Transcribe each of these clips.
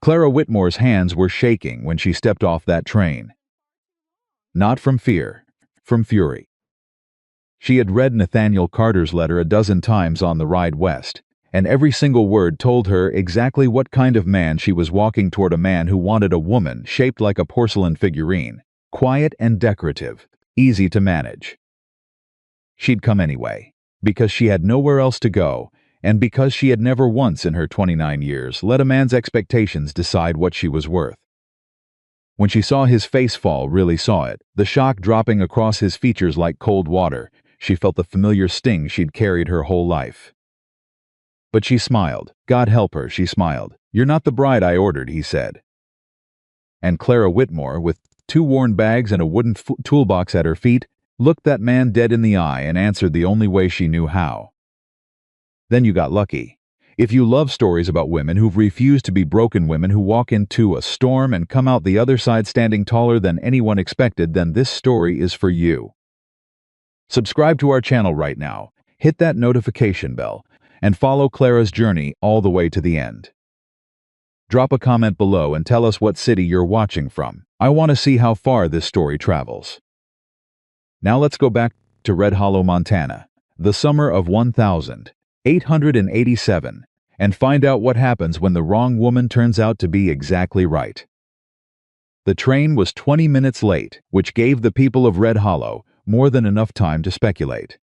Clara Whitmore's hands were shaking when she stepped off that train. Not from fear, from fury. She had read Nathaniel Carter's letter a dozen times on the ride west, and every single word told her exactly what kind of man she was walking toward, a man who wanted a woman shaped like a porcelain figurine, quiet and decorative, easy to manage. She'd come anyway, because she had nowhere else to go, and because she had never once in her 29 years let a man's expectations decide what she was worth. When she saw his face fall, really saw it, the shock dropping across his features like cold water, she felt the familiar sting she'd carried her whole life. But she smiled. God help her, she smiled. "You're not the bride I ordered," he said. And Clara Whitmore, with 2 worn bags and a wooden toolbox at her feet, looked that man dead in the eye and answered the only way she knew how. Then you got lucky. If you love stories about women who've refused to be broken women who walk into a storm and come out the other side standing taller than anyone expected, then this story is for you. Subscribe to our channel right now, hit that notification bell, and follow Clara's journey all the way to the end. Drop a comment below and tell us what city you're watching from. I want to see how far this story travels. Now let's go back to Red Hollow, Montana, the summer of 1887, and find out what happens when the wrong woman turns out to be exactly right. The train was 20 minutes late, which gave the people of Red Hollow more than enough time to speculate.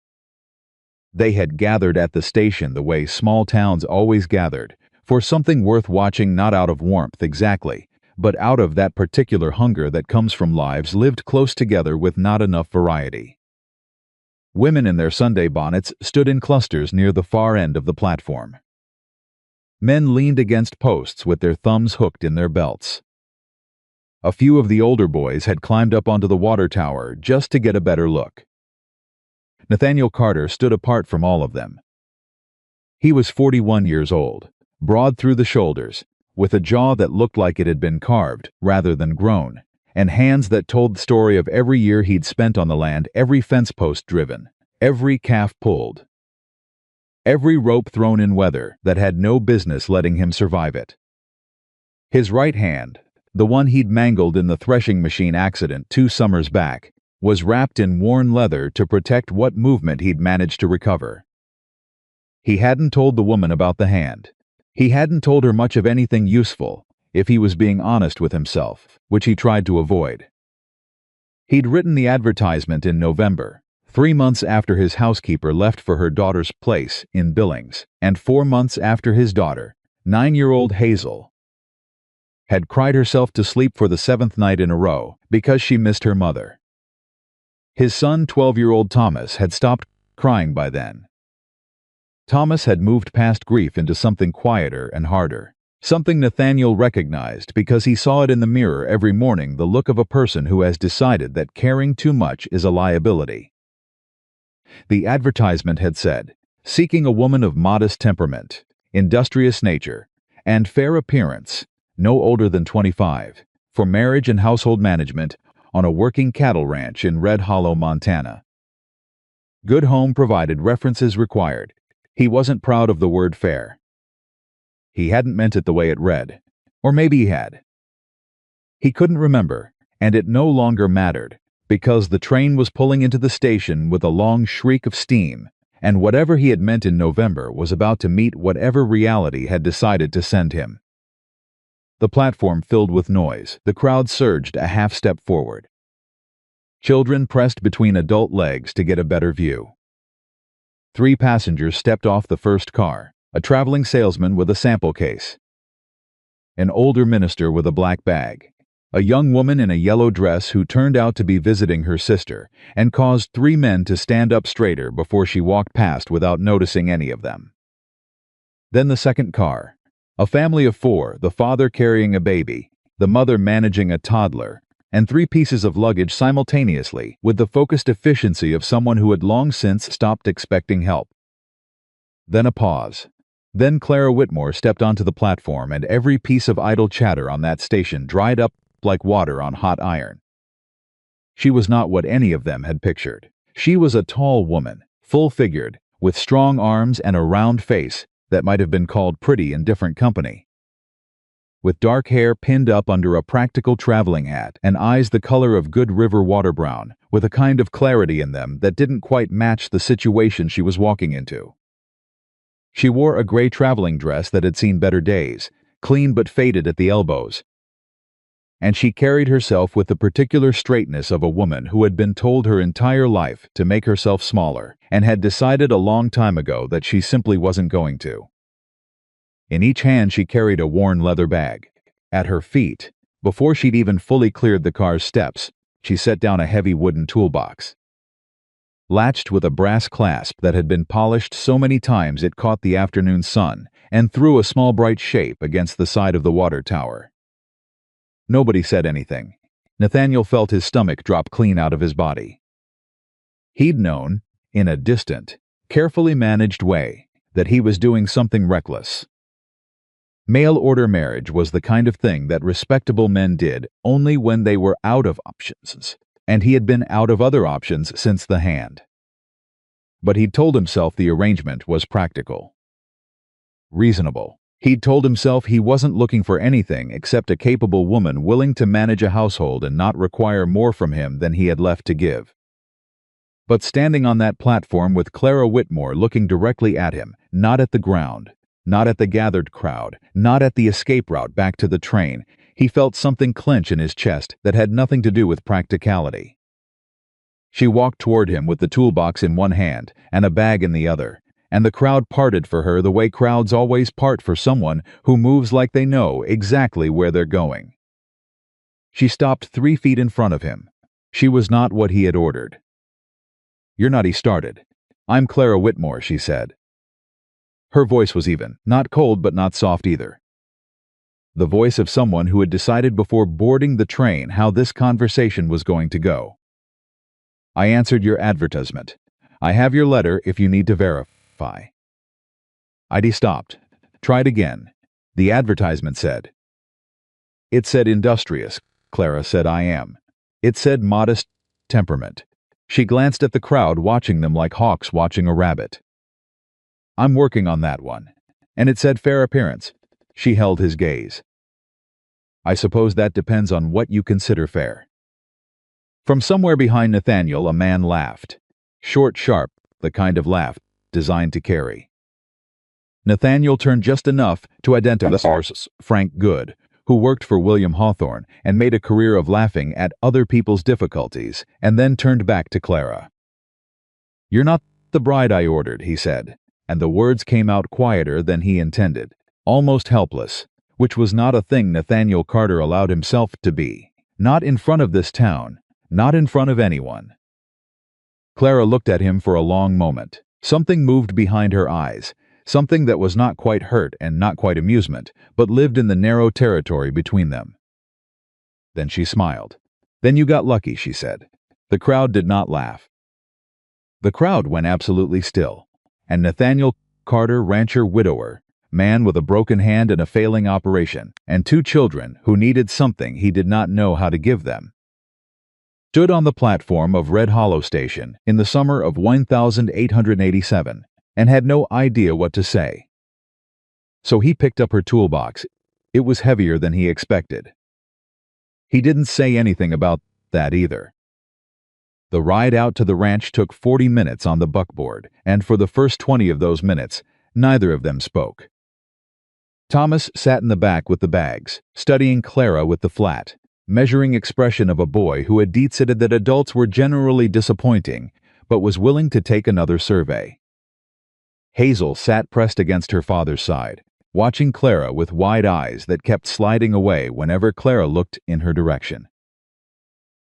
They had gathered at the station the way small towns always gathered, for something worth watching, not out of warmth exactly, but out of that particular hunger that comes from lives lived close together with not enough variety. Women in their Sunday bonnets stood in clusters near the far end of the platform. Men leaned against posts with their thumbs hooked in their belts. A few of the older boys had climbed up onto the water tower just to get a better look. Nathaniel Carter stood apart from all of them. He was 41 years old, broad through the shoulders, with a jaw that looked like it had been carved rather than grown, and hands that told the story of every year he'd spent on the land, every fence post driven, every calf pulled, every rope thrown in weather that had no business letting him survive it. His right hand, the one he'd mangled in the threshing machine accident 2 summers back, was wrapped in worn leather to protect what movement he'd managed to recover. He hadn't told the woman about the hand. He hadn't told her much of anything useful, if he was being honest with himself, which he tried to avoid. He'd written the advertisement in November, 3 months after his housekeeper left for her daughter's place in Billings, and 4 months after his daughter, 9-year-old Hazel, had cried herself to sleep for the 7th night in a row because she missed her mother. His son, 12-year-old Thomas, had stopped crying by then. Thomas had moved past grief into something quieter and harder, something Nathaniel recognized because he saw it in the mirror every morning, the look of a person who has decided that caring too much is a liability. The advertisement had said, "Seeking a woman of modest temperament, industrious nature, and fair appearance, no older than 25, for marriage and household management on a working cattle ranch in Red Hollow, Montana. Good home provided, references required." He wasn't proud of the word fair. He hadn't meant it the way it read. Or maybe he had. He couldn't remember, and it no longer mattered, because the train was pulling into the station with a long shriek of steam, and whatever he had meant in November was about to meet whatever reality had decided to send him. The platform filled with noise. The crowd surged a half step forward. Children pressed between adult legs to get a better view. 3 passengers stepped off the first car, a traveling salesman with a sample case, an older minister with a black bag, a young woman in a yellow dress who turned out to be visiting her sister, and caused 3 men to stand up straighter before she walked past without noticing any of them. Then the second car, a family of 4, the father carrying a baby, the mother managing a toddler, and 3 pieces of luggage simultaneously, with the focused efficiency of someone who had long since stopped expecting help. Then a pause. Then Clara Whitmore stepped onto the platform, and every piece of idle chatter on that station dried up like water on hot iron. She was not what any of them had pictured. She was a tall woman, full-figured, with strong arms and a round face that might have been called pretty in different company. with dark hair pinned up under a practical traveling hat and eyes the color of good river water brown, with a kind of clarity in them that didn't quite match the situation she was walking into. She wore a gray traveling dress that had seen better days, clean but faded at the elbows, and she carried herself with the particular straightness of a woman who had been told her entire life to make herself smaller and had decided a long time ago that she simply wasn't going to. In each hand she carried a worn leather bag. At her feet, before she'd even fully cleared the car's steps, she set down a heavy wooden toolbox. Latched with a brass clasp that had been polished so many times it caught the afternoon sun and threw a small bright shape against the side of the water tower. Nobody said anything. Nathaniel felt his stomach drop clean out of his body. He'd known, in a distant, carefully managed way, that he was doing something reckless. Mail-order marriage was the kind of thing that respectable men did only when they were out of options, and he had been out of other options since the hand. But he'd told himself the arrangement was practical. Reasonable. He'd told himself he wasn't looking for anything except a capable woman willing to manage a household and not require more from him than he had left to give. But standing on that platform with Clara Whitmore looking directly at him, not at the ground, not at the gathered crowd, not at the escape route back to the train, he felt something clench in his chest that had nothing to do with practicality. She walked toward him with the toolbox in one hand and a bag in the other, and the crowd parted for her the way crowds always part for someone who moves like they know exactly where they're going. She stopped 3 feet in front of him. She was not what he had ordered. "You're not," he started. "I'm Clara Whitmore," she said. Her voice was even, not cold but not soft either. The voice of someone who had decided before boarding the train how this conversation was going to go. "I answered your advertisement. I have your letter if you need to verify." He stopped. "Tried again. The advertisement said." "It said industrious," Clara said. "I am. It said modest temperament." She glanced at the crowd, watching them like hawks watching a rabbit. "I'm working on that one. And it said fair appearance." She held his gaze. "I suppose that depends on what you consider fair." From somewhere behind Nathaniel, a man laughed. Short, sharp, the kind of laugh designed to carry. Nathaniel turned just enough to identify Frank Good, who worked for William Hawthorne and made a career of laughing at other people's difficulties, and then turned back to Clara. "You're not the bride I ordered," he said, and the words came out quieter than he intended, almost helpless, which was not a thing Nathaniel Carter allowed himself to be. Not in front of this town, not in front of anyone. Clara looked at him for a long moment. Something moved behind her eyes, something that was not quite hurt and not quite amusement, but lived in the narrow territory between them. Then she smiled. "Then you got lucky," she said. The crowd did not laugh. The crowd went absolutely still, and Nathaniel Carter, rancher widower, man with a broken hand and a failing operation, and 2 children who needed something he did not know how to give them, stood on the platform of Red Hollow Station in the summer of 1887 and had no idea what to say. So he picked up her toolbox. It was heavier than he expected. He didn't say anything about that either. The ride out to the ranch took 40 minutes on the buckboard, and for the first 20 of those minutes, neither of them spoke. Thomas sat in the back with the bags, studying Clara with the flat, measuring expression of a boy who had decided that adults were generally disappointing, but was willing to take another survey. Hazel sat pressed against her father's side, watching Clara with wide eyes that kept sliding away whenever Clara looked in her direction.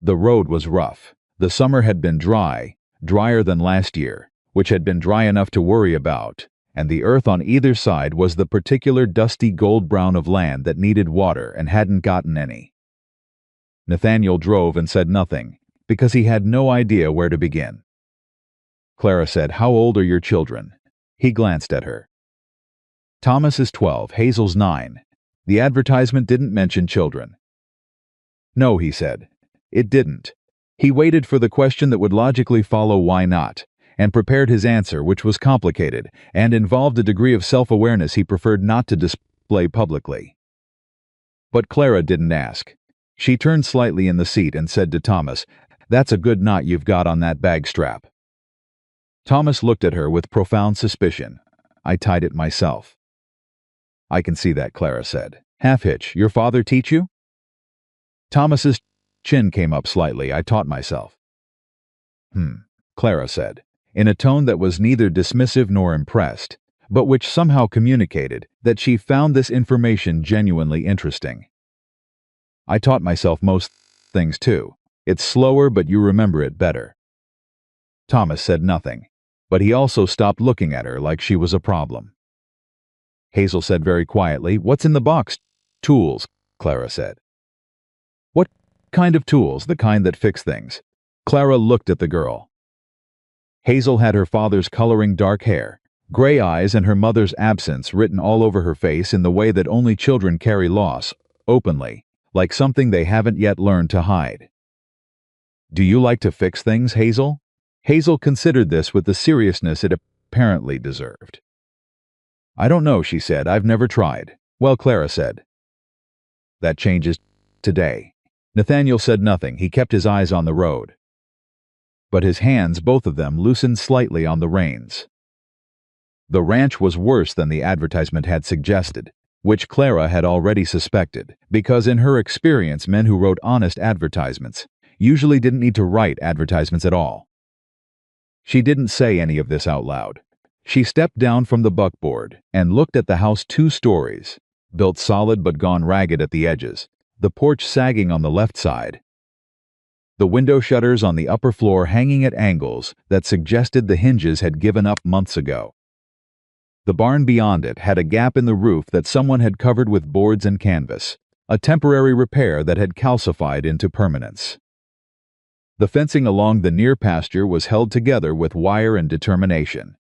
The road was rough. The summer had been dry, drier than last year, which had been dry enough to worry about, and the earth on either side was the particular dusty gold brown of land that needed water and hadn't gotten any. Nathaniel drove and said nothing, because he had no idea where to begin. Clara said, "How old are your children?" He glanced at her. "Thomas is 12, Hazel's 9. The advertisement didn't mention children." "No," he said. It didn't. He waited for the question that would logically follow why not, and prepared his answer, which was complicated and involved a degree of self-awareness he preferred not to display publicly. But Clara didn't ask. She turned slightly in the seat and said to Thomas, "That's a good knot you've got on that bag strap." Thomas looked at her with profound suspicion. "I tied it myself." "I can see that," Clara said. "Half-hitch, your father teach you?" Thomas's chin came up slightly. "I taught myself." Clara said, in a tone that was neither dismissive nor impressed, but which somehow communicated that she found this information genuinely interesting. "I taught myself most things too. It's slower, but you remember it better." Thomas said nothing, but he also stopped looking at her like she was a problem. Hazel said very quietly, "What's in the box?" "Tools," Clara said. "What kind of tools?" "The kind that fix things." Clara looked at the girl. Hazel had her father's coloring dark hair, gray eyes, and her mother's absence written all over her face in the way that only children carry loss, openly, like something they haven't yet learned to hide. "Do you like to fix things, Hazel?" Hazel considered this with the seriousness it apparently deserved. "I don't know," she said. "I've never tried." "Well," Clara said, "that changes today." Nathaniel said nothing. He kept his eyes on the road. But his hands, both of them, loosened slightly on the reins. The ranch was worse than the advertisement had suggested, which Clara had already suspected, because in her experience men who wrote honest advertisements usually didn't need to write advertisements at all. She didn't say any of this out loud. She stepped down from the buckboard and looked at the house 2 stories, built solid but gone ragged at the edges, the porch sagging on the left side, the window shutters on the upper floor hanging at angles that suggested the hinges had given up months ago. The barn beyond it had a gap in the roof that someone had covered with boards and canvas, a temporary repair that had calcified into permanence. The fencing along the near pasture was held together with wire and determination.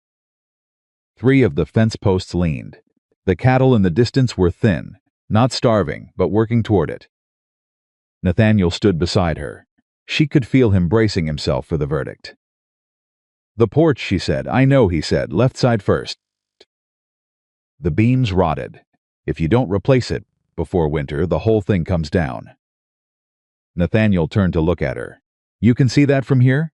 3 of the fence posts leaned. The cattle in the distance were thin, not starving, but working toward it. Nathaniel stood beside her. She could feel him bracing himself for the verdict. "The porch," she said. "I know," he said. "Left side first." "The beam's rotted. If you don't replace it before winter, the whole thing comes down." Nathaniel turned to look at her. "You can see that from here?"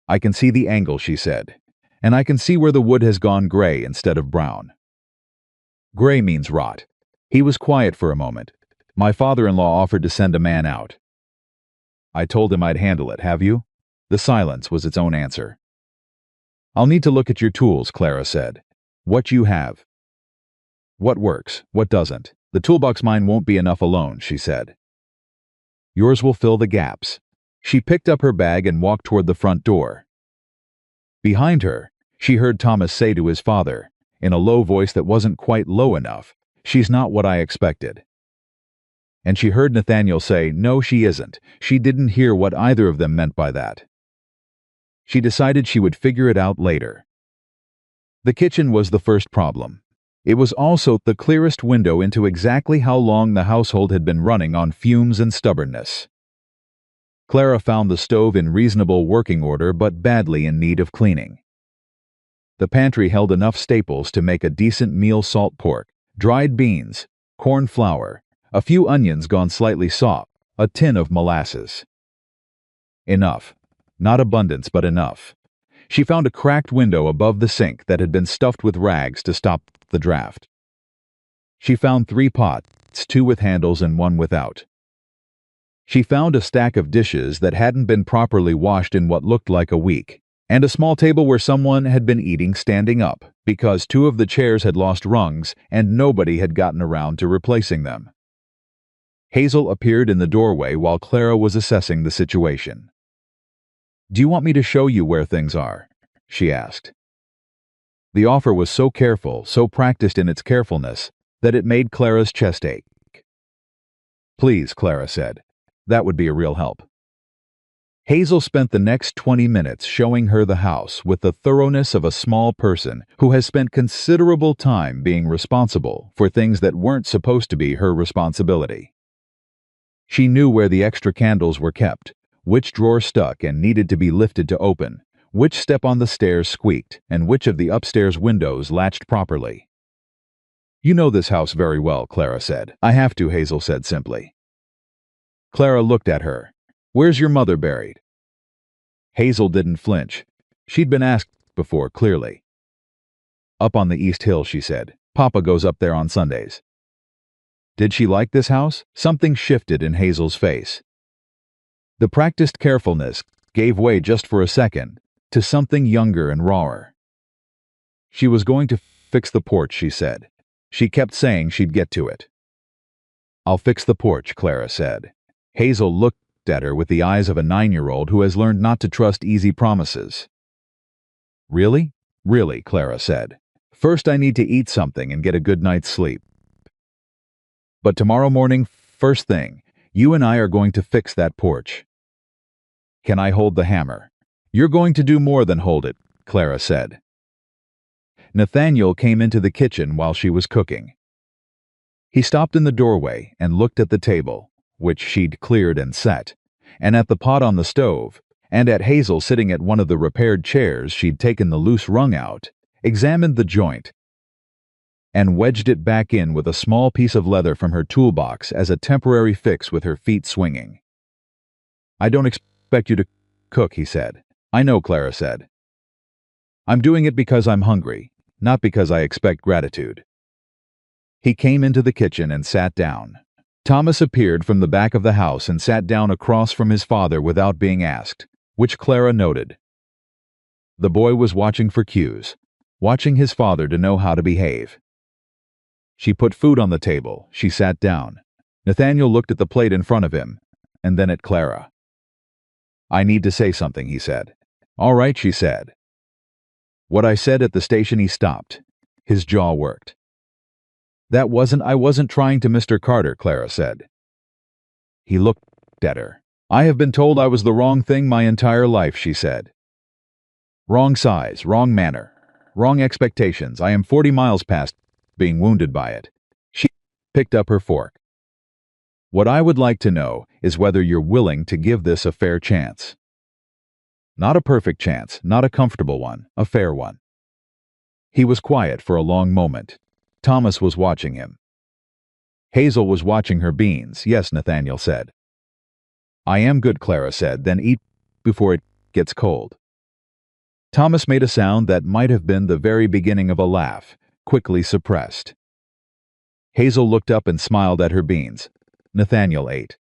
"I can see the angle," she said, "and I can see where the wood has gone gray instead of brown." "Gray means rot." He was quiet for a moment. "My father-in-law offered to send a man out." "I told him I'd handle it, have you?" The silence was its own answer. "I'll need to look at your tools," Clara said. "What you have. What works, what doesn't. The toolbox mine won't be enough alone," she said. "Yours will fill the gaps." She picked up her bag and walked toward the front door. Behind her, she heard Thomas say to his father, in a low voice that wasn't quite low enough, "She's not what I expected." And she heard Nathaniel say, "No, she isn't." She didn't hear what either of them meant by that. She decided she would figure it out later. The kitchen was the first problem. It was also the clearest window into exactly how long the household had been running on fumes and stubbornness. Clara found the stove in reasonable working order but badly in need of cleaning. The pantry held enough staples to make a decent meal: salt pork, dried beans, corn flour, a few onions gone slightly soft, a tin of molasses. Enough. Not abundance, but enough. She found a cracked window above the sink that had been stuffed with rags to stop the draft. She found 3 pots, 2 with handles and 1 without. She found a stack of dishes that hadn't been properly washed in what looked like a week, and a small table where someone had been eating standing up because 2 of the chairs had lost rungs and nobody had gotten around to replacing them. Hazel appeared in the doorway while Clara was assessing the situation. "Do you want me to show you where things are?" she asked. The offer was so careful, so practiced in its carefulness, that it made Clara's chest ache. "Please," Clara said. "That would be a real help." Hazel spent the next 20 minutes showing her the house with the thoroughness of a small person who has spent considerable time being responsible for things that weren't supposed to be her responsibility. She knew where the extra candles were kept, which drawer stuck and needed to be lifted to open, which step on the stairs squeaked, and which of the upstairs windows latched properly. You know this house very well, Clara said. I have to, Hazel said simply. Clara looked at her. Where's your mother buried? Hazel didn't flinch. She'd been asked before, clearly. Up on the East Hill, she said. Papa goes up there on Sundays. Did she like this house? Something shifted in Hazel's face. The practiced carefulness gave way just for a second to something younger and rawer. She was going to fix the porch, she said. She kept saying she'd get to it. I'll fix the porch, Clara said. Hazel looked at her with the eyes of a 9-year-old who has learned not to trust easy promises. Really? Really, Clara said. First I need to eat something and get a good night's sleep. But tomorrow morning, first thing, you and I are going to fix that porch. Can I hold the hammer? You're going to do more than hold it, Clara said. Nathaniel came into the kitchen while she was cooking. He stopped in the doorway and looked at the table, which she'd cleared and set, and at the pot on the stove, and at Hazel sitting at one of the repaired chairs she'd taken the loose rung out, examined the joint, and wedged it back in with a small piece of leather from her toolbox as a temporary fix with her feet swinging. I don't expect you to cook, he said. I know, Clara said. I'm doing it because I'm hungry, not because I expect gratitude. He came into the kitchen and sat down. Thomas appeared from the back of the house and sat down across from his father without being asked, which Clara noted. The boy was watching for cues, watching his father to know how to behave. She put food on the table. She sat down. Nathaniel looked at the plate in front of him, and then at Clara. I need to say something, he said. All right, she said. What I said at the station. He stopped. His jaw worked. I wasn't trying to Mr. Carter, Clara said. He looked at her. I have been told I was the wrong thing my entire life, she said. Wrong size, wrong manner, wrong expectations. I am 40 miles past being wounded by it. She picked up her fork. What I would like to know is whether you're willing to give this a fair chance. Not a perfect chance, not a comfortable one, a fair one. He was quiet for a long moment. Thomas was watching him. Hazel was watching her beans. Yes, Nathaniel said. I am good, Clara said, then eat before it gets cold. Thomas made a sound that might have been the very beginning of a laugh, quickly suppressed. Hazel looked up and smiled at her beans. Nathaniel ate.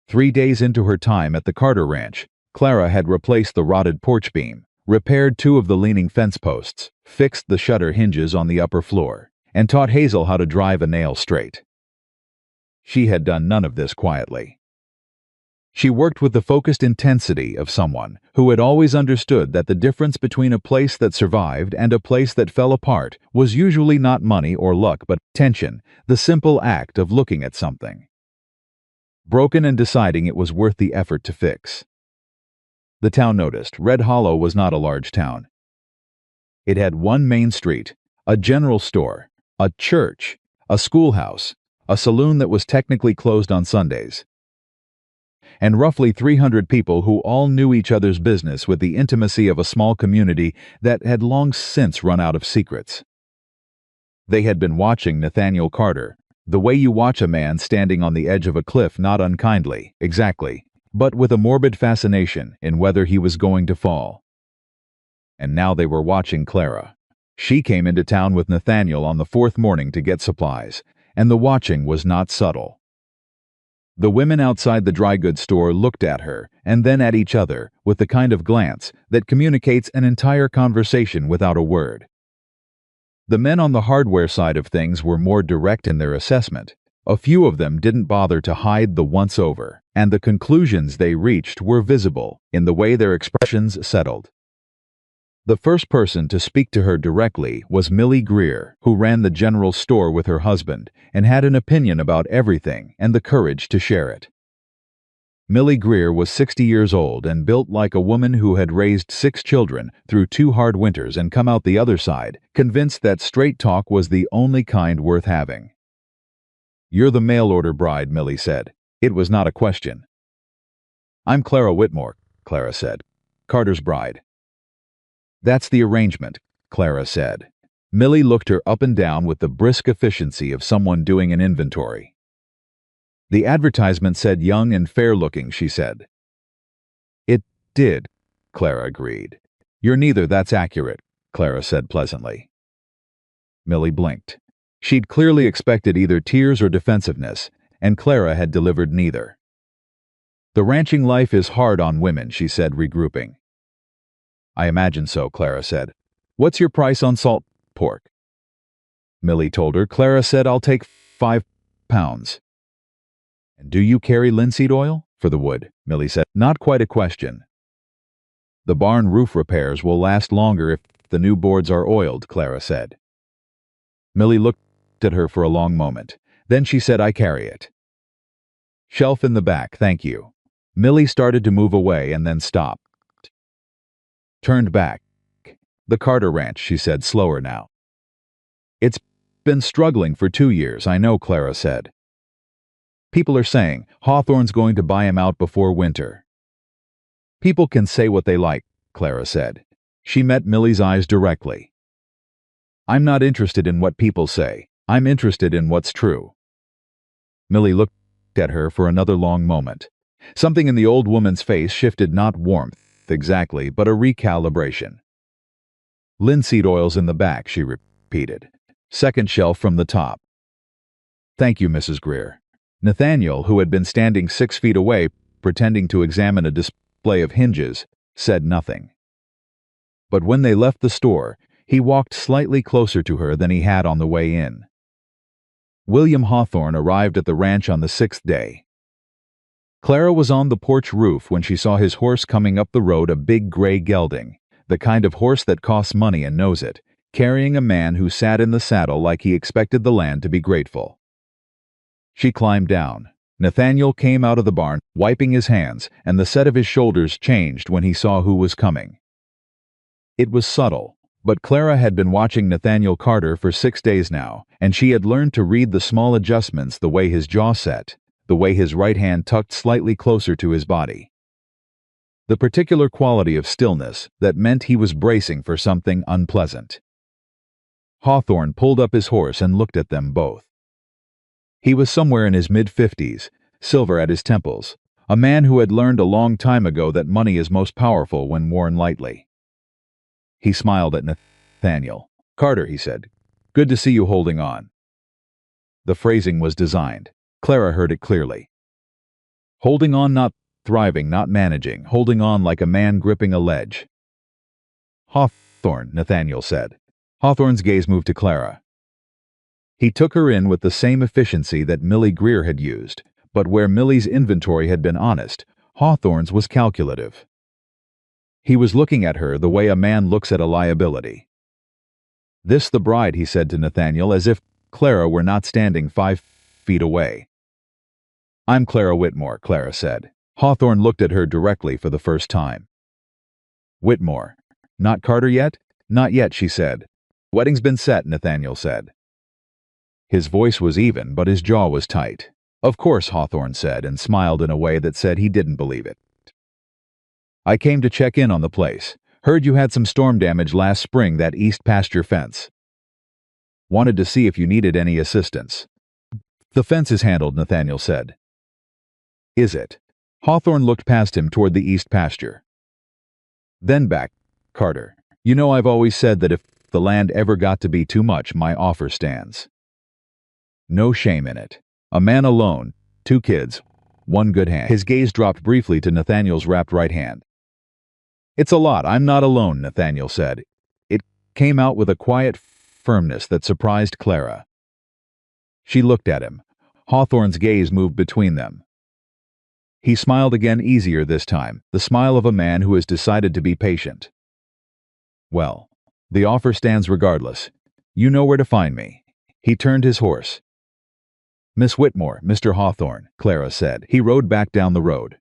3 days into her time at the Carter Ranch, Clara had replaced the rotted porch beam, repaired 2 of the leaning fence posts, fixed the shutter hinges on the upper floor, and taught Hazel how to drive a nail straight. She had done none of this quietly. She worked with the focused intensity of someone who had always understood that the difference between a place that survived and a place that fell apart was usually not money or luck but tension, the simple act of looking at something broken and deciding it was worth the effort to fix. The town noticed Red Hollow was not a large town. It had one main street, a general store, a church, a schoolhouse, a saloon that was technically closed on Sundays, and roughly 300 people who all knew each other's business with the intimacy of a small community that had long since run out of secrets. They had been watching Nathaniel Carter, the way you watch a man standing on the edge of a cliff, not unkindly, exactly, but with a morbid fascination in whether he was going to fall. And now they were watching Clara. She came into town with Nathaniel on the 4th morning to get supplies, and the watching was not subtle. The women outside the dry goods store looked at her and then at each other with the kind of glance that communicates an entire conversation without a word. The men on the hardware side of things were more direct in their assessment. A few of them didn't bother to hide the once-over, and the conclusions they reached were visible in the way their expressions settled. The first person to speak to her directly was Millie Greer, who ran the general store with her husband and had an opinion about everything and the courage to share it. Millie Greer was 60 years old and built like a woman who had raised 6 children through 2 hard winters and come out the other side, convinced that straight talk was the only kind worth having. "You're the mail-order bride," Millie said. It was not a question. "I'm Clara Whitmore," Clara said. "Carter's bride." "That's the arrangement," Clara said. Millie looked her up and down with the brisk efficiency of someone doing an inventory. The advertisement said young and fair-looking, she said. It did, Clara agreed. You're neither, that's accurate, Clara said pleasantly. Millie blinked. She'd clearly expected either tears or defensiveness, and Clara had delivered neither. The ranching life is hard on women, she said, regrouping. I imagine so, Clara said. What's your price on salt pork? Millie told her. Clara said, I'll take 5 pounds. And do you carry linseed oil? For the wood, Millie said. Not quite a question. The barn roof repairs will last longer if the new boards are oiled, Clara said. Millie looked at her for a long moment. Then she said, I carry it. Shelf in the back, thank you. Millie started to move away and then stopped. Turned back. The Carter Ranch, she said, slower now. It's been struggling for 2 years, I know, Clara said. People are saying Hawthorne's going to buy him out before winter. People can say what they like, Clara said. She met Millie's eyes directly. I'm not interested in what people say. I'm interested in what's true. Millie looked at her for another long moment. Something in the old woman's face shifted, not warmth exactly, but a recalibration. Linseed oil's in the back, she repeated. Second shelf from the top. Thank you, Mrs. Greer. Nathaniel, who had been standing 6 feet away, pretending to examine a display of hinges, said nothing. But when they left the store, he walked slightly closer to her than he had on the way in. William Hawthorne arrived at the ranch on the 6th day. Clara was on the porch roof when she saw his horse coming up the road, a big gray gelding, the kind of horse that costs money and knows it, carrying a man who sat in the saddle like he expected the land to be grateful. She climbed down. Nathaniel came out of the barn, wiping his hands, and the set of his shoulders changed when he saw who was coming. It was subtle, but Clara had been watching Nathaniel Carter for 6 days now, and she had learned to read the small adjustments, the way his jaw set, the way his right hand tucked slightly closer to his body. The particular quality of stillness that meant he was bracing for something unpleasant. Hawthorne pulled up his horse and looked at them both. He was somewhere in his mid-50s, silver at his temples, a man who had learned a long time ago that money is most powerful when worn lightly. He smiled at Nathaniel. Carter, he said, good to see you holding on. The phrasing was designed. Clara heard it clearly. Holding on, not thriving, not managing, holding on like a man gripping a ledge. Hawthorne, Nathaniel said. Hawthorne's gaze moved to Clara. He took her in with the same efficiency that Millie Greer had used, but where Millie's inventory had been honest, Hawthorne's was calculative. He was looking at her the way a man looks at a liability. This the bride, he said to Nathaniel, as if Clara were not standing 5 feet away. I'm Clara Whitmore, Clara said. Hawthorne looked at her directly for the first time. Whitmore. Not Carter yet? Not yet, she said. Wedding's been set, Nathaniel said. His voice was even, but his jaw was tight. Of course, Hawthorne said, and smiled in a way that said he didn't believe it. I came to check in on the place. Heard you had some storm damage last spring, that east pasture fence. Wanted to see if you needed any assistance. The fence is handled, Nathaniel said. Is it? Hawthorne looked past him toward the east pasture. Then back, Carter. You know I've always said that if the land ever got to be too much, my offer stands. No shame in it. A man alone, 2 kids, 1 good hand. His gaze dropped briefly to Nathaniel's wrapped right hand. It's a lot. I'm not alone, Nathaniel said. It came out with a quiet firmness that surprised Clara. She looked at him. Hawthorne's gaze moved between them. He smiled again, easier this time, the smile of a man who has decided to be patient. Well, the offer stands regardless. You know where to find me. He turned his horse. Miss Whitmore, Mr. Hawthorne, Clara said. He rode back down the road.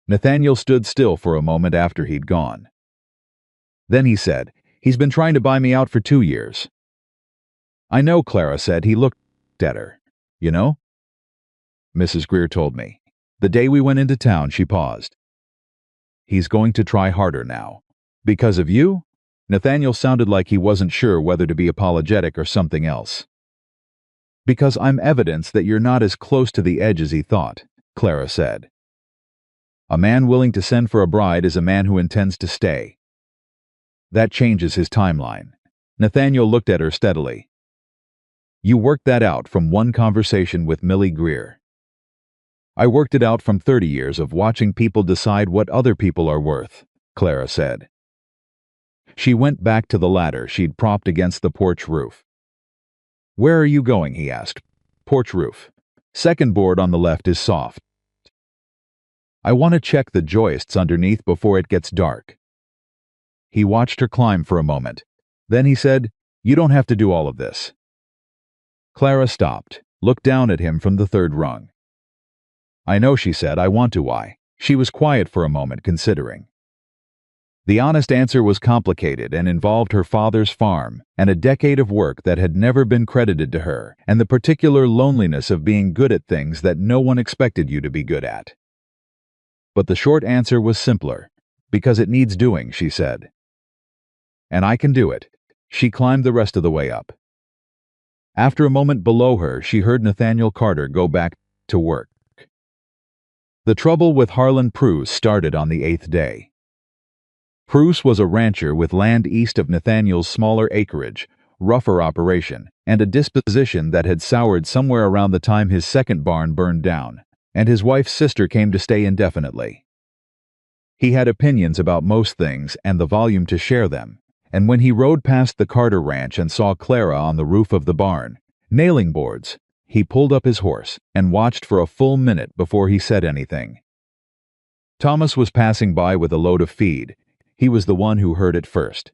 Nathaniel stood still for a moment after he'd gone. Then he said, He's been trying to buy me out for 2 years. I know, Clara said. He looked at her. You know? Mrs. Greer told me. The day we went into town, she paused. He's going to try harder now. Because of you? Nathaniel sounded like he wasn't sure whether to be apologetic or something else. "Because I'm evidence that you're not as close to the edge as he thought," Clara said. "A man willing to send for a bride is a man who intends to stay. That changes his timeline." Nathaniel looked at her steadily. "You worked that out from one conversation with Millie Greer." "I worked it out from 30 years of watching people decide what other people are worth," Clara said. She went back to the ladder she'd propped against the porch roof. "Where are you going?" he asked. "Porch roof. Second board on the left is soft. I want to check the joists underneath before it gets dark." He watched her climb for a moment. Then he said, "You don't have to do all of this." Clara stopped, looked down at him from the third rung. "I know," she said. "I want to. Why?" She was quiet for a moment, considering. The honest answer was complicated and involved her father's farm and a decade of work that had never been credited to her, and the particular loneliness of being good at things that no one expected you to be good at. But the short answer was simpler. "Because it needs doing," she said. "And I can do it." She climbed the rest of the way up. After a moment below her, she heard Nathaniel Carter go back to work. The trouble with Harlan Pruse started on the 8th day. Pruse was a rancher with land east of Nathaniel's smaller acreage, rougher operation, and a disposition that had soured somewhere around the time his second barn burned down, and his wife's sister came to stay indefinitely. He had opinions about most things and the volume to share them, and when he rode past the Carter ranch and saw Clara on the roof of the barn, nailing boards, he pulled up his horse and watched for a full minute before he said anything. Thomas was passing by with a load of feed. He was the one who heard it first.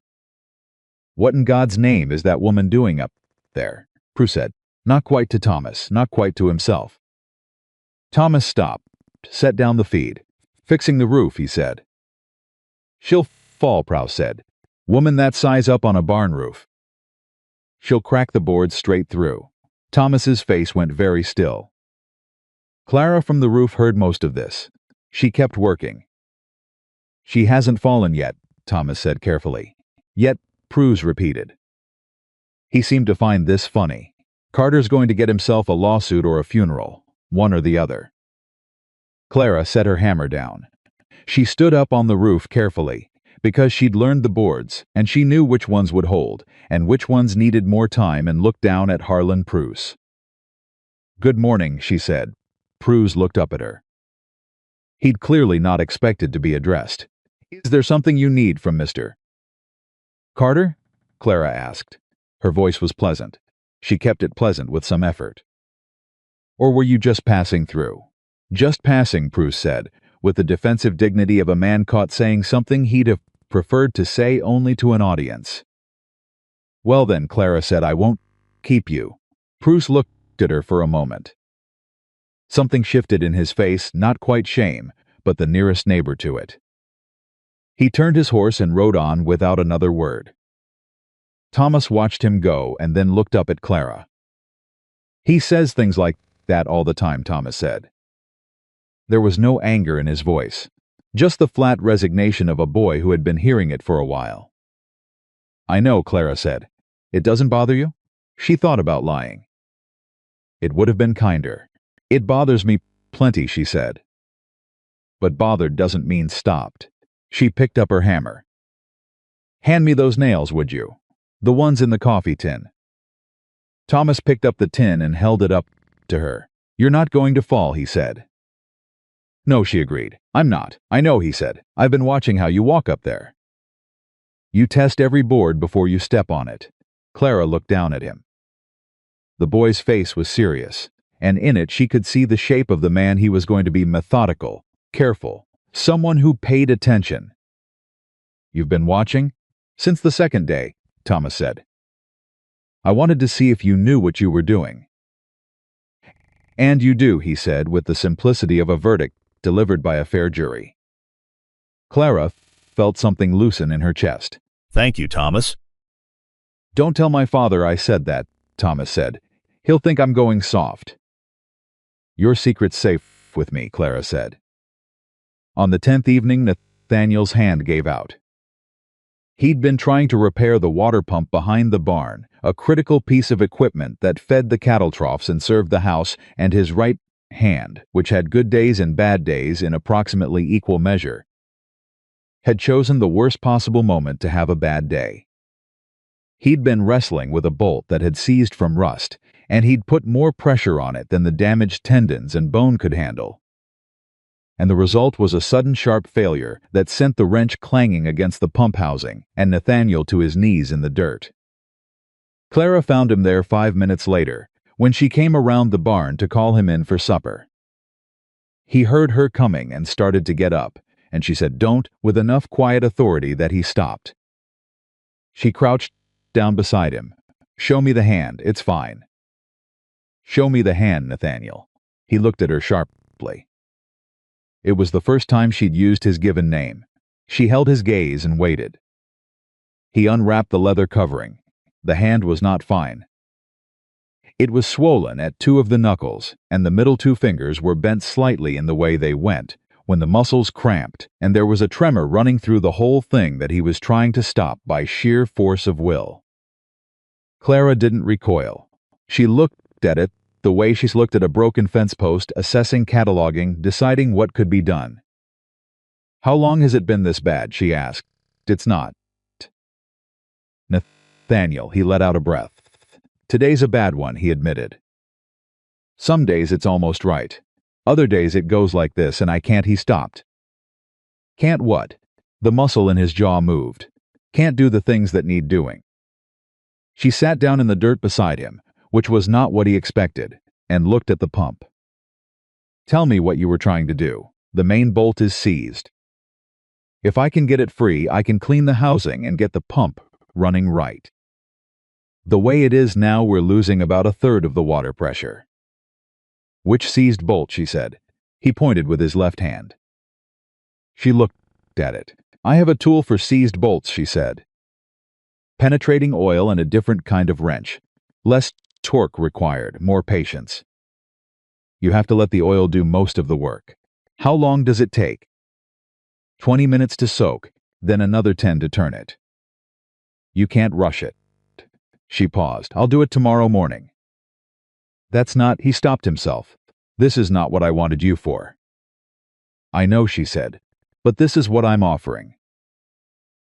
"What in God's name is that woman doing up there?" Prue said, not quite to Thomas, not quite to himself. Thomas stopped, set down the feed. "Fixing the roof," he said. "She'll fall," Prue said. "Woman that size up on a barn roof. She'll crack the boards straight through." Thomas's face went very still. Clara from the roof heard most of this. She kept working. "She hasn't fallen yet," Thomas said carefully. "Yet," Pruse repeated. He seemed to find this funny. Carter's going to get himself a lawsuit or a funeral, one or the other. Clara set her hammer down. She stood up on the roof carefully, because she'd learned the boards, and she knew which ones would hold, and which ones needed more time, and looked down at Harlan Pruse. "Good morning," she said. Pruse looked up at her. He'd clearly not expected to be addressed. "Is there something you need from Mr. Carter?" Clara asked. Her voice was pleasant. She kept it pleasant with some effort. "Or were you just passing through?" "Just passing," Pruse said, with the defensive dignity of a man caught saying something he'd have preferred to say only to an audience. "Well then," Clara said, "I won't keep you." Pruse looked at her for a moment. Something shifted in his face, not quite shame, but the nearest neighbor to it. He turned his horse and rode on without another word. Thomas watched him go and then looked up at Clara. "He says things like that all the time," Thomas said. There was no anger in his voice, just the flat resignation of a boy who had been hearing it for a while. "I know," Clara said. "It doesn't bother you?" She thought about lying. It would have been kinder. "It bothers me plenty," she said. But bothered doesn't mean stopped. She picked up her hammer. "Hand me those nails, would you? The ones in the coffee tin." Thomas picked up the tin and held it up to her. "You're not going to fall," he said. "No," she agreed. "I'm not. I know," he said. "I've been watching how you walk up there. You test every board before you step on it." Clara looked down at him. The boy's face was serious, and in it she could see the shape of the man he was going to be: methodical, careful, someone who paid attention. "You've been watching?" "Since the second day," Thomas said. "I wanted to see if you knew what you were doing." "And you do," he said, with the simplicity of a verdict delivered by a fair jury. Clara felt something loosen in her chest. "Thank you, Thomas." "Don't tell my father I said that," Thomas said. "He'll think I'm going soft." "Your secret's safe with me," Clara said. On the 10th evening, Nathaniel's hand gave out. He'd been trying to repair the water pump behind the barn, a critical piece of equipment that fed the cattle troughs and served the house, and his right hand, which had good days and bad days in approximately equal measure, had chosen the worst possible moment to have a bad day. He'd been wrestling with a bolt that had seized from rust, and he'd put more pressure on it than the damaged tendons and bone could handle. And the result was a sudden sharp failure that sent the wrench clanging against the pump housing and Nathaniel to his knees in the dirt. Clara found him there 5 minutes later, when she came around the barn to call him in for supper. He heard her coming and started to get up, and she said "don't" with enough quiet authority that he stopped. She crouched down beside him. "Show me the hand, it's fine." "Show me the hand, Nathaniel." He looked at her sharply. It was the first time she'd used his given name. She held his gaze and waited. He unwrapped the leather covering. The hand was not fine. It was swollen at 2 of the knuckles, and the middle 2 fingers were bent slightly in the way they went, when the muscles cramped, and there was a tremor running through the whole thing that he was trying to stop by sheer force of will. Clara didn't recoil. She looked at it the way she's looked at a broken fence post, assessing, cataloging, deciding what could be done. "How long has it been this bad?" she asked. "It's not." "Nathaniel," he let out a breath. "Today's a bad one," he admitted. "Some days it's almost right. Other days it goes like this and I can't." He stopped. "Can't what?" The muscle in his jaw moved. "Can't do the things that need doing." She sat down in the dirt beside him, which was not what he expected, and looked at the pump. "Tell me what you were trying to do. The main bolt is seized. If I can get it free, I can clean the housing and get the pump running right. The way it is now, we're losing about 1/3 of the water pressure." "Which seized bolt?" she said. He pointed with his left hand. She looked at it. "I have a tool for seized bolts," she said. "Penetrating oil and a different kind of wrench. Less torque required, more patience. You have to let the oil do most of the work." "How long does it take?" 20 minutes to soak, then another 10 to turn it." "You can't rush it." She paused. "I'll do it tomorrow morning." "That's not—" He stopped himself. "This is not what I wanted you for." "I know," she said, "but this is what I'm offering."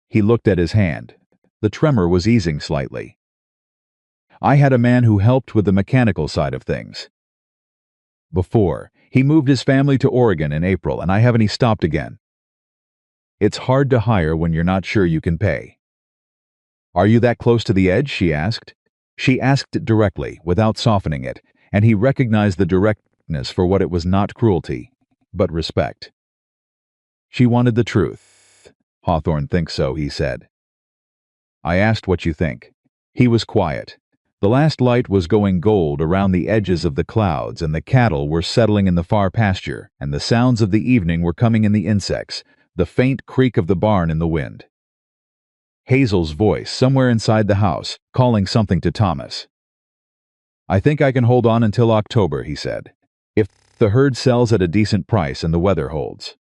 He looked at his hand. The tremor was easing slightly. "I had a man who helped with the mechanical side of things. Before, he moved his family to Oregon in April, and I haven't. He stopped again. It's hard to hire when you're not sure you can pay." "Are you that close to the edge?" she asked. She asked it directly, without softening it, and he recognized the directness for what it was: not cruelty, but respect. She wanted the truth. "Hawthorne thinks so," he said. "I asked what you think." He was quiet. The last light was going gold around the edges of the clouds, and the cattle were settling in the far pasture, and the sounds of the evening were coming in the insects, the faint creak of the barn in the wind. Hazel's voice, somewhere inside the house, calling something to Thomas. "I think I can hold on until October," he said, "if the herd sells at a decent price and the weather holds."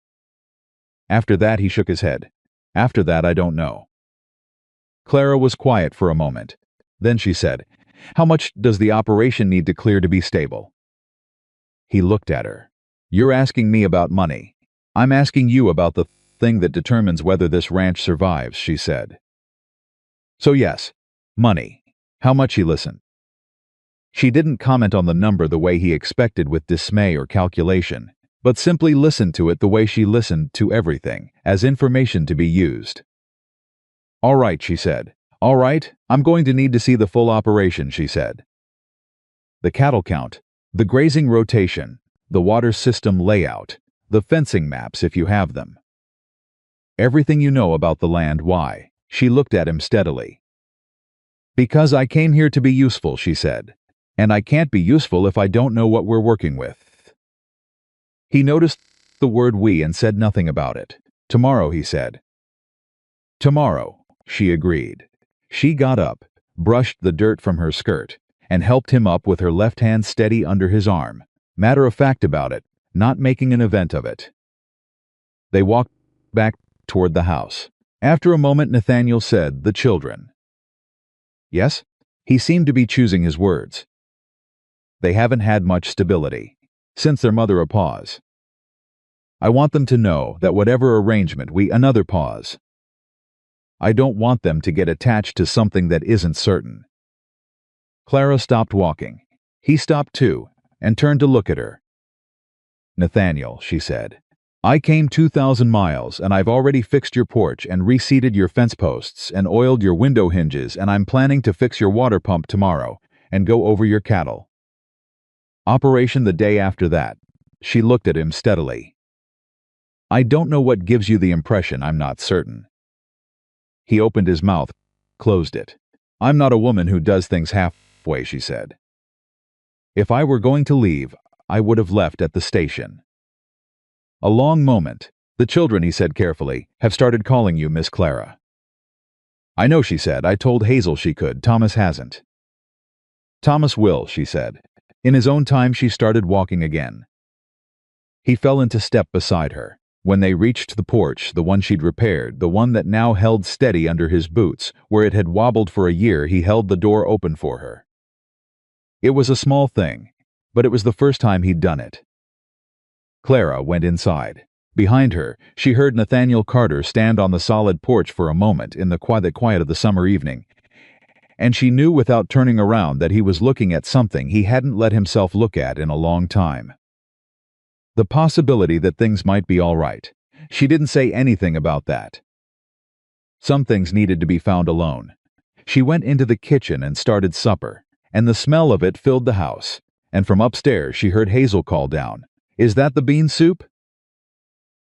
After that, he shook his head. "After that, I don't know." Clara was quiet for a moment. Then she said, "How much does the operation need to clear to be stable?" He looked at her. "You're asking me about money. I'm asking you about the thing that determines whether this ranch survives," she said. "So yes, money. How much?" He listened. She didn't comment on the number the way he expected, with dismay or calculation, but simply listened to it the way she listened to everything, as information to be used. "All right," she said. "All right, I'm going to need to see the full operation," she said. "The cattle count, the grazing rotation, the water system layout, the fencing maps if you have them. Everything you know about the land." "Why?" She looked at him steadily. "Because I came here to be useful," she said. "And I can't be useful if I don't know what we're working with." He noticed the word "we" and said nothing about it. "Tomorrow," he said. "Tomorrow," she agreed. She got up, brushed the dirt from her skirt, and helped him up with her left hand steady under his arm, matter of fact about it, not making an event of it. They walked back toward the house, After a moment, Nathaniel said, "The children." "Yes?" He seemed to be choosing his words. "They haven't had much stability since their mother." A pause. "I want them to know that whatever arrangement we." Another pause. "I don't want them to get attached to something that isn't certain." Clara stopped walking. He stopped too, and turned to look at her. "Nathaniel," she said, "I came 2,000 miles, and I've already fixed your porch and reseated your fence posts and oiled your window hinges, and I'm planning to fix your water pump tomorrow and go over your cattle. Operation the day after that." She looked at him steadily. "I don't know what gives you the impression I'm not certain." He opened his mouth, closed it. "I'm not a woman who does things halfway," she said. "If I were going to leave, I would have left at the station." A long moment. "The children," he said carefully, "have started calling you Miss Clara." "I know," she said. "I told Hazel she could. Thomas hasn't." "Thomas will," she said. In his own time. She started walking again. He fell into step beside her. When they reached the porch, the one she'd repaired, the one that now held steady under his boots, where it had wobbled for a year, he held the door open for her. It was a small thing, but it was the first time he'd done it. Clara went inside. Behind her, she heard Nathaniel Carter stand on the solid porch for a moment in the quiet of the summer evening, and she knew without turning around that he was looking at something he hadn't let himself look at in a long time. The possibility that things might be all right. She didn't say anything about that. Some things needed to be found alone. She went into the kitchen and started supper, and the smell of it filled the house, and from upstairs she heard Hazel call down, "Is that the bean soup?"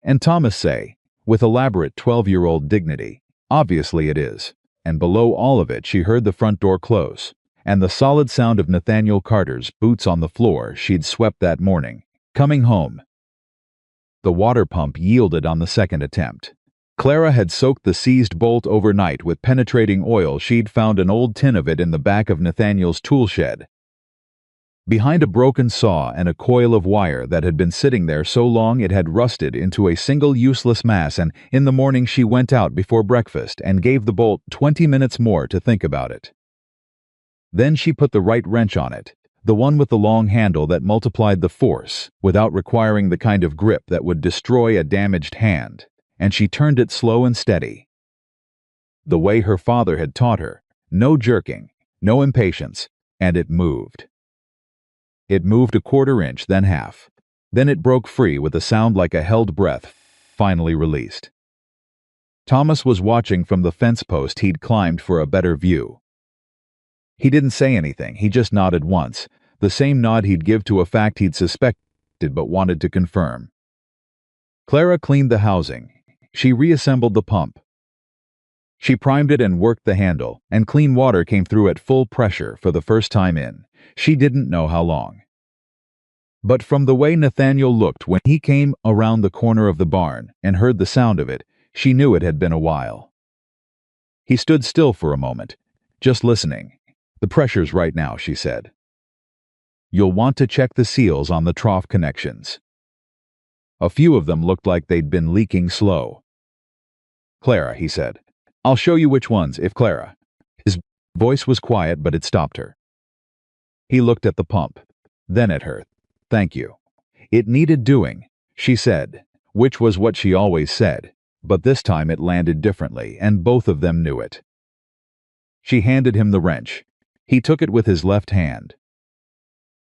And Thomas say, with elaborate 12-year-old dignity, "Obviously it is." And below all of it she heard the front door close, and the solid sound of Nathaniel Carter's boots on the floor she'd swept that morning, coming home. The water pump yielded on the second attempt. Clara had soaked the seized bolt overnight with penetrating oil. She'd found an old tin of it in the back of Nathaniel's tool shed, behind a broken saw and a coil of wire that had been sitting there so long it had rusted into a single useless mass, and in the morning she went out before breakfast and gave the bolt 20 minutes more to think about it. Then she put the right wrench on it, the one with the long handle that multiplied the force without requiring the kind of grip that would destroy a damaged hand, and she turned it slow and steady. The way her father had taught her, no jerking, no impatience, and it moved. It moved a quarter inch, then half. Then it broke free with a sound like a held breath, finally released. Thomas was watching from the fence post he'd climbed for a better view. He didn't say anything, he just nodded once, the same nod he'd give to a fact he'd suspected but wanted to confirm. Clara cleaned the housing. She reassembled the pump. She primed it and worked the handle, and clean water came through at full pressure for the first time in she didn't know how long. But from the way Nathaniel looked when he came around the corner of the barn and heard the sound of it, she knew it had been a while. He stood still for a moment, just listening. "The pressure's right now," she said. "You'll want to check the seals on the trough connections. A few of them looked like they'd been leaking slow." "Clara," he said, "I'll show you which ones if Clara." His voice was quiet, but it stopped her. He looked at the pump, then at her. "Thank you." It needed doing, she said, which was what she always said, but this time it landed differently, and both of them knew it. She handed him the wrench. He took it with his left hand.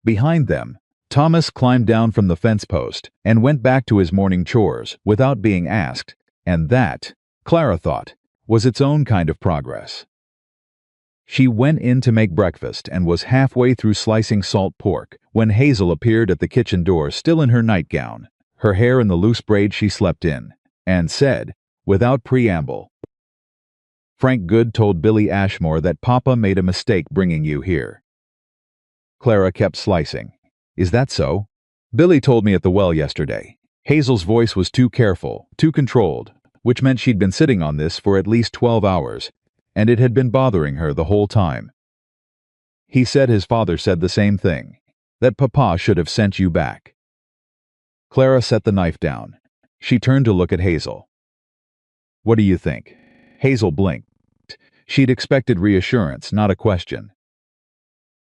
Behind them, Thomas climbed down from the fence post and went back to his morning chores without being asked, and that, Clara thought, was its own kind of progress. She went in to make breakfast and was halfway through slicing salt pork when Hazel appeared at the kitchen door, still in her nightgown, her hair in the loose braid she slept in, and said, without preamble, "Frank Good told Billy Ashmore that Papa made a mistake bringing you here." Clara kept slicing. "Is that so?" "Billy told me at the well yesterday." Hazel's voice was too careful, too controlled, which meant she'd been sitting on this for at least 12 hours, and it had been bothering her the whole time. "He said his father said the same thing, that Papa should have sent you back." Clara set the knife down. She turned to look at Hazel. "What do you think?" Hazel blinked. She'd expected reassurance, not a question.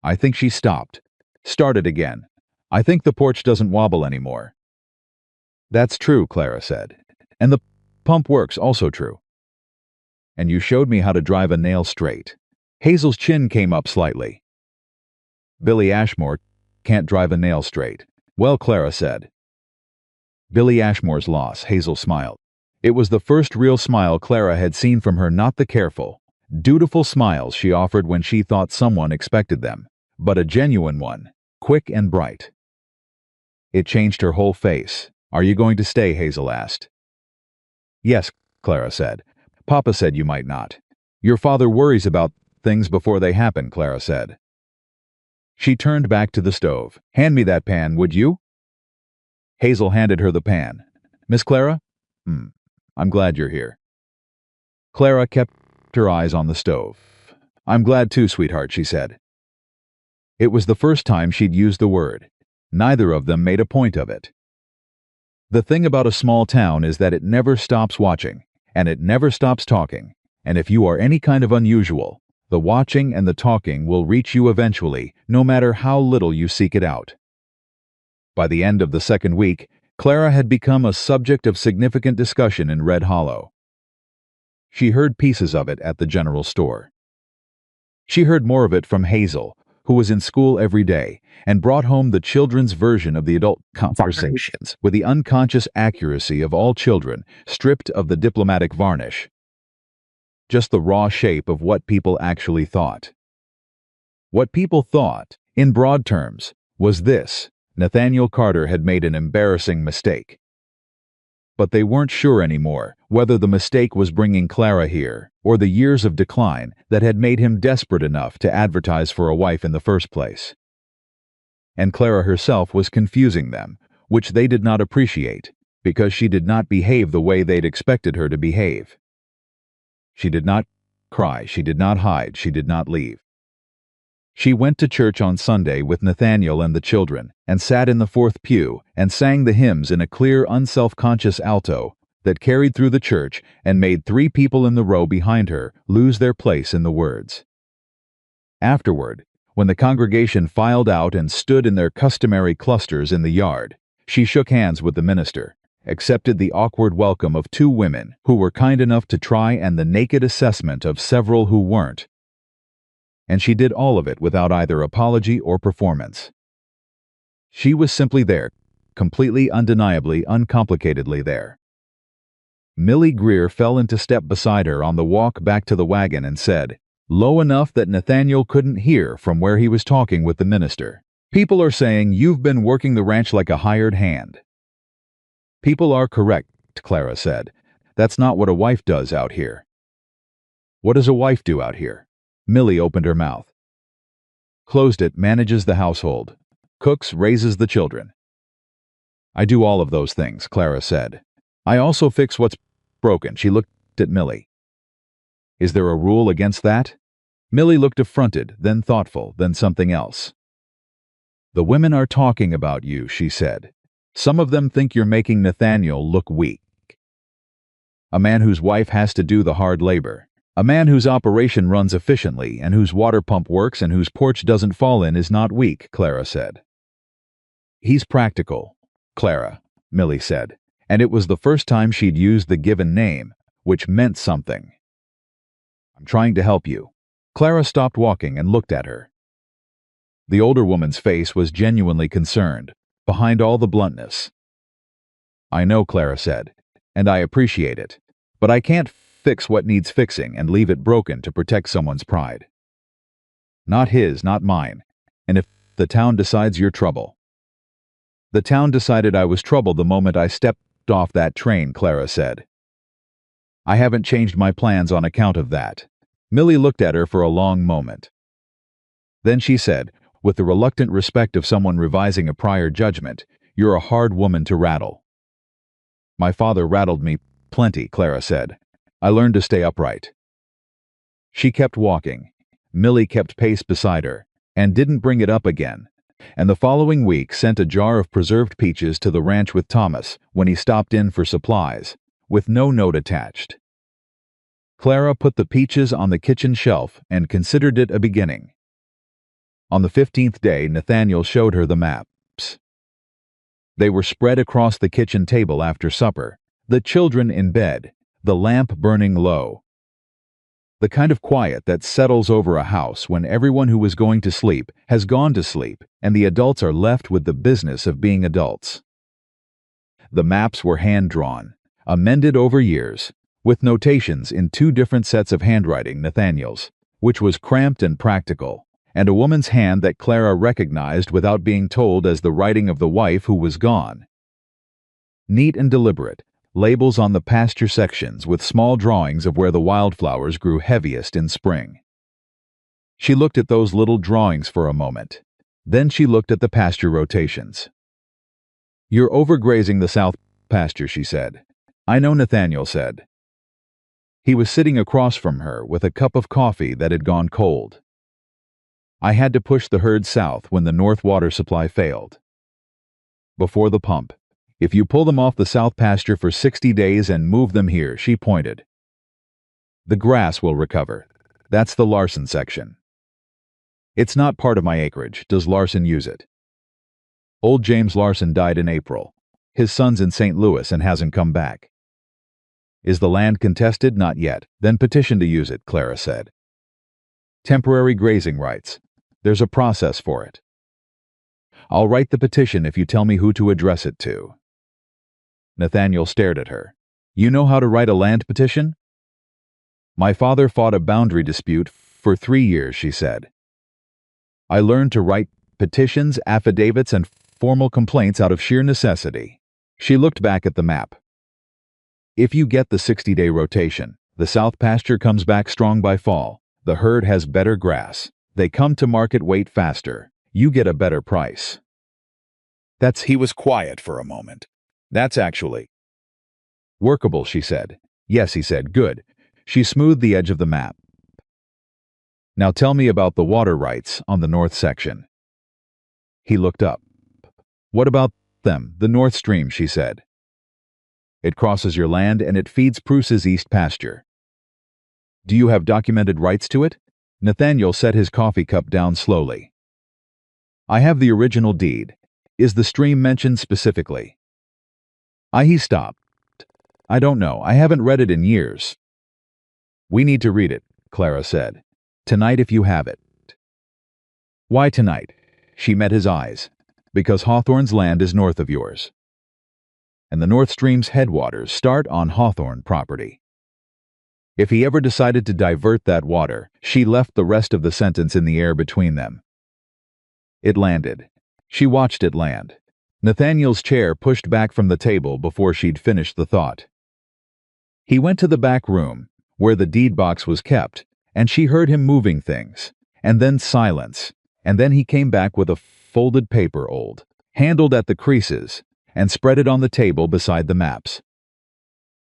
I think she stopped. Started again. I think the porch doesn't wobble anymore. That's true, Clara said. And the pump works, also true. And you showed me how to drive a nail straight. Hazel's chin came up slightly. Billy Ashmore can't drive a nail straight. Well, Clara said. Billy Ashmore's loss, Hazel smiled. It was the first real smile Clara had seen from her, not the careful, dutiful smiles she offered when she thought someone expected them, but a genuine one, quick and bright. It changed her whole face. Are you going to stay? Hazel asked. Yes, Clara said. Papa said you might not. Your father worries about things before they happen, Clara said. She turned back to the stove. Hand me that pan, would you? Hazel handed her the pan. Miss Clara? I'm glad you're here. Clara kept her eyes on the stove. I'm glad too, sweetheart, she said. It was the first time she'd used the word. Neither of them made a point of it. The thing about a small town is that it never stops watching, and it never stops talking, and if you are any kind of unusual, the watching and the talking will reach you eventually, no matter how little you seek it out. By the end of the second week, Clara had become a subject of significant discussion in Red Hollow. She heard pieces of it at the general store. She heard more of it from Hazel, who was in school every day, and brought home the children's version of the adult conversations with the unconscious accuracy of all children, stripped of the diplomatic varnish. Just the raw shape of what people actually thought. What people thought, in broad terms, was this: Nathaniel Carter had made an embarrassing mistake. But they weren't sure anymore whether the mistake was bringing Clara here, or the years of decline that had made him desperate enough to advertise for a wife in the first place. And Clara herself was confusing them, which they did not appreciate, because she did not behave the way they'd expected her to behave. She did not cry, she did not hide, she did not leave. She went to church on Sunday with Nathaniel and the children, and sat in the fourth pew and sang the hymns in a clear, unself-conscious alto that carried through the church and made 3 people in the row behind her lose their place in the words. Afterward, when the congregation filed out and stood in their customary clusters in the yard, she shook hands with the minister, accepted the awkward welcome of 2 women who were kind enough to try and the naked assessment of several who weren't. And she did all of it without either apology or performance. She was simply there, completely, undeniably, uncomplicatedly there. Millie Greer fell into step beside her on the walk back to the wagon and said, low enough that Nathaniel couldn't hear from where he was talking with the minister, "People are saying you've been working the ranch like a hired hand." "People are correct," Clara said. "That's not what a wife does out here." "What does a wife do out here?" Millie opened her mouth. "Closed it, manages the household. Cooks, raises the children." "I do all of those things," Clara said. "I also fix what's broken." She looked at Millie. "Is there a rule against that?" Millie looked affronted, then thoughtful, then something else. "The women are talking about you," she said. "Some of them think you're making Nathaniel look weak. A man whose wife has to do the hard labor. A man whose operation runs efficiently and whose water pump works and whose porch doesn't fall in is not weak," Clara said. "He's practical, Clara," Millie said, and it was the first time she'd used the given name, which meant something. "I'm trying to help you." Clara stopped walking and looked at her. The older woman's face was genuinely concerned, behind all the bluntness. "I know," Clara said, "and I appreciate it, but I can't fix what needs fixing and leave it broken to protect someone's pride. Not his, not mine, and if the town decides you're trouble." "The town decided I was trouble the moment I stepped off that train," Clara said. "I haven't changed my plans on account of that." Millie looked at her for a long moment. Then she said, with the reluctant respect of someone revising a prior judgment, "You're a hard woman to rattle." "My father rattled me plenty," Clara said. "I learned to stay upright." She kept walking. Millie kept pace beside her, and didn't bring it up again, and the following week sent a jar of preserved peaches to the ranch with Thomas when he stopped in for supplies, with no note attached. Clara put the peaches on the kitchen shelf and considered it a beginning. On the 15th day, Nathaniel showed her the maps. They were spread across the kitchen table after supper, the children in bed, the lamp burning low. The kind of quiet that settles over a house when everyone who was going to sleep has gone to sleep and the adults are left with the business of being adults. The maps were hand-drawn, amended over years, with notations in 2 different sets of handwriting, Nathaniel's, which was cramped and practical, and a woman's hand that Clara recognized without being told as the writing of the wife who was gone. Neat and deliberate, labels on the pasture sections with small drawings of where the wildflowers grew heaviest in spring. She looked at those little drawings for a moment. Then she looked at the pasture rotations. "You're overgrazing the south pasture," she said. "I know," Nathaniel said. He was sitting across from her with a cup of coffee that had gone cold. "I had to push the herd south when the north water supply failed. Before the pump. If you pull them off the south pasture for 60 days and move them here," she pointed, "the grass will recover. That's the Larson section. It's not part of my acreage. Does Larson use it?" "Old James Larson died in April. His son's in St. Louis and hasn't come back." "Is the land contested?" "Not yet." "Then petition to use it," Clara said. "Temporary grazing rights. There's a process for it." "I'll write the petition if you tell me who to address it to." Nathaniel stared at her. "You know how to write a land petition?" "My father fought a boundary dispute for 3 years," she said. "I learned to write petitions, affidavits, and formal complaints out of sheer necessity." She looked back at the map. "If you get the 60-day rotation, the south pasture comes back strong by fall. The herd has better grass. They come to market weight faster. You get a better price." He was quiet for a moment. "That's actually workable," she said. "Yes," he said. "Good." She smoothed the edge of the map. "Now tell me about the water rights on the north section." He looked up. "What about them?" "The North Stream," she said. "It crosses your land and it feeds Pruce's east pasture." "Do you have documented rights to it?" Nathaniel set his coffee cup down slowly. "I have the original deed. Is the stream mentioned specifically?" He stopped. "I don't know. I haven't read it in years." "We need to read it," Clara said. "Tonight if you have it." "Why tonight?" She met his eyes. "Because Hawthorne's land is north of yours. And the North Stream's headwaters start on Hawthorne property. If he ever decided to divert that water," she left the rest of the sentence in the air between them. It landed. She watched it land. Nathaniel's chair pushed back from the table before she'd finished the thought. He went to the back room, where the deed box was kept, and she heard him moving things, and then silence, and then he came back with a folded paper, old, handled at the creases, and spread it on the table beside the maps.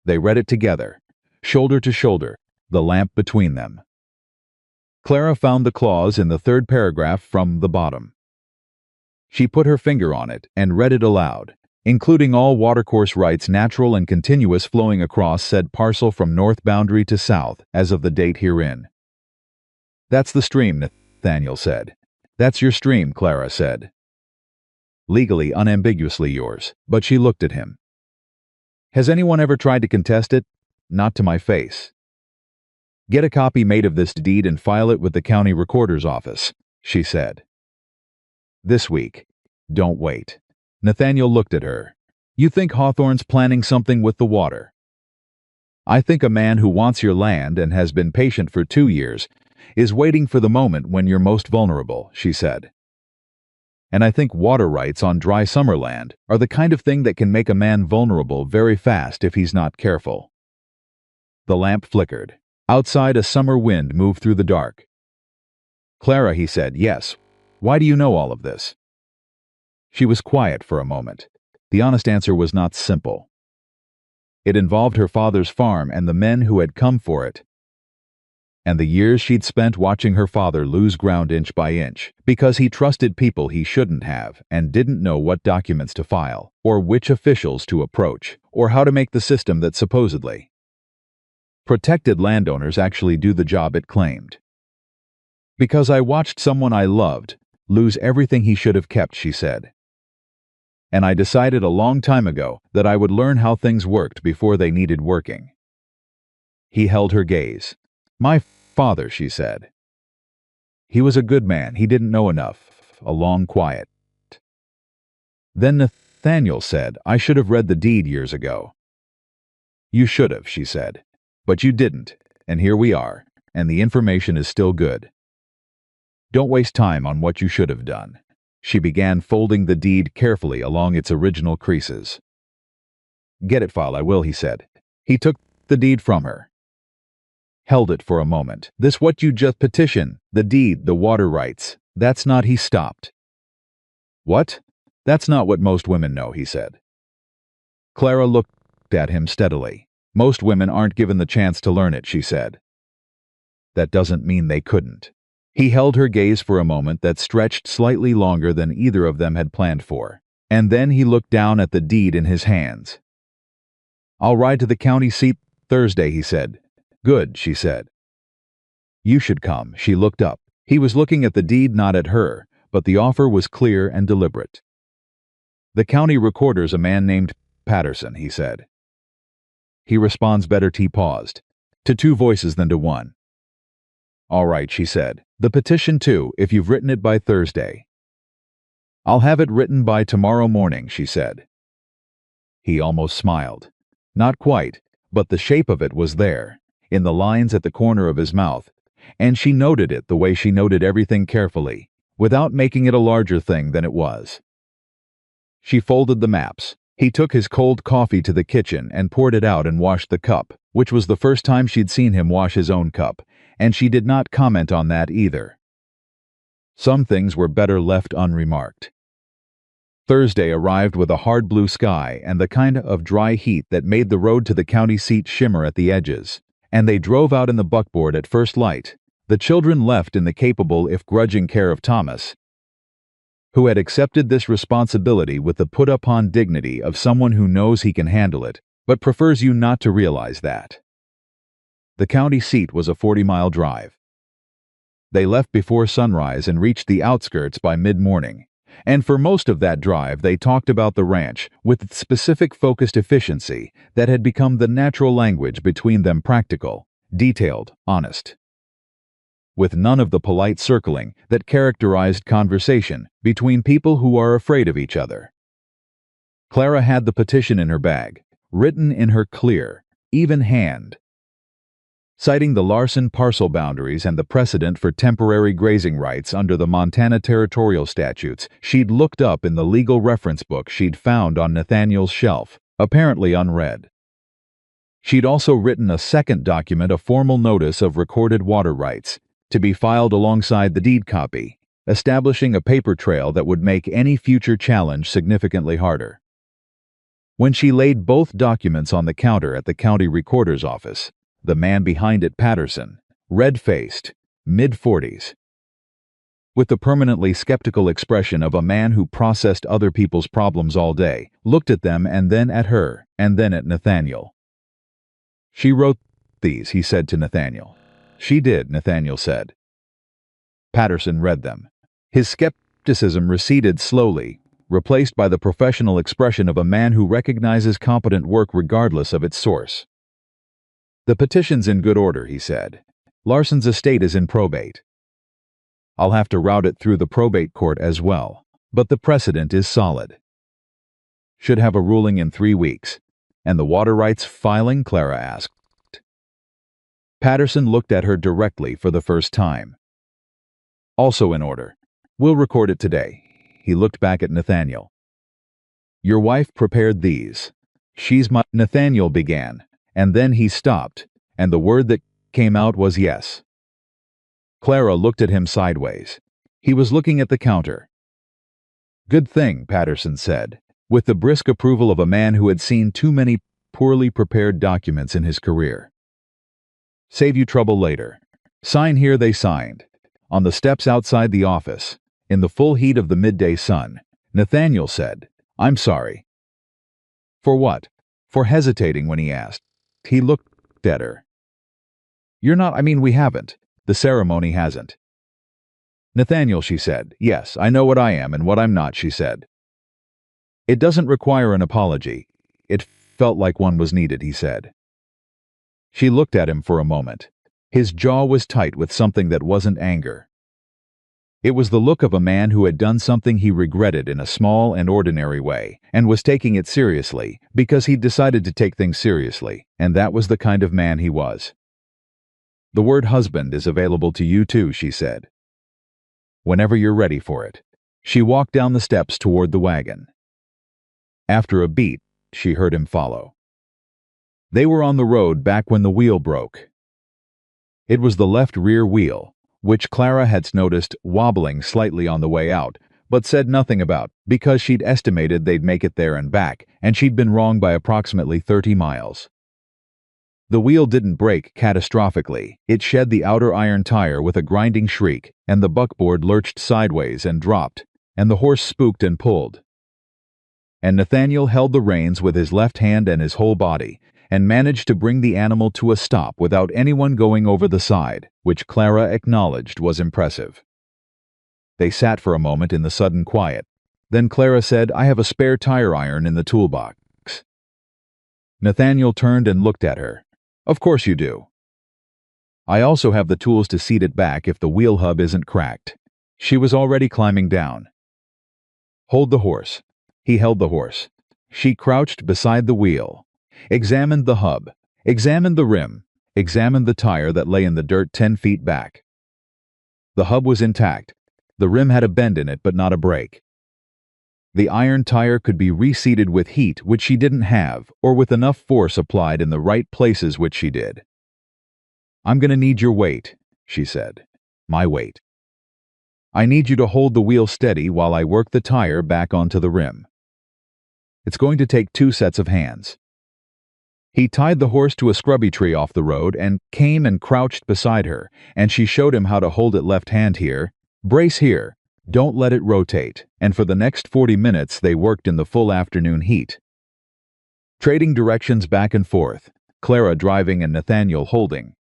They read it together, shoulder to shoulder, the lamp between them. Clara found the clause in the 3rd paragraph from the bottom. She put her finger on it and read it aloud, including all watercourse rights natural and continuous flowing across said parcel from north boundary to south as of the date herein. "That's the stream," Nathaniel said. "That's your stream," Clara said. "Legally, unambiguously yours," but she looked at him. "Has anyone ever tried to contest it?" "Not to my face." "Get a copy made of this deed and file it with the county recorder's office," she said. "This week. Don't wait." Nathaniel looked at her. "You think Hawthorne's planning something with the water?" "I think a man who wants your land and has been patient for 2 years is waiting for the moment when you're most vulnerable," she said. "And I think water rights on dry summer land are the kind of thing that can make a man vulnerable very fast if he's not careful." The lamp flickered. Outside, a summer wind moved through the dark. "Clara," he said, "yes. Why do you know all of this?" She was quiet for a moment. The honest answer was not simple. It involved her father's farm and the men who had come for it, and the years she'd spent watching her father lose ground inch by inch, because he trusted people he shouldn't have and didn't know what documents to file, or which officials to approach, or how to make the system that supposedly Protected landowners actually do the job it claimed. Because I watched someone I loved lose everything he should have kept, she said. And I decided a long time ago that I would learn how things worked before they needed working. He held her gaze. My father, she said. He was a good man. He didn't know enough. A long quiet. Then Nathaniel said, I should have read the deed years ago. You should have, she said. But you didn't, and here we are, and the information is still good. Don't waste time on what you should have done. She began folding the deed carefully along its original creases. Get it, file, I will, he said. He took the deed from her. Held it for a moment. This what you just petition, the deed, the water rights. That's not, he stopped. What? That's not what most women know, he said. Clara looked at him steadily. Most women aren't given the chance to learn it, she said. That doesn't mean they couldn't. He held her gaze for a moment that stretched slightly longer than either of them had planned for, and then he looked down at the deed in his hands. I'll ride to the county seat Thursday, he said. Good, she said. You should come. She looked up. He was looking at the deed, not at her, but the offer was clear and deliberate. The county recorder's a man named Patterson, he said. He responds better, he paused. To two voices than to one. All right, she said. The petition too, if you've written it by Thursday. I'll have it written by tomorrow morning, she said. He almost smiled. Not quite, but the shape of it was there, in the lines at the corner of his mouth, and she noted it the way she noted everything carefully, without making it a larger thing than it was. She folded the maps. He took his cold coffee to the kitchen and poured it out and washed the cup, which was the first time she'd seen him wash his own cup, and she did not comment on that either. Some things were better left unremarked. Thursday arrived with a hard blue sky and the kind of dry heat that made the road to the county seat shimmer at the edges, and they drove out in the buckboard at first light, the children left in the capable if grudging care of Thomas, who had accepted this responsibility with the put-upon dignity of someone who knows he can handle it, but prefers you not to realize that. The county seat was a 40-mile drive. They left before sunrise and reached the outskirts by mid-morning, and for most of that drive they talked about the ranch with its specific focused efficiency that had become the natural language between them, practical, detailed, honest, with none of the polite circling that characterized conversation between people who are afraid of each other. Clara had the petition in her bag, written in her clear, even hand. Citing the Larson parcel boundaries and the precedent for temporary grazing rights under the Montana territorial statutes, she'd looked up in the legal reference book she'd found on Nathaniel's shelf, apparently unread. She'd also written a second document, a formal notice of recorded water rights, to be filed alongside the deed copy, establishing a paper trail that would make any future challenge significantly harder. When she laid both documents on the counter at the county recorder's office, the man behind it, Patterson, red-faced, mid-40s, with the permanently skeptical expression of a man who processed other people's problems all day, looked at them and then at her, and then at Nathaniel. She wrote these, he said to Nathaniel. She did, Nathaniel said. Patterson read them. His skepticism receded slowly, replaced by the professional expression of a man who recognizes competent work regardless of its source. The petition's in good order, he said. Larson's estate is in probate. I'll have to route it through the probate court as well, but the precedent is solid. Should have a ruling in 3 weeks. And the water rights filing? Clara asked. Patterson looked at her directly for the first time. Also in order. We'll record it today. He looked back at Nathaniel. Your wife prepared these. She's my... Nathaniel began, and then he stopped, and the word that came out was yes. Clara looked at him sideways. He was looking at the counter. Good thing, Patterson said, with the brisk approval of a man who had seen too many poorly prepared documents in his career. Save you trouble later. Sign here. They signed. On the steps outside the office, in the full heat of the midday sun, Nathaniel said, I'm sorry. For what? For hesitating when he asked. He looked at her. We haven't. The ceremony hasn't. Nathaniel, she said. Yes, I know what I am and what I'm not, she said. It doesn't require an apology. It felt like one was needed, he said. She looked at him for a moment. His jaw was tight with something that wasn't anger. It was the look of a man who had done something he regretted in a small and ordinary way, and was taking it seriously, because he'd decided to take things seriously, and that was the kind of man he was. The word husband is available to you too, she said. Whenever you're ready for it. She walked down the steps toward the wagon. After a beat, she heard him follow. They were on the road back when the wheel broke. It was the left rear wheel, which Clara had noticed wobbling slightly on the way out, but said nothing about, because she'd estimated they'd make it there and back, and she'd been wrong by approximately 30 miles. The wheel didn't break catastrophically. It shed the outer iron tire with a grinding shriek, and the buckboard lurched sideways and dropped, and the horse spooked and pulled. And Nathaniel held the reins with his left hand and his whole body, and managed to bring the animal to a stop without anyone going over the side, which Clara acknowledged was impressive. They sat for a moment in the sudden quiet. Then Clara said, "I have a spare tire iron in the toolbox." Nathaniel turned and looked at her. "Of course you do. I also have the tools to seat it back if the wheel hub isn't cracked." She was already climbing down. "Hold the horse." He held the horse. She crouched beside the wheel, examined the hub, examined the rim, examined the tire that lay in the dirt 10 feet back. The hub was intact. The rim had a bend in it but not a break. The iron tire could be reseated with heat, which she didn't have, or with enough force applied in the right places, which she did. "I'm going to need your weight," she said. "My weight. I need you to hold the wheel steady while I work the tire back onto the rim. It's going to take 2 sets of hands." He tied the horse to a scrubby tree off the road and came and crouched beside her, and she showed him how to hold it left hand here, brace here, don't let it rotate, and for the next 40 minutes they worked in the full afternoon heat. Trading directions back and forth, Clara driving and Nathaniel holding.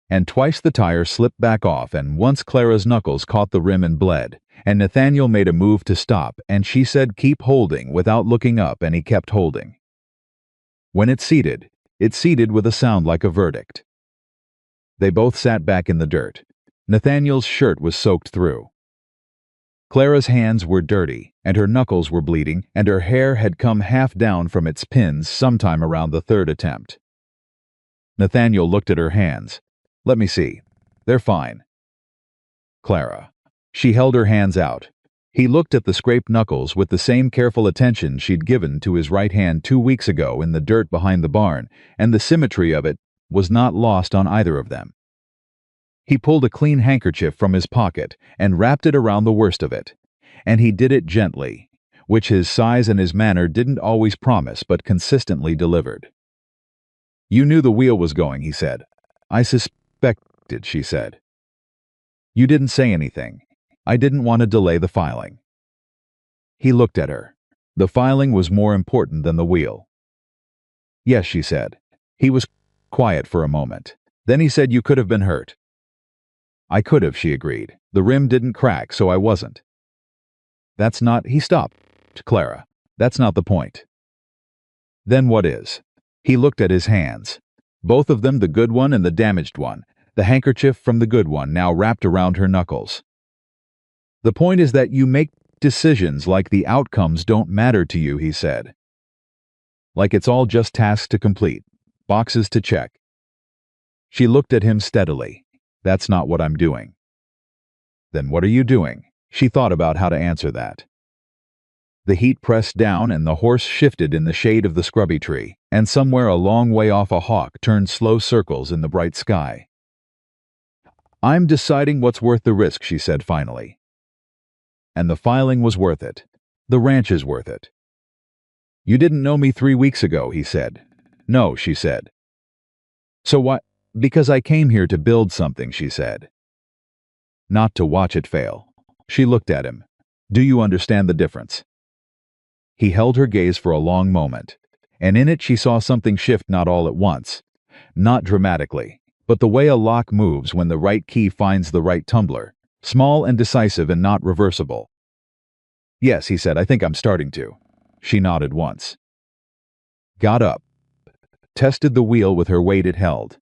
And twice the tire slipped back off, and once Clara's knuckles caught the rim and bled, and Nathaniel made a move to stop, and she said keep holding without looking up, and he kept holding. When it seated with a sound like a verdict. They both sat back in the dirt. Nathaniel's shirt was soaked through. Clara's hands were dirty, and her knuckles were bleeding, and her hair had come half down from its pins sometime around the 3rd attempt. Nathaniel looked at her hands. "Let me see. They're fine." Clara. She held her hands out. He looked at the scraped knuckles with the same careful attention she'd given to his right hand 2 weeks ago in the dirt behind the barn, and the symmetry of it was not lost on either of them. He pulled a clean handkerchief from his pocket and wrapped it around the worst of it, and he did it gently, which his size and his manner didn't always promise but consistently delivered. "You knew the wheel was going," he said. "I suspected," she said. "You didn't say anything. I didn't want to delay the filing." He looked at her. The filing was more important than the wheel. "Yes," she said. He was quiet for a moment. Then he said, "You could have been hurt." "I could have," she agreed. "The rim didn't crack, so I wasn't." "That's not—" He stopped. "Clara, that's not the point." "Then what is?" He looked at his hands. Both of them, the good one and the damaged one, the handkerchief from the good one now wrapped around her knuckles. "The point is that you make decisions like the outcomes don't matter to you," he said. "Like it's all just tasks to complete, boxes to check." She looked at him steadily. "That's not what I'm doing." "Then what are you doing?" She thought about how to answer that. The heat pressed down and the horse shifted in the shade of the scrubby tree, and somewhere a long way off a hawk turned slow circles in the bright sky. "I'm deciding what's worth the risk," she said finally. "And the filing was worth it. The ranch is worth it." "You didn't know me 3 weeks ago," he said. "No," she said. "So why—" "Because I came here to build something," she said. "Not to watch it fail." She looked at him. "Do you understand the difference?" He held her gaze for a long moment, and in it she saw something shift, not all at once, not dramatically, but the way a lock moves when the right key finds the right tumbler, small and decisive and not reversible. Yes, he said, I think I'm starting to. She nodded once. Got up. Tested the wheel with her weight it held.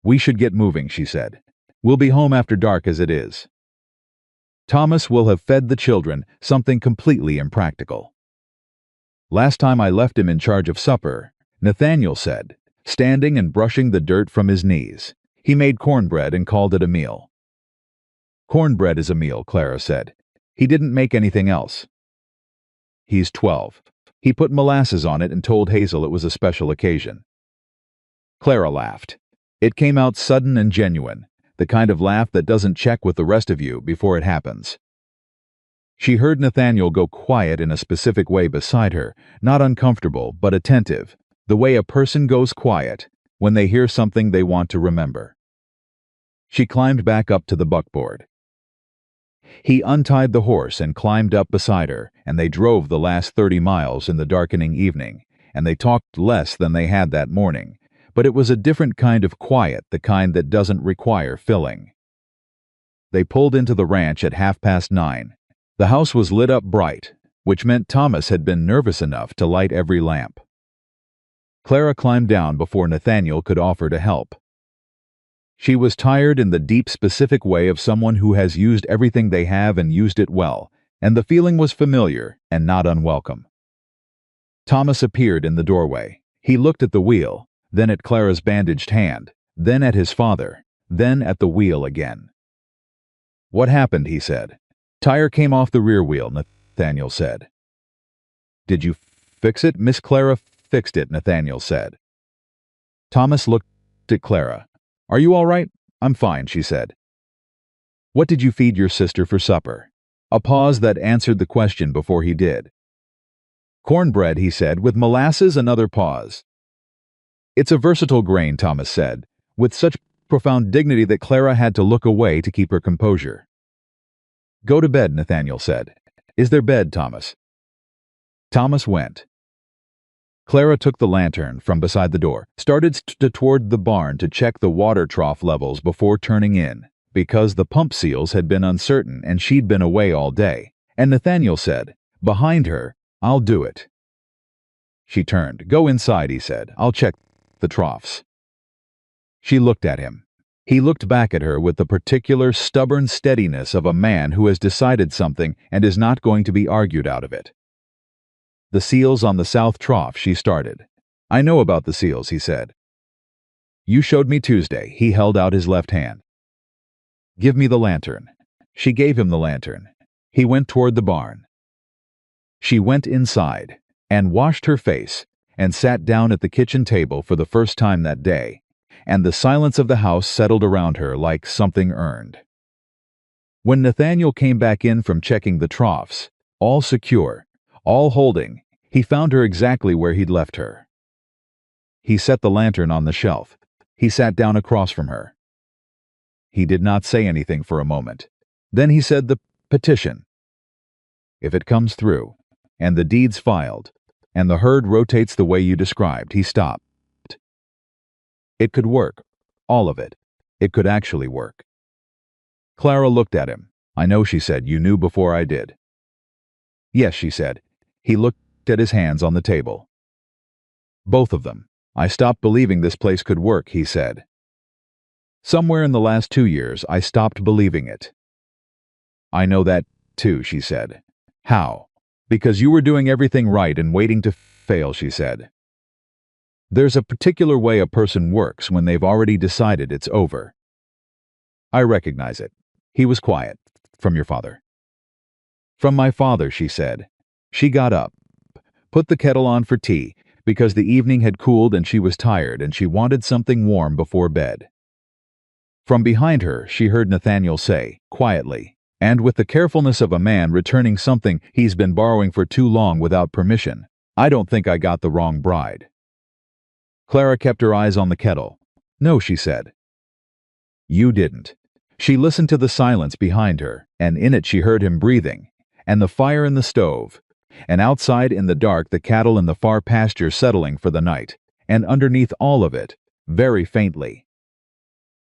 We should get moving, she said. We'll be home after dark as it is. Thomas will have fed the children, something completely impractical. Last time I left him in charge of supper, Nathaniel said, standing and brushing the dirt from his knees. He made cornbread and called it a meal. Cornbread is a meal, Clara said. He didn't make anything else. He's 12. He put molasses on it and told Hazel it was a special occasion. Clara laughed. It came out sudden and genuine, the kind of laugh that doesn't check with the rest of you before it happens. She heard Nathaniel go quiet in a specific way beside her, not uncomfortable but attentive, the way a person goes quiet when they hear something they want to remember. She climbed back up to the buckboard. He untied the horse and climbed up beside her, and they drove the last 30 miles in the darkening evening, and they talked less than they had that morning, but it was a different kind of quiet, the kind that doesn't require filling. They pulled into the ranch at 9:30. The house was lit up bright, which meant Thomas had been nervous enough to light every lamp. Clara climbed down before Nathaniel could offer to help. She was tired in the deep, specific way of someone who has used everything they have and used it well, and the feeling was familiar and not unwelcome. Thomas appeared in the doorway. He looked at the wheel, then at Clara's bandaged hand, then at his father, then at the wheel again. What happened, he said. Tire came off the rear wheel, Nathaniel said. Did you fix it? Miss Clara fixed it, Nathaniel said. Thomas looked at Clara. Are you all right? I'm fine, she said. What did you feed your sister for supper? A pause that answered the question before he did. Cornbread, he said, with molasses. Another pause. It's a versatile grain, Thomas said, with such profound dignity that Clara had to look away to keep her composure. Go to bed, Nathaniel said. Is there bed, Thomas? Thomas went. Clara took the lantern from beside the door, started toward the barn to check the water trough levels before turning in, because the pump seals had been uncertain and she'd been away all day, and Nathaniel said, behind her, I'll do it. She turned. Go inside, he said. I'll check the troughs. She looked at him. He looked back at her with the particular stubborn steadiness of a man who has decided something and is not going to be argued out of it. The seals on the south trough, she started. I know about the seals, he said. You showed me Tuesday. He held out his left hand. Give me the lantern. She gave him the lantern. He went toward the barn. She went inside and washed her face and sat down at the kitchen table for the first time that day, and the silence of the house settled around her like something earned. When Nathaniel came back in from checking the troughs, all secure, all holding, he found her exactly where he'd left her. He set the lantern on the shelf. He sat down across from her. He did not say anything for a moment. Then he said the petition. If it comes through, and the deed's filed, and the herd rotates the way you described, he stopped. It could work. All of it. It could actually work. Clara looked at him. I know, she said. You knew before I did. Yes, she said. He looked at his hands on the table. Both of them. I stopped believing this place could work, he said. Somewhere in the last 2 years, I stopped believing it. I know that, too, she said. How? Because you were doing everything right and waiting to fail, she said. There's a particular way a person works when they've already decided it's over. I recognize it. He was quiet. From your father. From my father, she said. She got up, put the kettle on for tea, because the evening had cooled and she was tired and she wanted something warm before bed. From behind her, she heard Nathaniel say, quietly, and with the carefulness of a man returning something he's been borrowing for too long without permission, I don't think I got the wrong bride. Clara kept her eyes on the kettle. No, she said. You didn't. She listened to the silence behind her, and in it she heard him breathing, and the fire in the stove, and outside in the dark the cattle in the far pasture settling for the night, and underneath all of it, very faintly,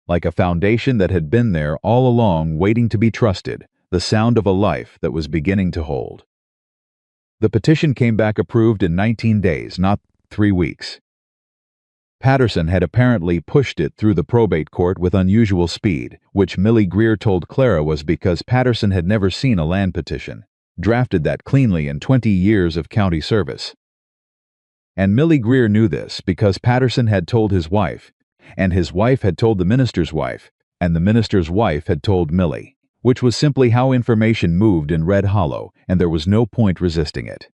like a foundation that had been there all along waiting to be trusted, the sound of a life that was beginning to hold. The petition came back approved in 19 days, not 3 weeks. Patterson had apparently pushed it through the probate court with unusual speed, which Millie Greer told Clara was because Patterson had never seen a land petition, drafted that cleanly in 20 years of county service. And Millie Greer knew this because Patterson had told his wife, and his wife had told the minister's wife, and the minister's wife had told Millie, which was simply how information moved in Red Hollow, and there was no point resisting it.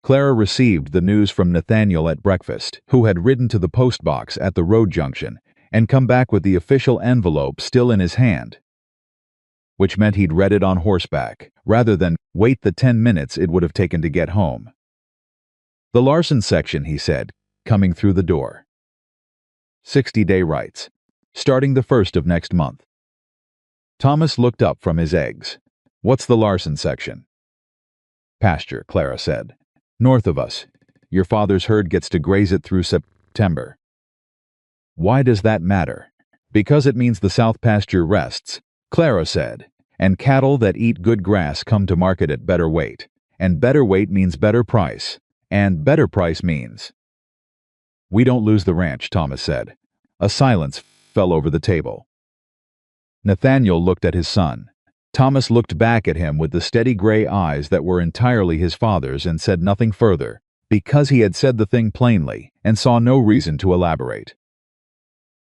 Clara received the news from Nathaniel at breakfast, who had ridden to the post box at the road junction and come back with the official envelope still in his hand, which meant he'd read it on horseback, rather than wait the 10 minutes it would have taken to get home. The Larson section, he said, coming through the door. 60-day rights, starting the 1st of next month. Thomas looked up from his eggs. What's the Larson section? Pasture, Clara said. North of us. Your father's herd gets to graze it through September. Why does that matter? Because it means the south pasture rests, Clara said, and cattle that eat good grass come to market at better weight, and better weight means better price, and better price means... We don't lose the ranch, Thomas said. A silence fell over the table. Nathaniel looked at his son. Thomas looked back at him with the steady gray eyes that were entirely his father's and said nothing further, because he had said the thing plainly and saw no reason to elaborate.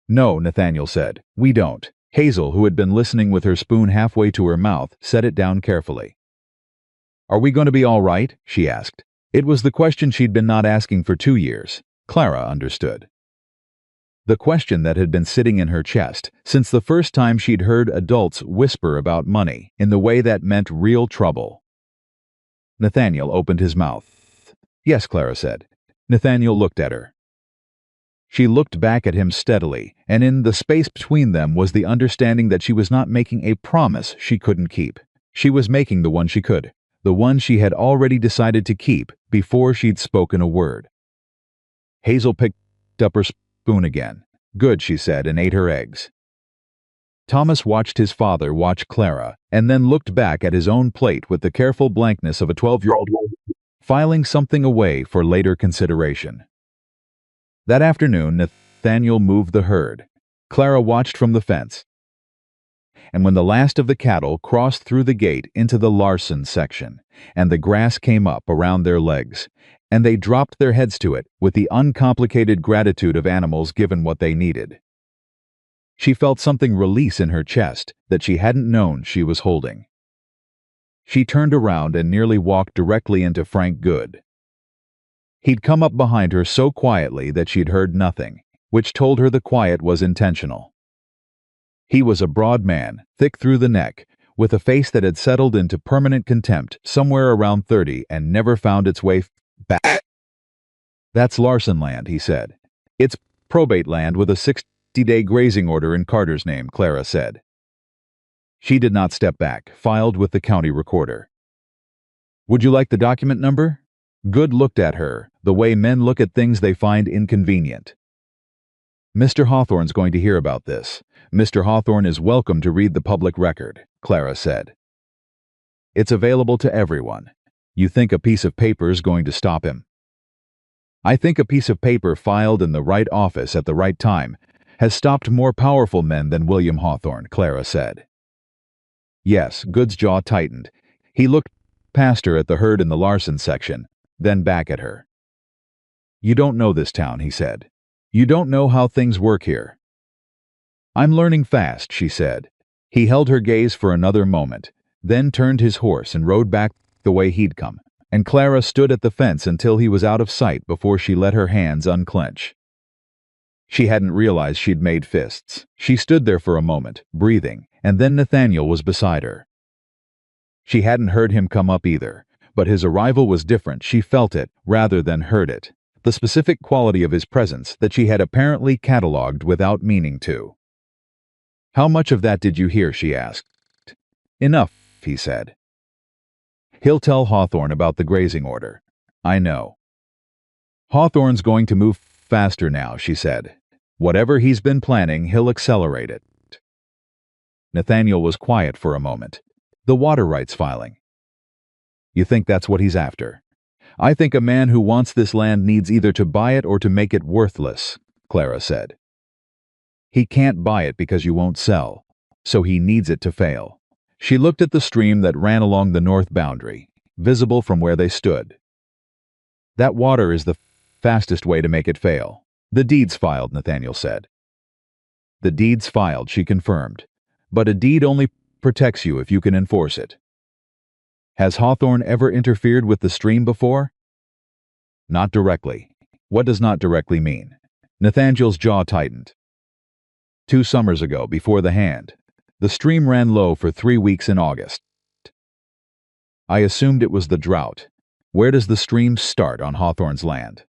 No, Nathaniel said, we don't. Hazel, who had been listening with her spoon halfway to her mouth, set it down carefully. Are we going to be all right? She asked. It was the question she'd been not asking for 2 years. Clara understood. The question that had been sitting in her chest since the first time she'd heard adults whisper about money in the way that meant real trouble. Nathaniel opened his mouth. Yes, Clara said. Nathaniel looked at her. She looked back at him steadily, and in the space between them was the understanding that she was not making a promise she couldn't keep. She was making the one she could, the one she had already decided to keep before she'd spoken a word. Hazel picked up her spoon again. Good, she said, and ate her eggs. Thomas watched his father watch Clara, and then looked back at his own plate with the careful blankness of a 12-year-old filing something away for later consideration. That afternoon, Nathaniel moved the herd. Clara watched from the fence, and when the last of the cattle crossed through the gate into the Larson section, and the grass came up around their legs, and they dropped their heads to it with the uncomplicated gratitude of animals given what they needed. She felt something release in her chest that she hadn't known she was holding. She turned around and nearly walked directly into Frank Good. He'd come up behind her so quietly that she'd heard nothing, which told her the quiet was intentional. He was a broad man, thick through the neck, with a face that had settled into permanent contempt somewhere around 30 and never found its way back. That's Larson land, he said. It's probate land with a 60-day grazing order in Carter's name, Clara said. She did not step back, filed with the county recorder. Would you like the document number? Good looked at her, the way men look at things they find inconvenient. Mr. Hawthorne's going to hear about this. Mr. Hawthorne is welcome to read the public record, Clara said. It's available to everyone. You think a piece of paper's going to stop him? I think a piece of paper filed in the right office at the right time has stopped more powerful men than William Hawthorne, Clara said. Yes, Good's jaw tightened. He looked past her at the herd in the Larson section, then back at her. You don't know this town, he said. You don't know how things work here. I'm learning fast, she said. He held her gaze for another moment, then turned his horse and rode back the way he'd come, and Clara stood at the fence until he was out of sight before she let her hands unclench. She hadn't realized she'd made fists. She stood there for a moment, breathing, and then Nathaniel was beside her. She hadn't heard him come up either, but his arrival was different. She felt it rather than heard it, the specific quality of his presence that she had apparently catalogued without meaning to. How much of that did you hear? She asked. Enough, he said. He'll tell Hawthorne about the grazing order. I know. Hawthorne's going to move faster now, she said. Whatever he's been planning, he'll accelerate it. Nathaniel was quiet for a moment. The water rights filing. You think that's what he's after? I think a man who wants this land needs either to buy it or to make it worthless, Clara said. He can't buy it because you won't sell, so he needs it to fail. She looked at the stream that ran along the north boundary, visible from where they stood. That water is the fastest way to make it fail. The deed's filed, Nathaniel said. The deed's filed, she confirmed. But a deed only protects you if you can enforce it. Has Hawthorne ever interfered with the stream before? Not directly. What does not directly mean? Nathaniel's jaw tightened. 2 summers ago, before the hand, the stream ran low for 3 weeks in August. I assumed it was the drought. Where does the stream start on Hawthorne's land?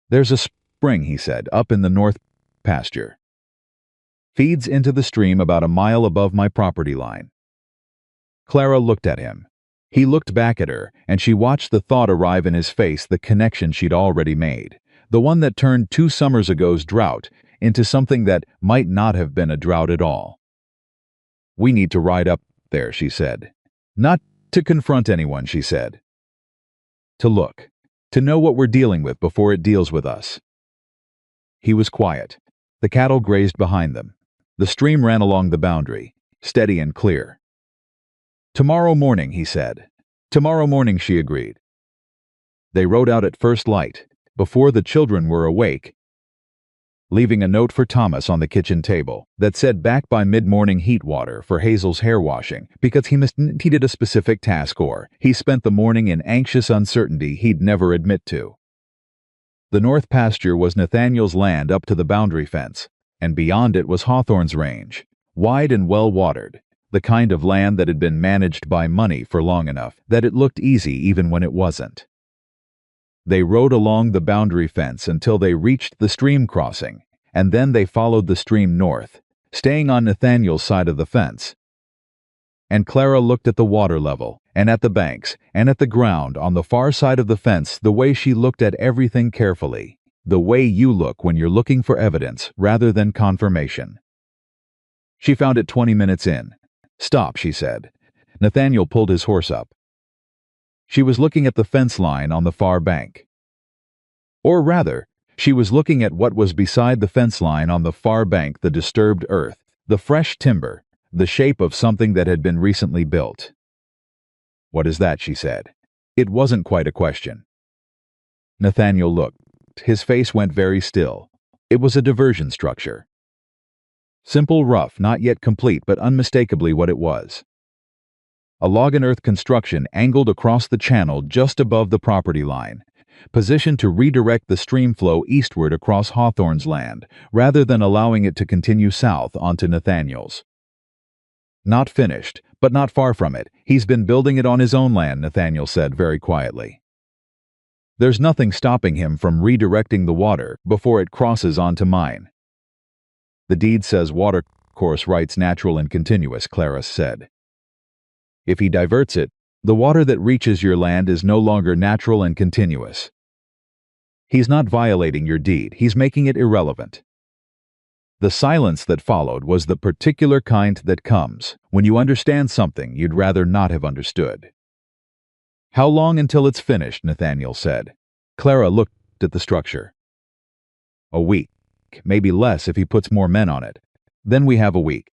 There's a spring, he said, up in the north pasture. Feeds into the stream about a mile above my property line. Clara looked at him. He looked back at her, and she watched the thought arrive in his face, the connection she'd already made, the one that turned 2 summers ago's drought into something that might not have been a drought at all. We need to ride up there, she said. Not to confront anyone, she said. To look, to know what we're dealing with before it deals with us. He was quiet. The cattle grazed behind them. The stream ran along the boundary, steady and clear. Tomorrow morning, he said. Tomorrow morning, she agreed. They rode out at first light, before the children were awake, leaving a note for Thomas on the kitchen table that said back by mid-morning heat water for Hazel's hair washing because he needed a specific task or he spent the morning in anxious uncertainty he'd never admit to. The north pasture was Nathaniel's land up to the boundary fence, and beyond it was Hawthorne's range, wide and well-watered, the kind of land that had been managed by money for long enough that it looked easy even when it wasn't. They rode along the boundary fence until they reached the stream crossing, and then they followed the stream north, staying on Nathaniel's side of the fence. And Clara looked at the water level, and at the banks, and at the ground on the far side of the fence the way she looked at everything carefully, the way you look when you're looking for evidence rather than confirmation. She found it 20 minutes in. Stop, she said. Nathaniel pulled his horse up. She was looking at the fence line on the far bank. Or rather, she was looking at what was beside the fence line on the far bank, the disturbed earth, the fresh timber, the shape of something that had been recently built. What is that, she said. It wasn't quite a question. Nathaniel looked. His face went very still. It was a diversion structure. Simple, rough, not yet complete, but unmistakably what it was. A log-and-earth construction angled across the channel just above the property line, positioned to redirect the stream flow eastward across Hawthorne's land, rather than allowing it to continue south onto Nathaniel's. Not finished, but not far from it. He's been building it on his own land, Nathaniel said very quietly. There's nothing stopping him from redirecting the water before it crosses onto mine. The deed says water course rights natural and continuous, Clara said. If he diverts it, the water that reaches your land is no longer natural and continuous. He's not violating your deed, he's making it irrelevant. The silence that followed was the particular kind that comes when you understand something you'd rather not have understood. How long until it's finished, Nathaniel said. Clara looked at the structure. A week, maybe less if he puts more men on it. Then we have a week.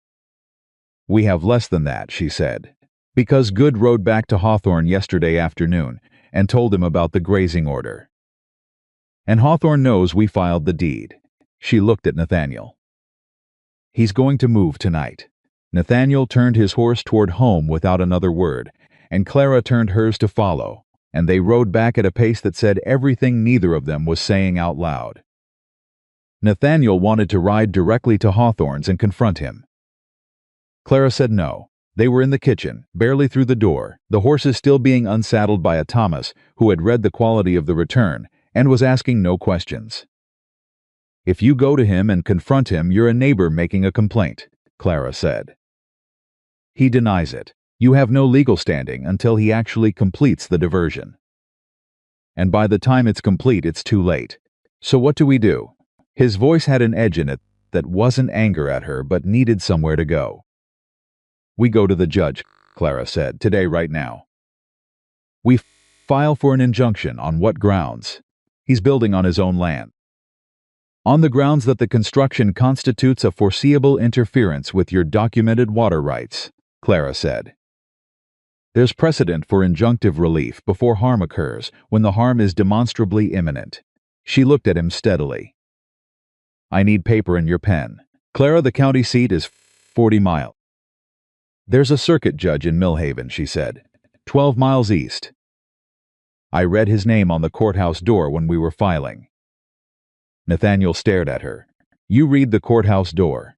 We have less than that, she said, because Good rode back to Hawthorne yesterday afternoon and told him about the grazing order. And Hawthorne knows we filed the deed. She looked at Nathaniel. He's going to move tonight. Nathaniel turned his horse toward home without another word, and Clara turned hers to follow, and they rode back at a pace that said everything neither of them was saying out loud. Nathaniel wanted to ride directly to Hawthorne's and confront him. Clara said no. They were in the kitchen, barely through the door, the horses still being unsaddled by a Thomas who had read the quality of the return and was asking no questions. If you go to him and confront him, you're a neighbor making a complaint, Clara said. He denies it. You have no legal standing until he actually completes the diversion. And by the time it's complete, it's too late. So what do we do? His voice had an edge in it that wasn't anger at her but needed somewhere to go. "We go to the judge," Clara said, "today, right now. We file for an injunction. On what grounds? He's building on his own land. On the grounds that the construction constitutes a foreseeable interference with your documented water rights," Clara said. "There's precedent for injunctive relief before harm occurs, when the harm is demonstrably imminent." She looked at him steadily. "I need paper and your pen. Clara, the county seat is 40 miles. There's a circuit judge in Millhaven," she said, 12 miles east. I read his name on the courthouse door when we were filing. Nathaniel stared at her. "You read the courthouse door."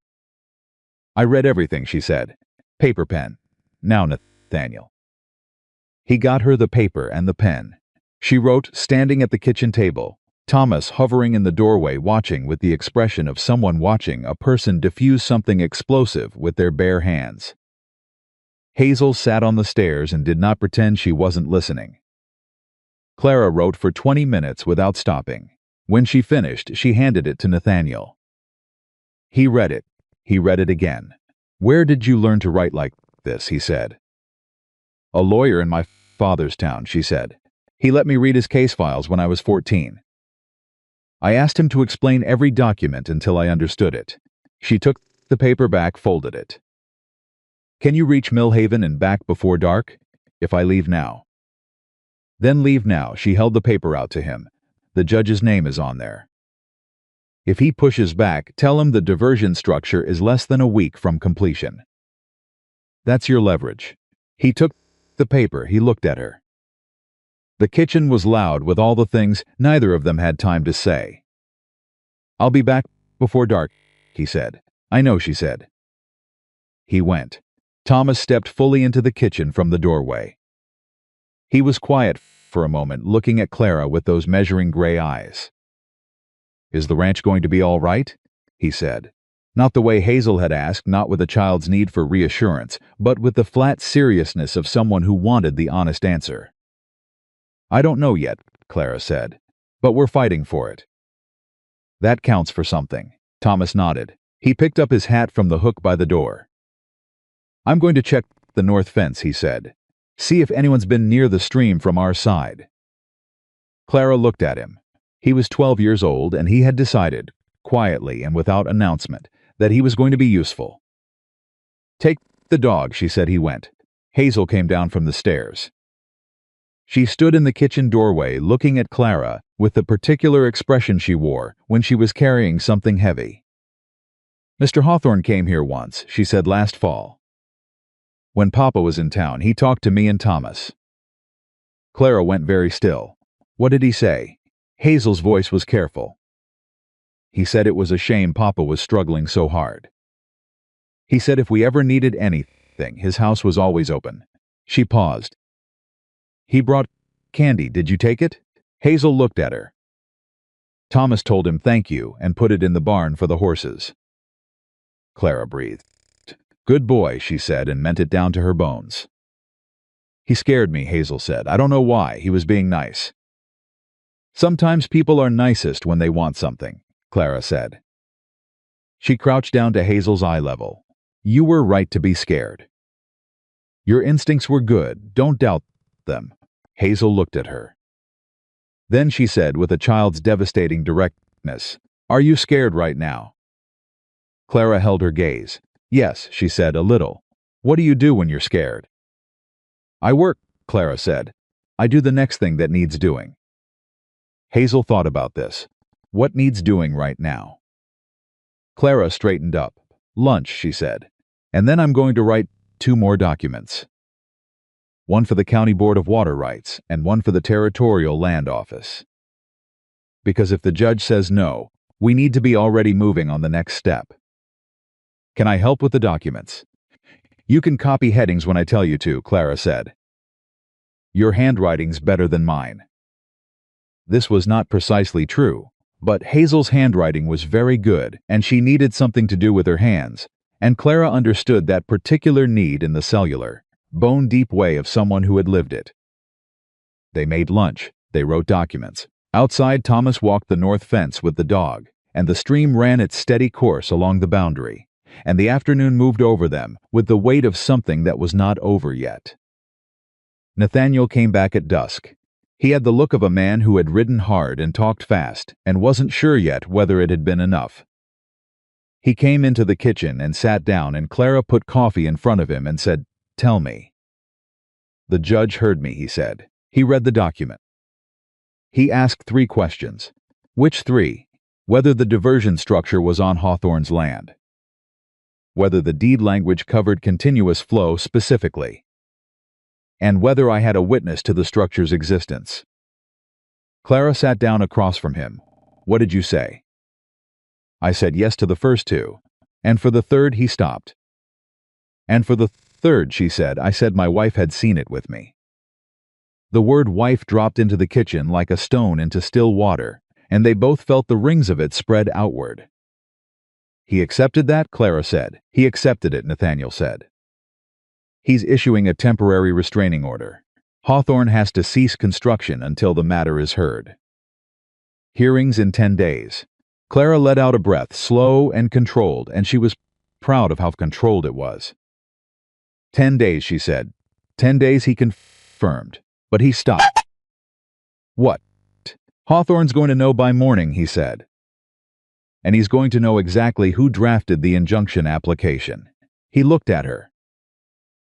"I read everything," she said. "Paper, pen. Now, Nathaniel." He got her the paper and the pen. She wrote, standing at the kitchen table, Thomas hovering in the doorway watching with the expression of someone watching a person diffuse something explosive with their bare hands. Hazel sat on the stairs and did not pretend she wasn't listening. Clara wrote for 20 minutes without stopping. When she finished, she handed it to Nathaniel. He read it. He read it again. "Where did you learn to write like this?" he said. "A lawyer in my father's town," she said. "He let me read his case files when I was 14. I asked him to explain every document until I understood it." She took the paper back, folded it. "Can you reach Millhaven and back before dark? If I leave now." "Then leave now." She held the paper out to him. "The judge's name is on there. If he pushes back, tell him the diversion structure is less than a week from completion. That's your leverage." He took the paper. He looked at her. The kitchen was loud with all the things neither of them had time to say. "I'll be back before dark," he said. "I know," she said. He went. Thomas stepped fully into the kitchen from the doorway. He was quiet for a moment, looking at Clara with those measuring gray eyes. "Is the ranch going to be all right?" he said. Not the way Hazel had asked, not with a child's need for reassurance, but with the flat seriousness of someone who wanted the honest answer. "I don't know yet," Clara said, "but we're fighting for it." "That counts for something." Thomas nodded. He picked up his hat from the hook by the door. "I'm going to check the north fence," he said. "See if anyone's been near the stream from our side." Clara looked at him. He was 12 years old, and he had decided, quietly and without announcement, that he was going to be useful. "Take the dog," she said. He went. Hazel came down from the stairs. She stood in the kitchen doorway looking at Clara with the particular expression she wore when she was carrying something heavy. "Mr. Hawthorne came here once," she said, "last fall. When Papa was in town, he talked to me and Thomas." Clara went very still. "What did he say?" Hazel's voice was careful. "He said it was a shame Papa was struggling so hard. He said if we ever needed anything, his house was always open." She paused. "He brought candy. Did you take it?" Hazel looked at her. "Thomas told him thank you and put it in the barn for the horses." Clara breathed. "Good boy," she said, and meant it down to her bones. "He scared me," Hazel said. "I don't know why. He was being nice." "Sometimes people are nicest when they want something," Clara said. She crouched down to Hazel's eye level. "You were right to be scared. Your instincts were good. Don't doubt them." Hazel looked at her. Then she said with a child's devastating directness, "Are you scared right now?" Clara held her gaze. "Yes," she said, "a little." "What do you do when you're scared?" "I work," Clara said. "I do the next thing that needs doing." Hazel thought about this. What needs doing right now? Clara straightened up. "Lunch," she said. "And then I'm going to write 2 more documents. One for the County Board of Water Rights and one for the Territorial Land Office. Because if the judge says no, we need to be already moving on the next step. Can I help with the documents?" "You can copy headings when I tell you to," Clara said. "Your handwriting's better than mine." This was not precisely true, but Hazel's handwriting was very good, and she needed something to do with her hands, and Clara understood that particular need in the cellular, bone-deep way of someone who had lived it. They made lunch. They wrote documents. Outside, Thomas walked the north fence with the dog, and the stream ran its steady course along the boundary, and the afternoon moved over them with the weight of something that was not over yet. Nathaniel came back at dusk. He had the look of a man who had ridden hard and talked fast and wasn't sure yet whether it had been enough. He came into the kitchen and sat down, and Clara put coffee in front of him and said, "Tell me." "The judge heard me," he said. He read the document. He asked 3 questions. Which 3? Whether the diversion structure was on Hawthorne's land. Whether the deed language covered continuous flow specifically. And whether I had a witness to the structure's existence. Clara sat down across from him. "What did you say?" "I said yes to the first 2. And for the third," he stopped. "And for the third," she said, "I said my wife had seen it with me." The word wife dropped into the kitchen like a stone into still water, and they both felt the rings of it spread outward. "He accepted that?" Clara said. "He accepted it," Nathaniel said. "He's issuing a temporary restraining order. Hawthorne has to cease construction until the matter is heard. Hearings in 10 days. Clara let out a breath, slow and controlled, and she was proud of how controlled it was. 10 days, she said. 10 days, he confirmed. But he stopped. "What?" "Hawthorne's going to know by morning," he said. "And he's going to know exactly who drafted the injunction application." He looked at her.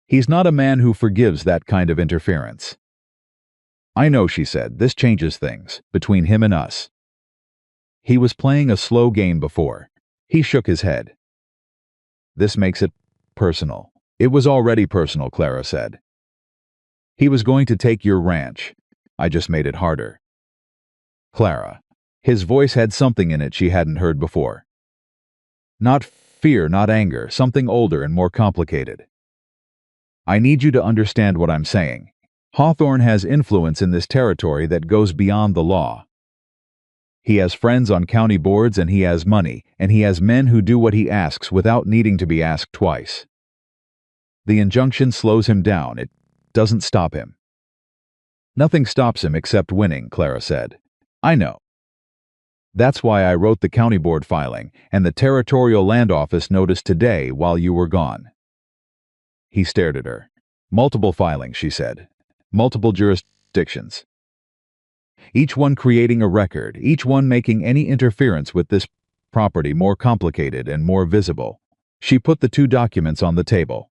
"He's not a man who forgives that kind of interference." "I know," she said. "This changes things, between him and us." He was playing a slow game before. He shook his head. "This makes it personal." "It was already personal," Clara said. "He was going to take your ranch. I just made it harder." "Clara." His voice had something in it she hadn't heard before. Not fear, not anger, something older and more complicated. "I need you to understand what I'm saying. Hawthorne has influence in this territory that goes beyond the law. He has friends on county boards, and he has money, and he has men who do what he asks without needing to be asked twice. The injunction slows him down. It doesn't stop him." "Nothing stops him except winning," Clara said. "I know. That's why I wrote the county board filing and the territorial land office notice today while you were gone." He stared at her. "Multiple filings," she said. "Multiple jurisdictions. Each one creating a record, each one making any interference with this property more complicated and more visible." She put the 2 documents on the table.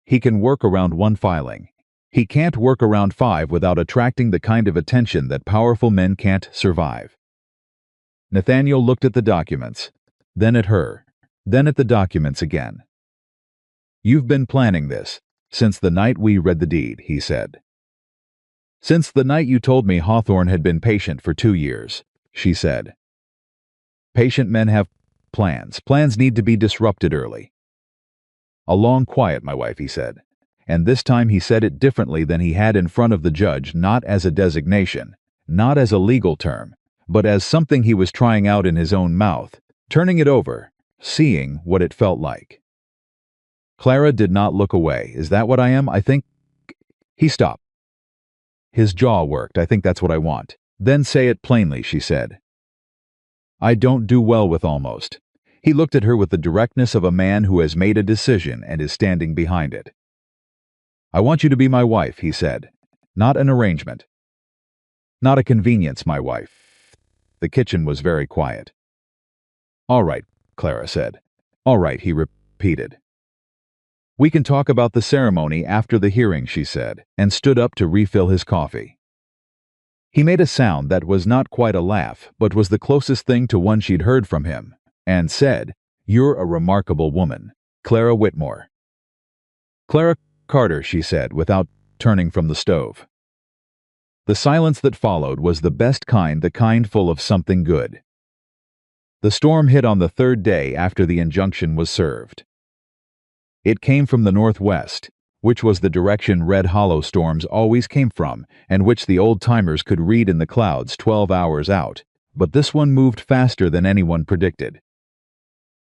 "He can work around 1 filing. He can't work around 5 without attracting the kind of attention that powerful men can't survive." Nathaniel looked at the documents, then at her, then at the documents again. "You've been planning this since the night we read the deed," he said. "Since the night you told me Hawthorne had been patient for 2 years," she said. "Patient men have plans. Plans need to be disrupted early." "A long quiet, my wife," he said. And this time he said it differently than he had in front of the judge, not as a designation, not as a legal term, but as something he was trying out in his own mouth, turning it over, seeing what it felt like. Clara did not look away. "Is that what I am? I think—" He stopped. His jaw worked. "I think that's what I want." "Then say it plainly," she said. "I don't do well with almost." He looked at her with the directness of a man who has made a decision and is standing behind it. "I want you to be my wife," he said. "Not an arrangement. Not a convenience, my wife." The kitchen was very quiet. "All right," Clara said. "All right," he repeated. "We can talk about the ceremony after the hearing," she said, and stood up to refill his coffee. He made a sound that was not quite a laugh, but was the closest thing to one she'd heard from him, and said, "You're a remarkable woman, Clara Whitmore." "Clara Carter," she said, without turning from the stove. The silence that followed was the best kind, the kind full of something good. The storm hit on the 3rd day after the injunction was served. It came from the northwest, which was the direction Red Hollow storms always came from, and which the old-timers could read in the clouds 12 hours out, but this one moved faster than anyone predicted.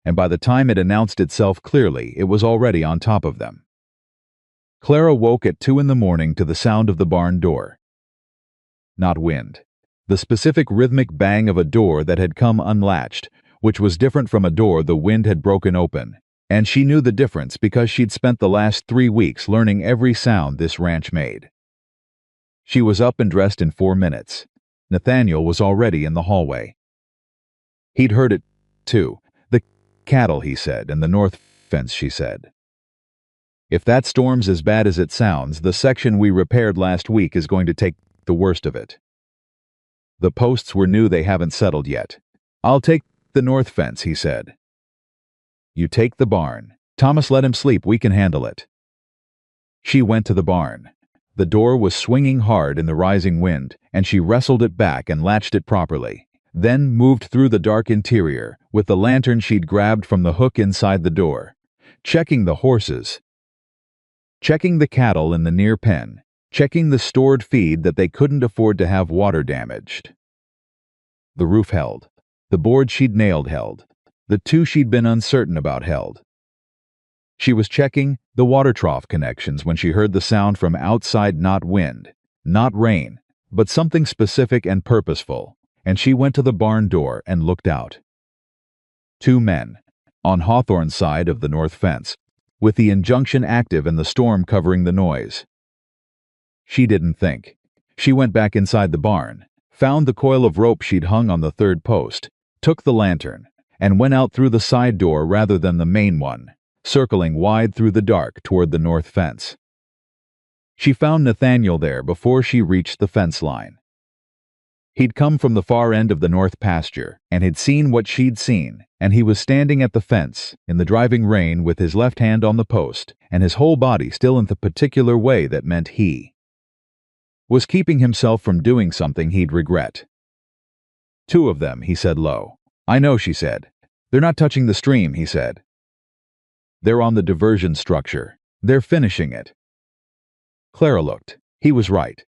And by the time it announced itself clearly, it was already on top of them. Clara woke at 2 in the morning to the sound of the barn door. Not wind. the specific rhythmic bang of a door that had come unlatched, which was different from a door the wind had broken open. And she knew the difference because she'd spent the last 3 weeks learning every sound this ranch made. She was up and dressed in 4 minutes. Nathaniel was already in the hallway. He'd heard it, too. The cattle, he said, and the north fence, she said. If that storm's as bad as it sounds, the section we repaired last week is going to take the worst of it. The posts were new, they haven't settled yet. I'll take the north fence, he said. You take the barn. Thomas, let him sleep, we can handle it. She went to the barn. The door was swinging hard in the rising wind, and she wrestled it back and latched it properly, then moved through the dark interior with the lantern she'd grabbed from the hook inside the door, checking the horses, checking the cattle in the near pen, checking the stored feed that they couldn't afford to have water damaged. The roof held. The board she'd nailed held. The 2 she'd been uncertain about held. She was checking the water trough connections when she heard the sound from outside, not wind, not rain, but something specific and purposeful, and she went to the barn door and looked out. 2 men, on Hawthorne's side of the north fence, with the injunction active and the storm covering the noise. She didn't think. She went back inside the barn, found the coil of rope she'd hung on the 3rd post, took the lantern, and went out through the side door rather than the main one, circling wide through the dark toward the north fence. She found Nathaniel there before she reached the fence line. He'd come from the far end of the north pasture and had seen what she'd seen, and he was standing at the fence in the driving rain with his left hand on the post and his whole body still in the particular way that meant he was keeping himself from doing something he'd regret. 2 of them, he said low. I know, she said. They're not touching the stream, he said. They're on the diversion structure. They're finishing it. Clara looked. He was right.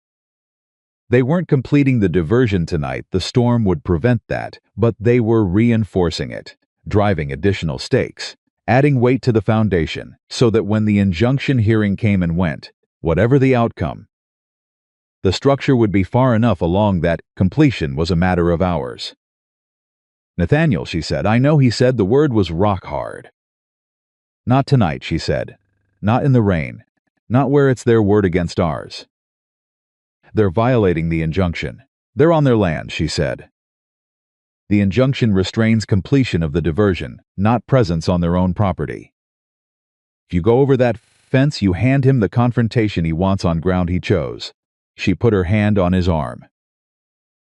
They weren't completing the diversion tonight, the storm would prevent that, but they were reinforcing it, driving additional stakes, adding weight to the foundation, so that when the injunction hearing came and went, whatever the outcome, the structure would be far enough along that completion was a matter of hours. Nathaniel, she said, I know, he said, the word was rock hard. Not tonight, she said. Not in the rain. Not where it's their word against ours. They're violating the injunction. They're on their land, she said. The injunction restrains completion of the diversion, not presence on their own property. If you go over that fence, you hand him the confrontation he wants on ground he chose. She put her hand on his arm.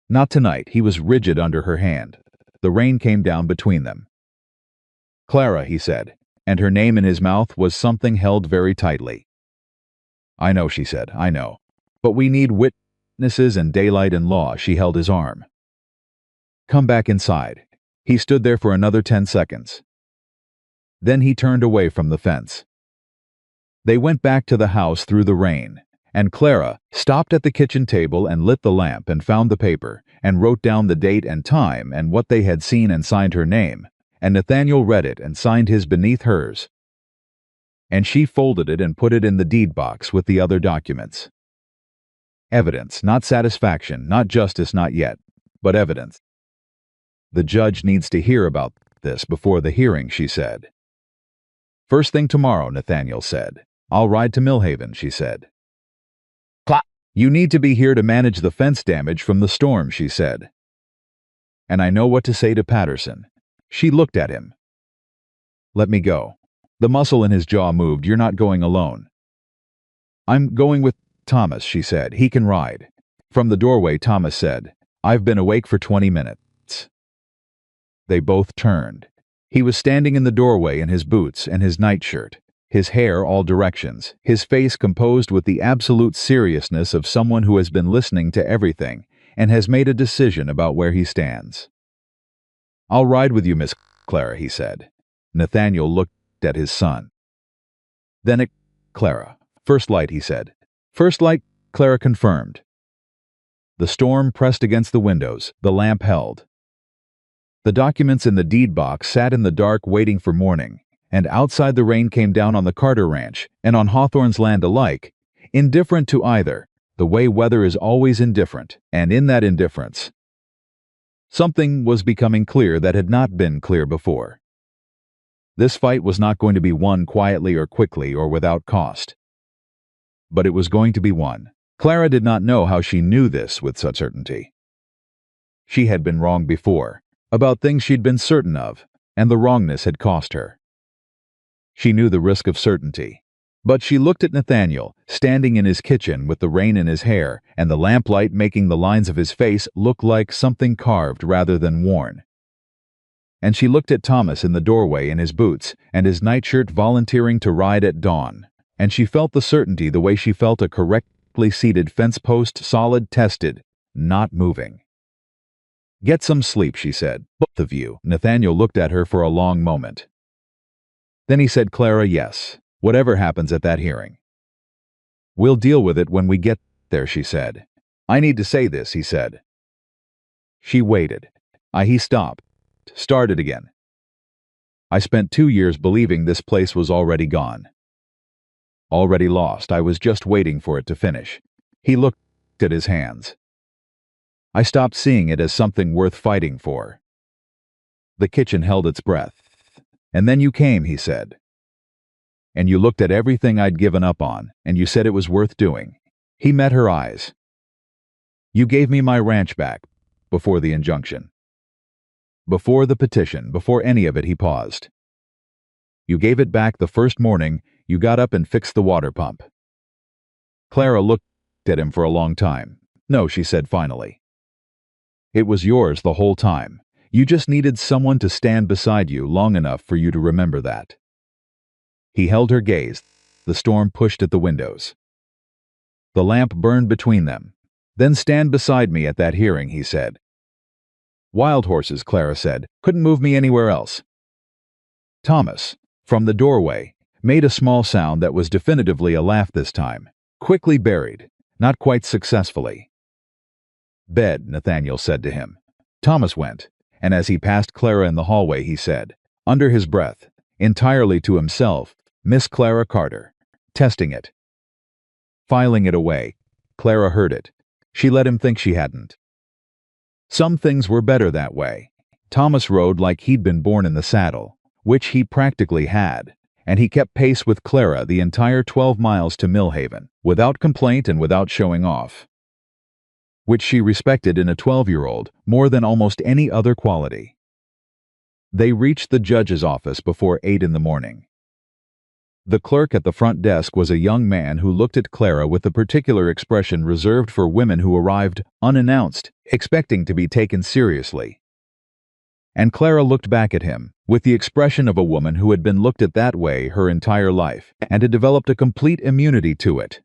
Not tonight, he was rigid under her hand. The rain came down between them. Clara, he said, and her name in his mouth was something held very tightly. I know, she said, I know. But we need witnesses and daylight and law. She held his arm. Come back inside. He stood there for another 10 seconds. Then he turned away from the fence. They went back to the house through the rain, and Clara stopped at the kitchen table and lit the lamp and found the paper and wrote down the date and time and what they had seen and signed her name, and Nathaniel read it and signed his beneath hers. And she folded it and put it in the deed box with the other documents. Evidence, not satisfaction, not justice, not yet, but evidence. The judge needs to hear about this before the hearing, she said. First thing tomorrow, Nathaniel said. I'll ride to Millhaven, she said. You need to be here to manage the fence damage from the storm, she said. And I know what to say to Patterson. She looked at him. Let me go. The muscle in his jaw moved. You're not going alone. I'm going with Thomas, she said. He can ride. From the doorway, Thomas said, I've been awake for 20 minutes. They both turned. He was standing in the doorway in his boots and his nightshirt, his hair all directions, his face composed with the absolute seriousness of someone who has been listening to everything and has made a decision about where he stands. I'll ride with you, Miss Clara, he said. Nathaniel looked at his son. Then at Clara. First light, he said. First light, Clara confirmed. The storm pressed against the windows. The lamp held. The documents in the deed box sat in the dark waiting for morning, and outside the rain came down on the Carter Ranch and on Hawthorne's land alike, indifferent to either. the way weather is always indifferent, and in that indifference, something was becoming clear that had not been clear before. This fight was not going to be won quietly or quickly or without cost. But it was going to be won. Clara did not know how she knew this with such certainty. She had been wrong before, about things she'd been certain of, and the wrongness had cost her. She knew the risk of certainty. But she looked at Nathaniel, standing in his kitchen with the rain in his hair and the lamplight making the lines of his face look like something carved rather than worn. And she looked at Thomas in the doorway in his boots and his nightshirt volunteering to ride at dawn, and she felt the certainty the way she felt a correctly seated fence post, solid, tested, not moving. "Get some sleep," she said. "Both of you." Nathaniel looked at her for a long moment. Then he said, "Clara, yes, whatever happens at that hearing. We'll deal with it when we get there," she said. "I need to say this," he said. She waited. He stopped, started again. "I spent 2 years believing this place was already gone. Already lost. I was just waiting for it to finish." He looked at his hands. "I stopped seeing it as something worth fighting for." The kitchen held its breath. "And then you came," he said. "And you looked at everything I'd given up on, and you said it was worth doing." He met her eyes. "You gave me my ranch back, before the injunction. Before the petition, before any of it," he paused. "You gave it back the first morning you got up and fixed the water pump." Clara looked at him for a long time. "No," she said finally. "It was yours the whole time. You just needed someone to stand beside you long enough for you to remember that." He held her gaze. The storm pushed at the windows. The lamp burned between them. "Then stand beside me at that hearing," he said. "Wild horses," Clara said. "Couldn't move me anywhere else." Thomas, from the doorway, made a small sound that was definitively a laugh this time, quickly buried, not quite successfully. "Bed," Nathaniel said to him. Thomas went, and as he passed Clara in the hallway he said, under his breath, entirely to himself, "Miss Clara Carter. Testing it." Filing it away, Clara heard it. She let him think she hadn't. Some things were better that way. Thomas rode like he'd been born in the saddle, which he practically had, and he kept pace with Clara the entire 12 miles to Millhaven, without complaint and without showing off, which she respected in a 12-year-old more than almost any other quality. They reached the judge's office before 8 in the morning. The clerk at the front desk was a young man who looked at Clara with the particular expression reserved for women who arrived unannounced, expecting to be taken seriously. And Clara looked back at him, with the expression of a woman who had been looked at that way her entire life, and had developed a complete immunity to it.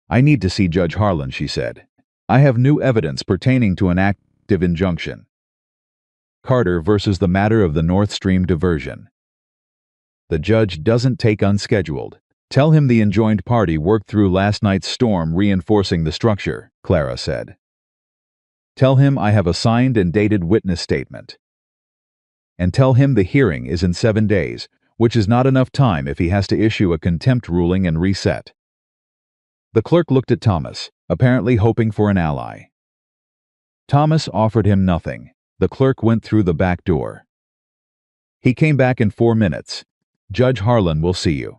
"I need to see Judge Harlan," she said. "I have new evidence pertaining to an active injunction. Carter versus the matter of the North Stream diversion. The judge doesn't take unscheduled. Tell him the enjoined party worked through last night's storm reinforcing the structure," Clara said. "Tell him I have a signed and dated witness statement. And tell him the hearing is in 7 days, which is not enough time if he has to issue a contempt ruling and reset." The clerk looked at Thomas, apparently hoping for an ally. Thomas offered him nothing. The clerk went through the back door. He came back in 4 minutes. "Judge Harlan will see you."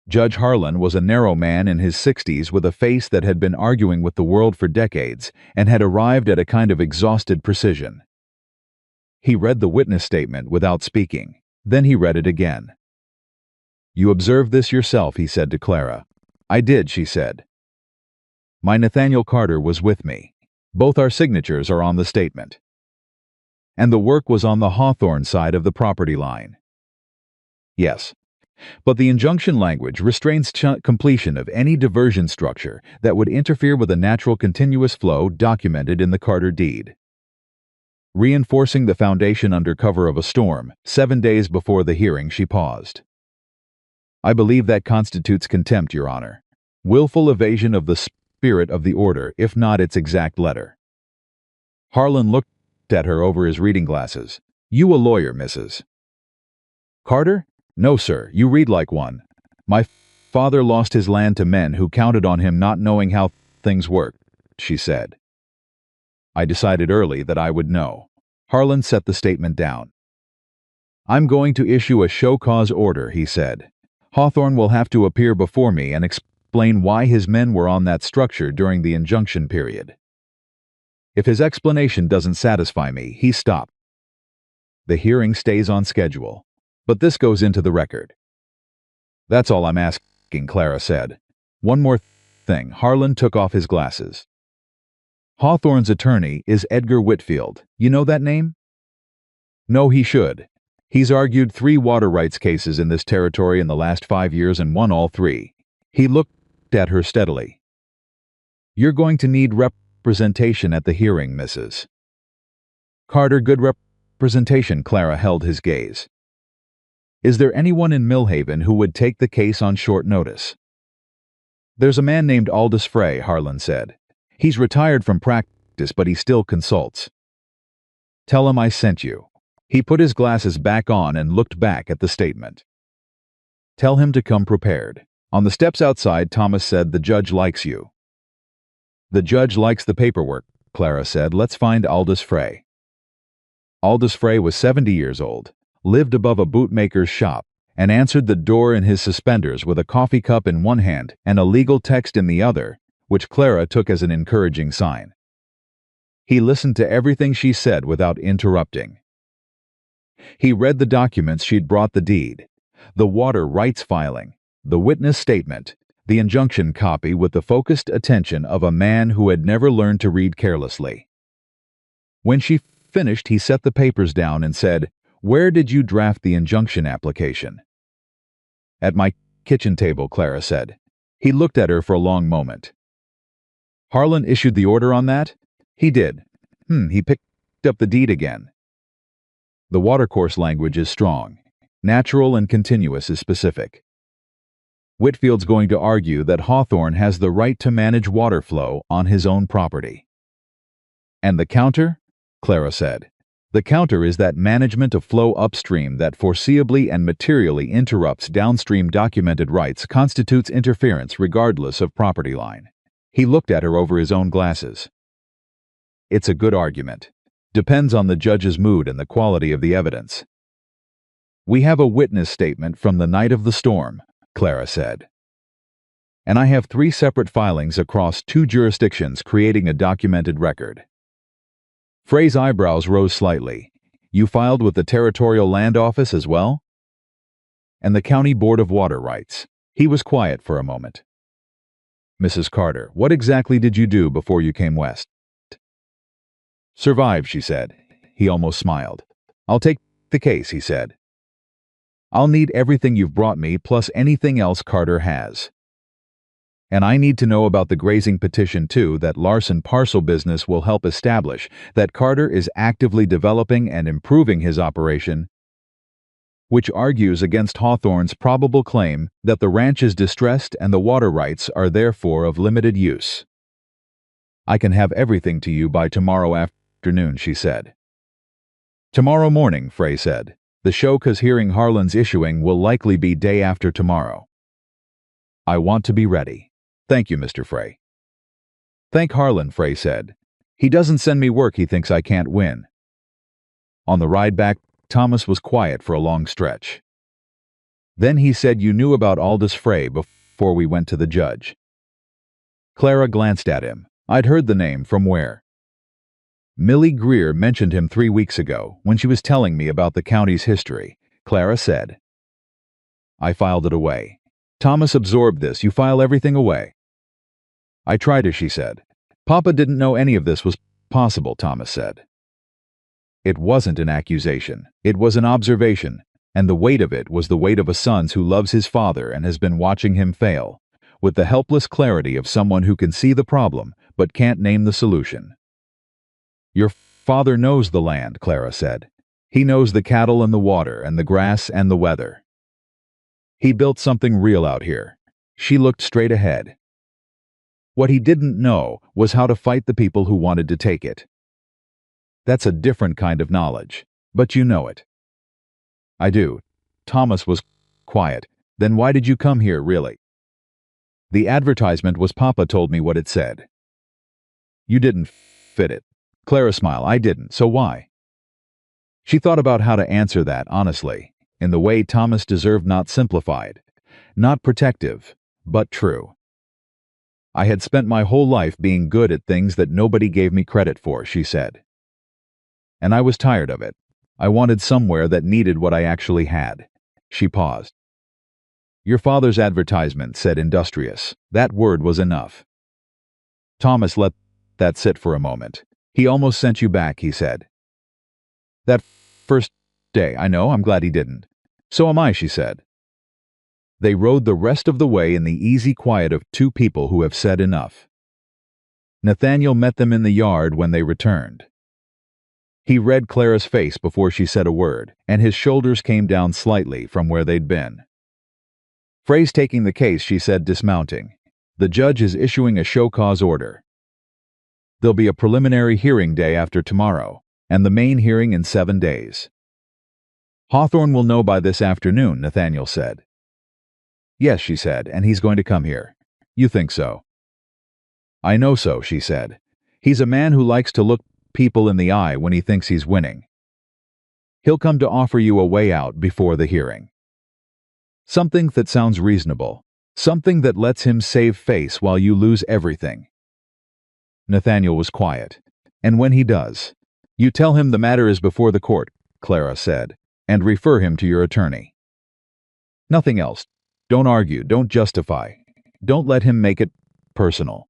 Judge Harlan was a narrow man in his 60s with a face that had been arguing with the world for decades and had arrived at a kind of exhausted precision. He read the witness statement without speaking. Then he read it again. "You observed this yourself," he said to Clara. "I did," she said. "My Nathaniel Carter was with me. Both our signatures are on the statement. And the work was on the Hawthorne side of the property line." "Yes. But the injunction language restrains completion of any diversion structure that would interfere with a natural continuous flow documented in the Carter deed. Reinforcing the foundation under cover of a storm, 7 days before the hearing," she paused. "I believe that constitutes contempt, Your Honor. Willful evasion of the spirit of the order, if not its exact letter." Harlan looked at her over his reading glasses. "You a lawyer, Mrs. Carter?" "No, sir. You read like one. My father lost his land to men who counted on him not knowing how things worked, she said. I decided early that I would know. Harlan set the statement down. I'm going to issue a show cause order, he said. Hawthorne will have to appear before me and explain why his men were on that structure during the injunction period. If his explanation doesn't satisfy me, he stopped. The hearing stays on schedule, but this goes into the record. That's all I'm asking, Clara said. One more thing. Harlan took off his glasses. Hawthorne's attorney is Edgar Whitfield. You know that name? No, he should. He's argued 3 water rights cases in this territory in the last 5 years and won all 3. He looked at her steadily. You're going to need representation at the hearing, Mrs. Carter. Good representation. Clara held his gaze. Is there anyone in Millhaven who would take the case on short notice? There's a man named Aldous Frey, Harlan said. He's retired from practice, but he still consults. Tell him I sent you. He put his glasses back on and looked back at the statement. Tell him to come prepared. On the steps outside, Thomas said, the judge likes you. The judge likes the paperwork, Clara said. Let's find Aldous Frey. Aldous Frey was 70 years old, lived above a bootmaker's shop, and answered the door in his suspenders with a coffee cup in one hand and a legal text in the other, which Clara took as an encouraging sign. He listened to everything she said without interrupting. He read the documents she'd brought: the deed, the water rights filing, the witness statement, the injunction copy, with the focused attention of a man who had never learned to read carelessly. When she finished, he set the papers down and said, Where did you draft the injunction application? At my kitchen table, Clara said. He looked at her for a long moment. Harlan issued the order on that? He did. He picked up the deed again. The watercourse language is strong. Natural and continuous is specific. Whitfield's going to argue that Hawthorne has the right to manage water flow on his own property. And the counter? Clara said. The counter is that management of flow upstream that foreseeably and materially interrupts downstream documented rights constitutes interference regardless of property line. He looked at her over his own glasses. It's a good argument. Depends on the judge's mood and the quality of the evidence. We have a witness statement from the night of the storm, Clara said. And I have 3 separate filings across 2 jurisdictions creating a documented record. Frey's eyebrows rose slightly. You filed with the Territorial Land Office as well? And the County Board of Water Rights. He was quiet for a moment. Mrs. Carter, what exactly did you do before you came west? Survive, she said. He almost smiled. I'll take the case, he said. I'll need everything you've brought me plus anything else Carter has. And I need to know about the grazing petition too that Larson Parcel Business will help establish that Carter is actively developing and improving his operation, which argues against Hawthorne's probable claim that the ranch is distressed and the water rights are therefore of limited use. I can have everything to you by tomorrow afternoon, she said. Tomorrow morning, Frey said. The show-cause hearing Harlan's issuing will likely be day after tomorrow. I want to be ready. Thank you, Mr. Frey. Thank Harlan, Frey said. He doesn't send me work he thinks I can't win. On the ride back, Thomas was quiet for a long stretch. Then he said, You knew about Aldous Frey before we went to the judge. Clara glanced at him. I'd heard the name. From where? Millie Greer mentioned him 3 weeks ago when she was telling me about the county's history, Clara said. I filed it away. Thomas absorbed this. You file everything away. I tried to, she said. Papa didn't know any of this was possible, Thomas said. It wasn't an accusation. It was an observation, and the weight of it was the weight of a son who loves his father and has been watching him fail, with the helpless clarity of someone who can see the problem but can't name the solution. Your father knows the land, Clara said. He knows the cattle and the water and the grass and the weather. He built something real out here. She looked straight ahead. What he didn't know was how to fight the people who wanted to take it. That's a different kind of knowledge, but you know it. I do. Thomas was quiet. Then why did you come here, really? The advertisement was Papa told me what it said. You didn't fit it. Clara smiled. I didn't, so why? She thought about how to answer that honestly, in the way Thomas deserved, not simplified, not protective, but true. I had spent my whole life being good at things that nobody gave me credit for, she said. And I was tired of it. I wanted somewhere that needed what I actually had. She paused. Your father's advertisement said industrious. That word was enough. Thomas let that sit for a moment. He almost sent you back, he said. That first day, I know, I'm glad he didn't. So am I, she said. They rode the rest of the way in the easy quiet of two people who have said enough. Nathaniel met them in the yard when they returned. He read Clara's face before she said a word, and his shoulders came down slightly from where they'd been. Frey's taking the case, she said, dismounting. The judge is issuing a show cause order. There'll be a preliminary hearing day after tomorrow, and the main hearing in 7 days. Hawthorne will know by this afternoon, Nathaniel said. Yes, she said, and he's going to come here. You think so? I know so, she said. He's a man who likes to look people in the eye when he thinks he's winning. He'll come to offer you a way out before the hearing. Something that sounds reasonable. Something that lets him save face while you lose everything. Nathaniel was quiet. And when he does, you tell him the matter is before the court, Clara said, and refer him to your attorney. Nothing else. Don't argue, don't justify. Don't let him make it personal.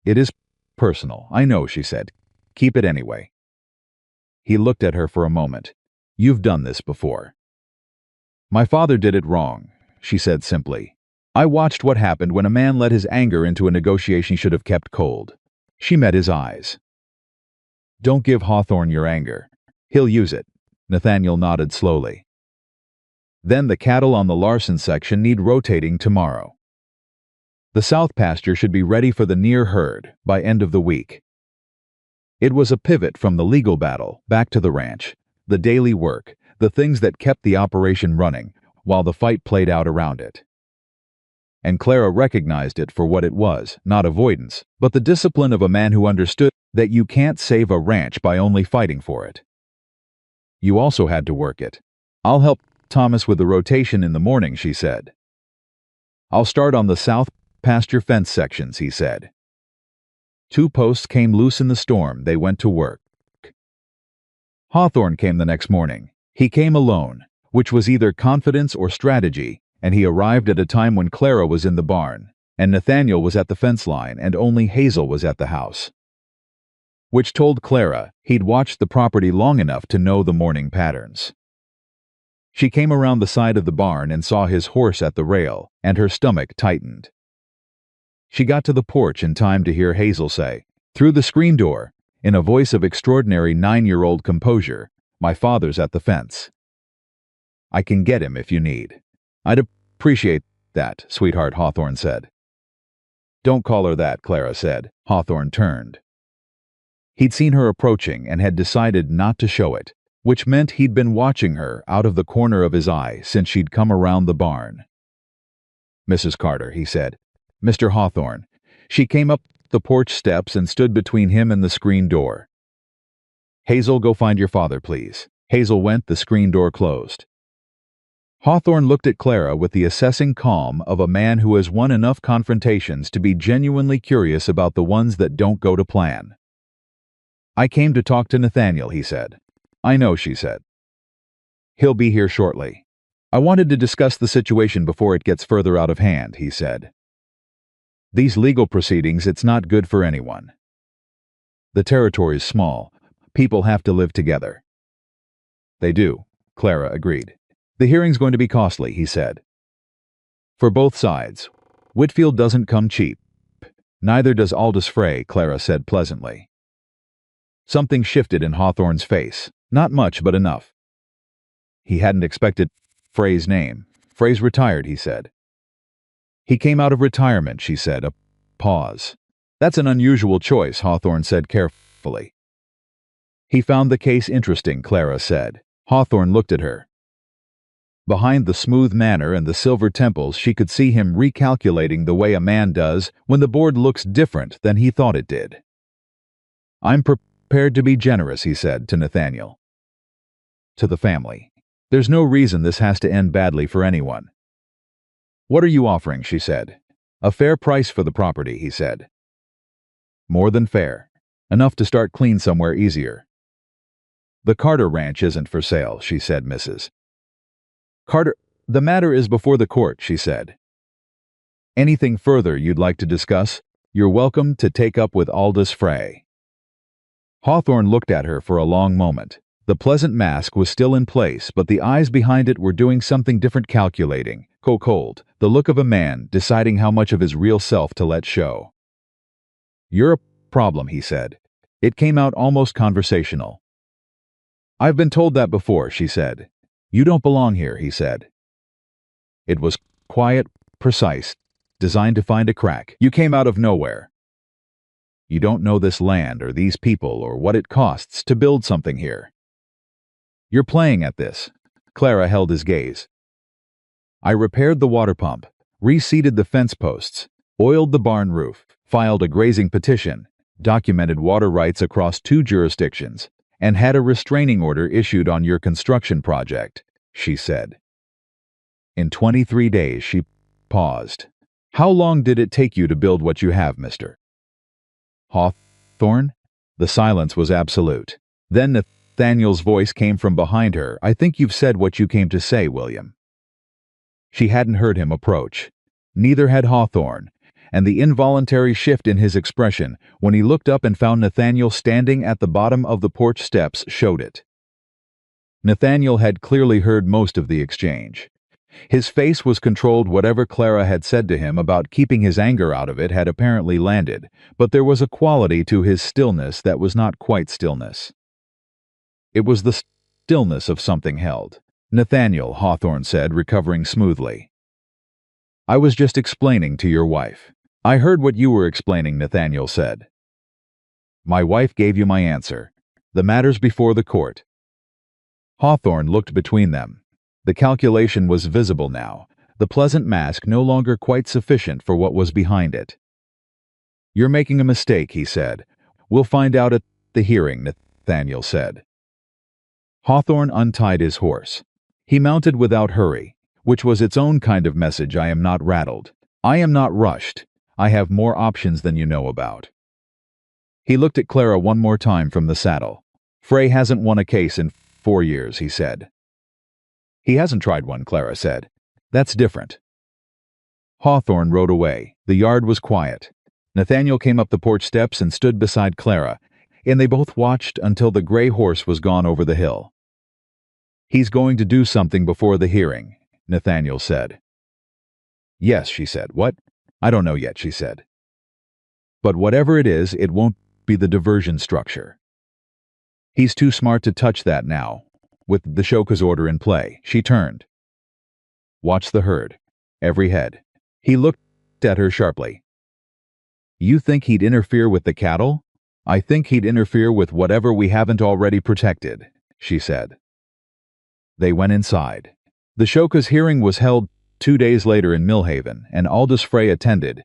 It is personal, I know, she said. Keep it anyway. He looked at her for a moment. You've done this before. My father did it wrong, she said simply. I watched what happened when a man let his anger into a negotiation he should have kept cold. She met his eyes. Don't give Hawthorne your anger. He'll use it. Nathaniel nodded slowly. Then the cattle on the Larson section need rotating tomorrow. The south pasture should be ready for the near herd by end of the week. It was a pivot from the legal battle back to the ranch, the daily work, the things that kept the operation running while the fight played out around it. And Clara recognized it for what it was, not avoidance, but the discipline of a man who understood that you can't save a ranch by only fighting for it. You also had to work it. I'll help Thomas with the rotation in the morning, she said. I'll start on the south pasture fence sections, he said. 2 posts came loose in the storm. They went to work. Hawthorne came the next morning. He came alone, which was either confidence or strategy, and he arrived at a time when Clara was in the barn, and Nathaniel was at the fence line, and only Hazel was at the house. Which told Clara he'd watched the property long enough to know the morning patterns. She came around the side of the barn and saw his horse at the rail, and her stomach tightened. She got to the porch in time to hear Hazel say, through the screen door, in a voice of extraordinary 9-year-old composure, my father's at the fence. I can get him if you need. I'd appreciate that, sweetheart, Hawthorne said. Don't call her that, Clara said. Hawthorne turned. He'd seen her approaching and had decided not to show it, which meant he'd been watching her out of the corner of his eye since she'd come around the barn. Mrs. Carter, he said. Mr. Hawthorne. She came up the porch steps and stood between him and the screen door. Hazel, go find your father, please. Hazel went, the screen door closed. Hawthorne looked at Clara with the assessing calm of a man who has won enough confrontations to be genuinely curious about the ones that don't go to plan. I came to talk to Nathaniel, he said. I know, she said. He'll be here shortly. I wanted to discuss the situation before it gets further out of hand, he said. These legal proceedings, it's not good for anyone. The territory's small. People have to live together. They do, Clara agreed. The hearing's going to be costly, he said. For both sides. Whitfield doesn't come cheap. Neither does Aldous Frey, Clara said pleasantly. Something shifted in Hawthorne's face. Not much, but enough. He hadn't expected Frey's name. Frey's retired, he said. He came out of retirement, she said, a pause. That's an unusual choice, Hawthorne said carefully. He found the case interesting, Clara said. Hawthorne looked at her. Behind the smooth manner and the silver temples, she could see him recalculating the way a man does when the board looks different than he thought it did. "I'm prepared to be generous," he said to Nathaniel. "To the family. There's no reason this has to end badly for anyone." "What are you offering?" she said. "A fair price for the property," he said. "More than fair. Enough to start clean somewhere easier." "The Carter Ranch isn't for sale," she said, Mrs. Carter. "The matter is before the court," she said. "Anything further you'd like to discuss, you're welcome to take up with Aldous Frey." Hawthorne looked at her for a long moment. The pleasant mask was still in place, but the eyes behind it were doing something different, calculating, cold, the look of a man deciding how much of his real self to let show. "You're a problem," he said. It came out almost conversational. "I've been told that before," she said. "You don't belong here," he said. It was quiet, precise, designed to find a crack. "You came out of nowhere. You don't know this land or these people or what it costs to build something here. You're playing at this." Clara held his gaze. "I repaired the water pump, reseeded the fence posts, oiled the barn roof, filed a grazing petition, documented water rights across 2 jurisdictions, and had a restraining order issued on your construction project," she said. "In 23 days," she paused. "How long did it take you to build what you have, Mr. Hawthorne?" The silence was absolute. Then Nathaniel's voice came from behind her. "I think you've said what you came to say, William." She hadn't heard him approach. Neither had Hawthorne, and the involuntary shift in his expression when he looked up and found Nathaniel standing at the bottom of the porch steps showed it. Nathaniel had clearly heard most of the exchange. His face was controlled. Whatever Clara had said to him about keeping his anger out of it had apparently landed, but there was a quality to his stillness that was not quite stillness. It was the stillness of something held. "Nathaniel," Hawthorne said, recovering smoothly. "I was just explaining to your wife." "I heard what you were explaining," Nathaniel said. "My wife gave you my answer. The matter's before the court." Hawthorne looked between them. The calculation was visible now, the pleasant mask no longer quite sufficient for what was behind it. "You're making a mistake," he said. "We'll find out at the hearing," Nathaniel said. Hawthorne untied his horse. He mounted without hurry, which was its own kind of message. "I am not rattled. I am not rushed. I have more options than you know about." He looked at Clara one more time from the saddle. "Frey hasn't won a case in 4 years," he said. "He hasn't tried one," Clara said. "That's different." Hawthorne rode away. The yard was quiet. Nathaniel came up the porch steps and stood beside Clara, and they both watched until the gray horse was gone over the hill. "He's going to do something before the hearing," Nathaniel said. "Yes," she said. "What?" "I don't know yet," she said. "But whatever it is, it won't be the diversion structure. He's too smart to touch that now, with the Shoka's order in play." She turned. "Watch the herd. Every head." He looked at her sharply. "You think he'd interfere with the cattle? I think he'd interfere with whatever we haven't already protected," she said. They went inside. The Shoka's hearing was held 2 days later in Millhaven, and Aldous Frey attended,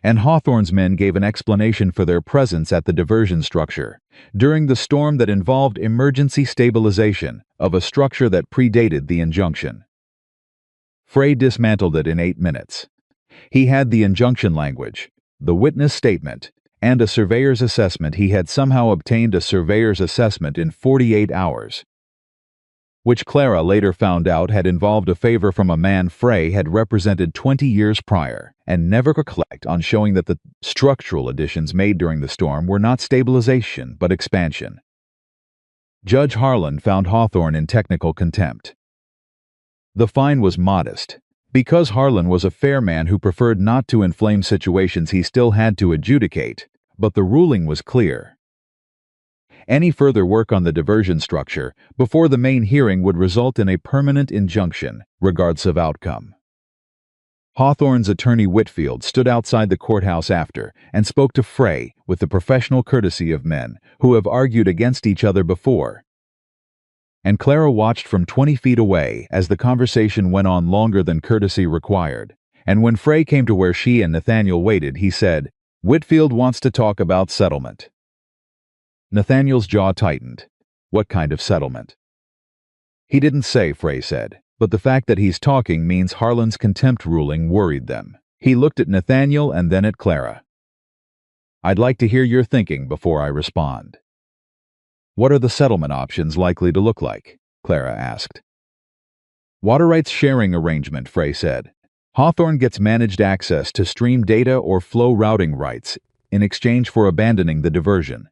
and Hawthorne's men gave an explanation for their presence at the diversion structure during the storm that involved emergency stabilization of a structure that predated the injunction. Frey dismantled it in 8 minutes. He had the injunction language, the witness statement, and a surveyor's assessment. He had somehow obtained a surveyor's assessment in 48 hours. Which Clara later found out had involved a favor from a man Frey had represented 20 years prior, and never collect on showing that the structural additions made during the storm were not stabilization but expansion. Judge Harlan found Hawthorne in technical contempt. The fine was modest. Because Harlan was a fair man who preferred not to inflame situations he still had to adjudicate, but the ruling was clear. Any further work on the diversion structure before the main hearing would result in a permanent injunction, regardless of outcome. Hawthorne's attorney Whitfield stood outside the courthouse after and spoke to Frey with the professional courtesy of men who have argued against each other before. And Clara watched from 20 feet away as the conversation went on longer than courtesy required. And when Frey came to where she and Nathaniel waited, he said, "Whitfield wants to talk about settlement." Nathaniel's jaw tightened. What kind of settlement? He didn't say, Frey said, but the fact that he's talking means Harlan's contempt ruling worried them. He looked at Nathaniel and then at Clara. "I'd like to hear your thinking before I respond." "What are the settlement options likely to look like?" Clara asked. "Water rights sharing arrangement," Frey said. "Hawthorne gets managed access to stream data or flow routing rights in exchange for abandoning the diversion.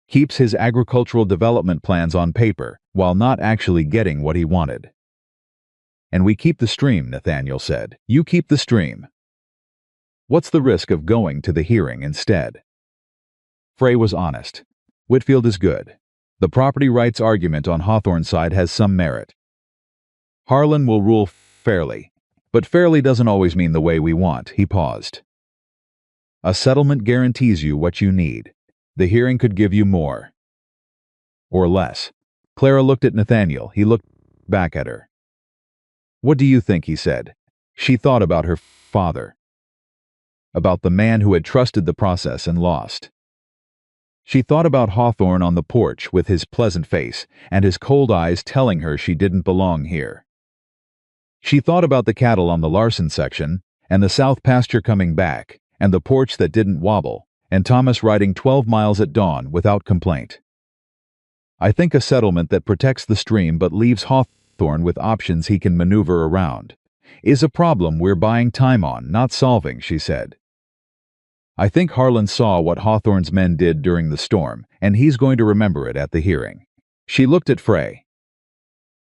Keeps his agricultural development plans on paper while not actually getting what he wanted." "And we keep the stream," Nathaniel said. "You keep the stream. What's the risk of going to the hearing instead?" Frey was honest. "Whitfield is good. The property rights argument on Hawthorne's side has some merit. Harlan will rule fairly, but fairly doesn't always mean the way we want." He paused. "A settlement guarantees you what you need. The hearing could give you more. Or less." Clara looked at Nathaniel. He looked back at her. "What do you think?" he said. She thought about her father. About the man who had trusted the process and lost. She thought about Hawthorne on the porch with his pleasant face and his cold eyes telling her she didn't belong here. She thought about the cattle on the Larson section, and the south pasture coming back, and the porch that didn't wobble, and Thomas riding 12 miles at dawn without complaint. "I think a settlement that protects the stream but leaves Hawthorne with options he can maneuver around is a problem we're buying time on, not solving," she said. "I think Harlan saw what Hawthorne's men did during the storm, and he's going to remember it at the hearing." She looked at Frey.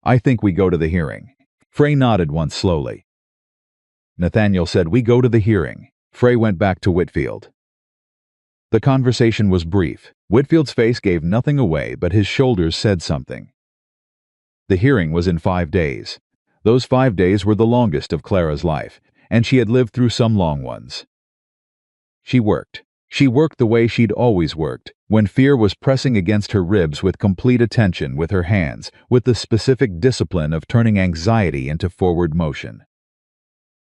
"I think we go to the hearing." Frey nodded once slowly. Nathaniel said, "We go to the hearing." Frey went back to Whitfield. The conversation was brief. Whitfield's face gave nothing away, but his shoulders said something. The hearing was in 5 days. Those 5 days were the longest of Clara's life, and she had lived through some long ones. She worked. She worked the way she'd always worked, when fear was pressing against her ribs with complete attention with her hands, with the specific discipline of turning anxiety into forward motion.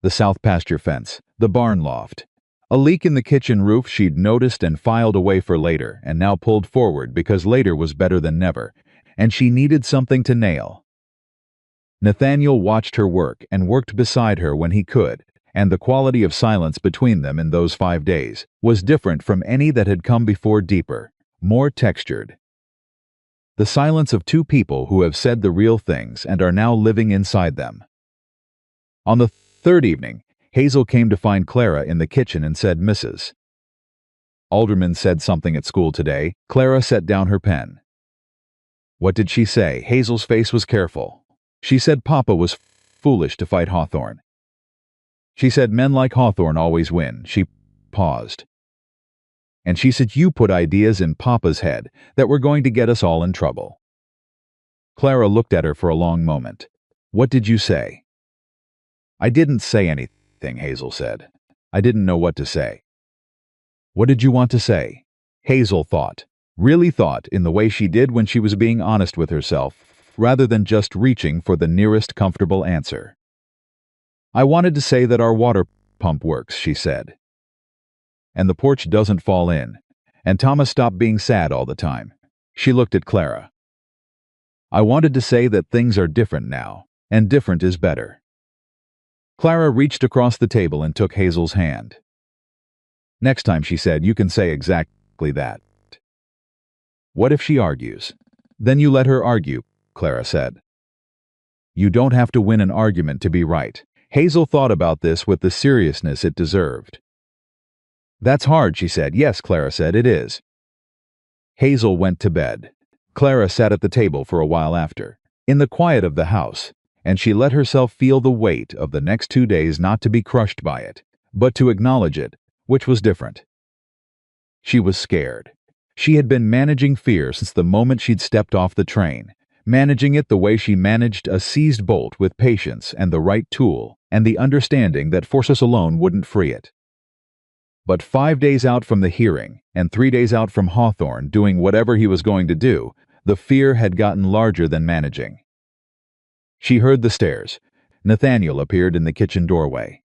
The south pasture fence, the barn loft. A leak in the kitchen roof she'd noticed and filed away for later, and now pulled forward because later was better than never, and she needed something to nail. Nathaniel watched her work and worked beside her when he could, and the quality of silence between them in those 5 days was different from any that had come before, deeper, more textured. The silence of two people who have said the real things and are now living inside them. On the third evening, Hazel came to find Clara in the kitchen and said, "Mrs. Alderman said something at school today." Clara set down her pen. "What did she say?" Hazel's face was careful. "She said Papa was foolish to fight Hawthorne. She said men like Hawthorne always win." She paused. "And she said you put ideas in Papa's head that were going to get us all in trouble." Clara looked at her for a long moment. "What did you say?" "I didn't say anything," Hazel said. "I didn't know what to say." "What did you want to say?" Hazel thought, really thought in the way she did when she was being honest with herself, rather than just reaching for the nearest comfortable answer. "I wanted to say that our water pump works," she said. "And the porch doesn't fall in. And Thomas stopped being sad all the time." She looked at Clara. "I wanted to say that things are different now, and different is better." Clara reached across the table and took Hazel's hand. "Next time," she said, "you can say exactly that." "What if she argues?" "Then you let her argue," Clara said. "You don't have to win an argument to be right." Hazel thought about this with the seriousness it deserved. "That's hard," she said. "Yes," Clara said, "it is." Hazel went to bed. Clara sat at the table for a while after, in the quiet of the house, and she let herself feel the weight of the next 2 days, not to be crushed by it, but to acknowledge it, which was different. She was scared. She had been managing fear since the moment she'd stepped off the train, managing it the way she managed a seized bolt, with patience and the right tool, and the understanding that force alone wouldn't free it. But 5 days out from the hearing, and 3 days out from Hawthorne doing whatever he was going to do, The fear had gotten larger than managing. She heard the stairs. Nathaniel appeared in the kitchen doorway.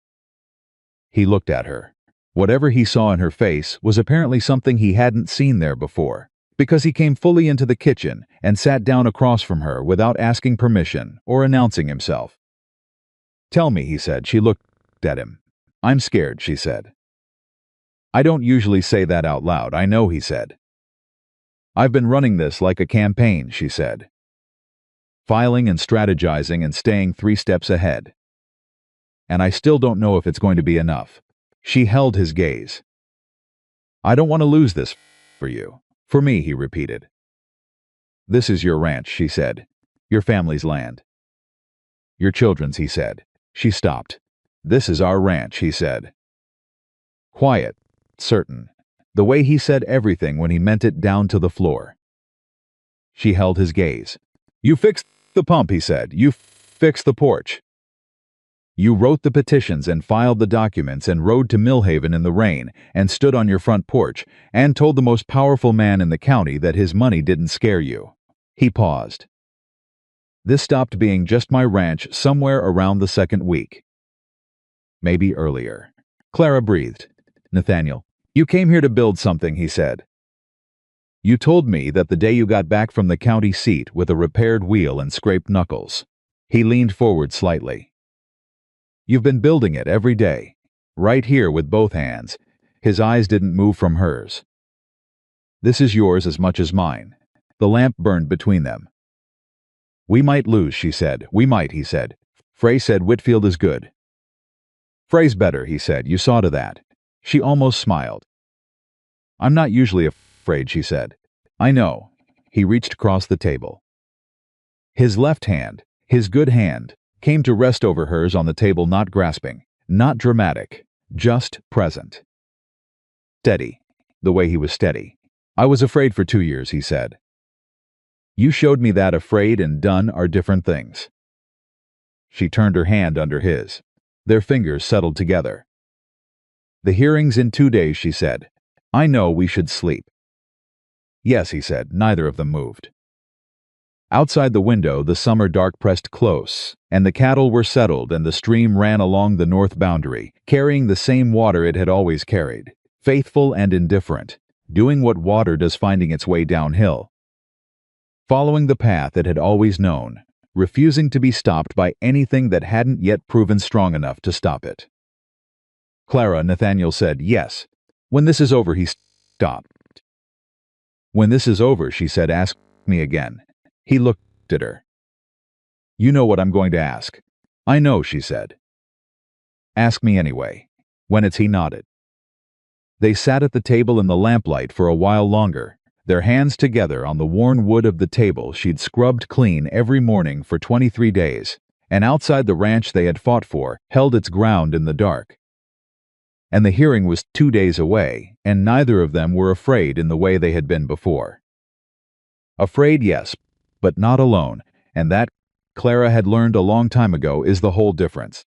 He looked at her. Whatever he saw in her face was apparently something he hadn't seen there before, because he came fully into the kitchen and sat down across from her without asking permission or announcing himself. "Tell me," he said. She looked at him. "I'm scared," she said. "I don't usually say that out loud, I know," he said. "I've been running this like a campaign," she said. "Filing and strategizing and staying 3 steps ahead. And I still don't know if it's going to be enough." She held his gaze. "I don't want to lose this for you. For me," he repeated. "This is your ranch," she said. "Your family's land." "Your children's," he said. She stopped. "This is our ranch," he said. Quiet, certain. The way he said everything when he meant it down to the floor. She held his gaze. "You fixed the pump," he said. "You fixed the porch. You wrote the petitions and filed the documents and rode to Millhaven in the rain and stood on your front porch and told the most powerful man in the county that his money didn't scare you." He paused. "This stopped being just my ranch somewhere around the 2nd week. Maybe earlier." Clara breathed. "Nathaniel, you came here to build something," he said. "You told me that the day you got back from the county seat with a repaired wheel and scraped knuckles." He leaned forward slightly. "You've been building it every day, right here with both hands." His eyes didn't move from hers. "This is yours as much as mine." The lamp burned between them. "We might lose," she said. "We might," he said. "Frey said Whitfield is good." "Frey's better," he said. "You saw to that." She almost smiled. "I'm not usually afraid," she said. "I know." He reached across the table. His left hand, his good hand, came to rest over hers on the table, not grasping, not dramatic, just present. Steady, the way he was steady. "I was afraid for 2 years," he said. "You showed me that afraid and done are different things." She turned her hand under his. Their fingers settled together. "The hearing's in 2 days," she said. "I know we should sleep." "Yes," he said. Neither of them moved. Outside the window, the summer dark pressed close, and the cattle were settled, and the stream ran along the north boundary, carrying the same water it had always carried, faithful and indifferent, doing what water does finding its way downhill. Following the path it had always known, refusing to be stopped by anything that hadn't yet proven strong enough to stop it. "Clara," Nathaniel said, "yes. When this is over," he stopped. "When this is over," she said, "ask me again." He looked at her. "You know what I'm going to ask." "I know," she said. "Ask me anyway." When it's he nodded. They sat at the table in the lamplight for a while longer, their hands together on the worn wood of the table she'd scrubbed clean every morning for 23 days, and outside the ranch they had fought for held its ground in the dark. And the hearing was 2 days away, and neither of them were afraid in the way they had been before. Afraid, yes, but not alone, and that, Clara had learned a long time ago, is the whole difference.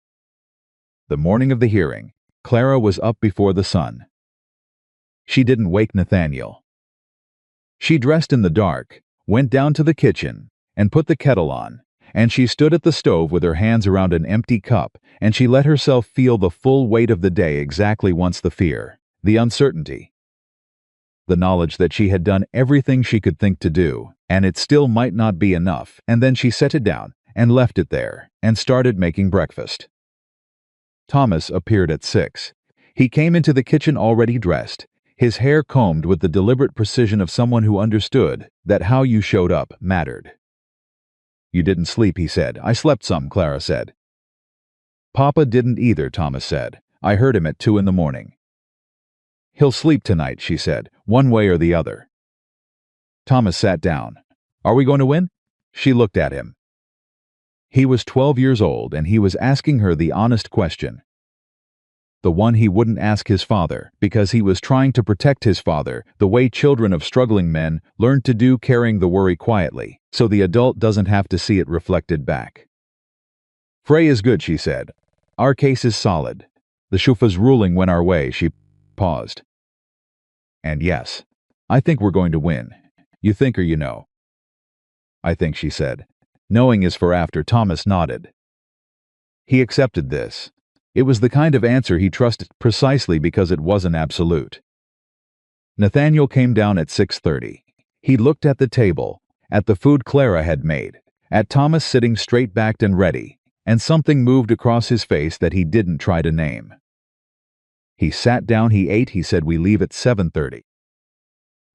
The morning of the hearing, Clara was up before the sun. She didn't wake Nathaniel. She dressed in the dark, went down to the kitchen, and put the kettle on, and she stood at the stove with her hands around an empty cup, and she let herself feel the full weight of the day exactly once, the fear, the uncertainty, the knowledge that she had done everything she could think to do, and it still might not be enough, and then she set it down and left it there and started making breakfast. Thomas appeared at 6. He came into the kitchen already dressed, his hair combed with the deliberate precision of someone who understood that how you showed up mattered. "You didn't sleep," he said. "I slept some," Clara said. "Papa didn't either," Thomas said. "I heard him at 2 in the morning." "He'll sleep tonight," she said, "one way or the other." Thomas sat down. "Are we going to win?" She looked at him. He was 12 years old, and he was asking her the honest question. The one he wouldn't ask his father, because he was trying to protect his father, the way children of struggling men learned to do, carrying the worry quietly, so the adult doesn't have to see it reflected back. "Frey is good," she said. "Our case is solid. The Shufa's ruling went our way." She paused. "And yes, I think we're going to win. You think or you know?" I think she said. Knowing is for after. Thomas nodded. He accepted this. It was the kind of answer he trusted precisely because it wasn't absolute. Nathaniel came down at 6:30. He looked at the table, at the food Clara had made, at Thomas sitting straight-backed and ready, and something moved across his face that he didn't try to name. He sat down, he ate, he said, "We leave at 7:30.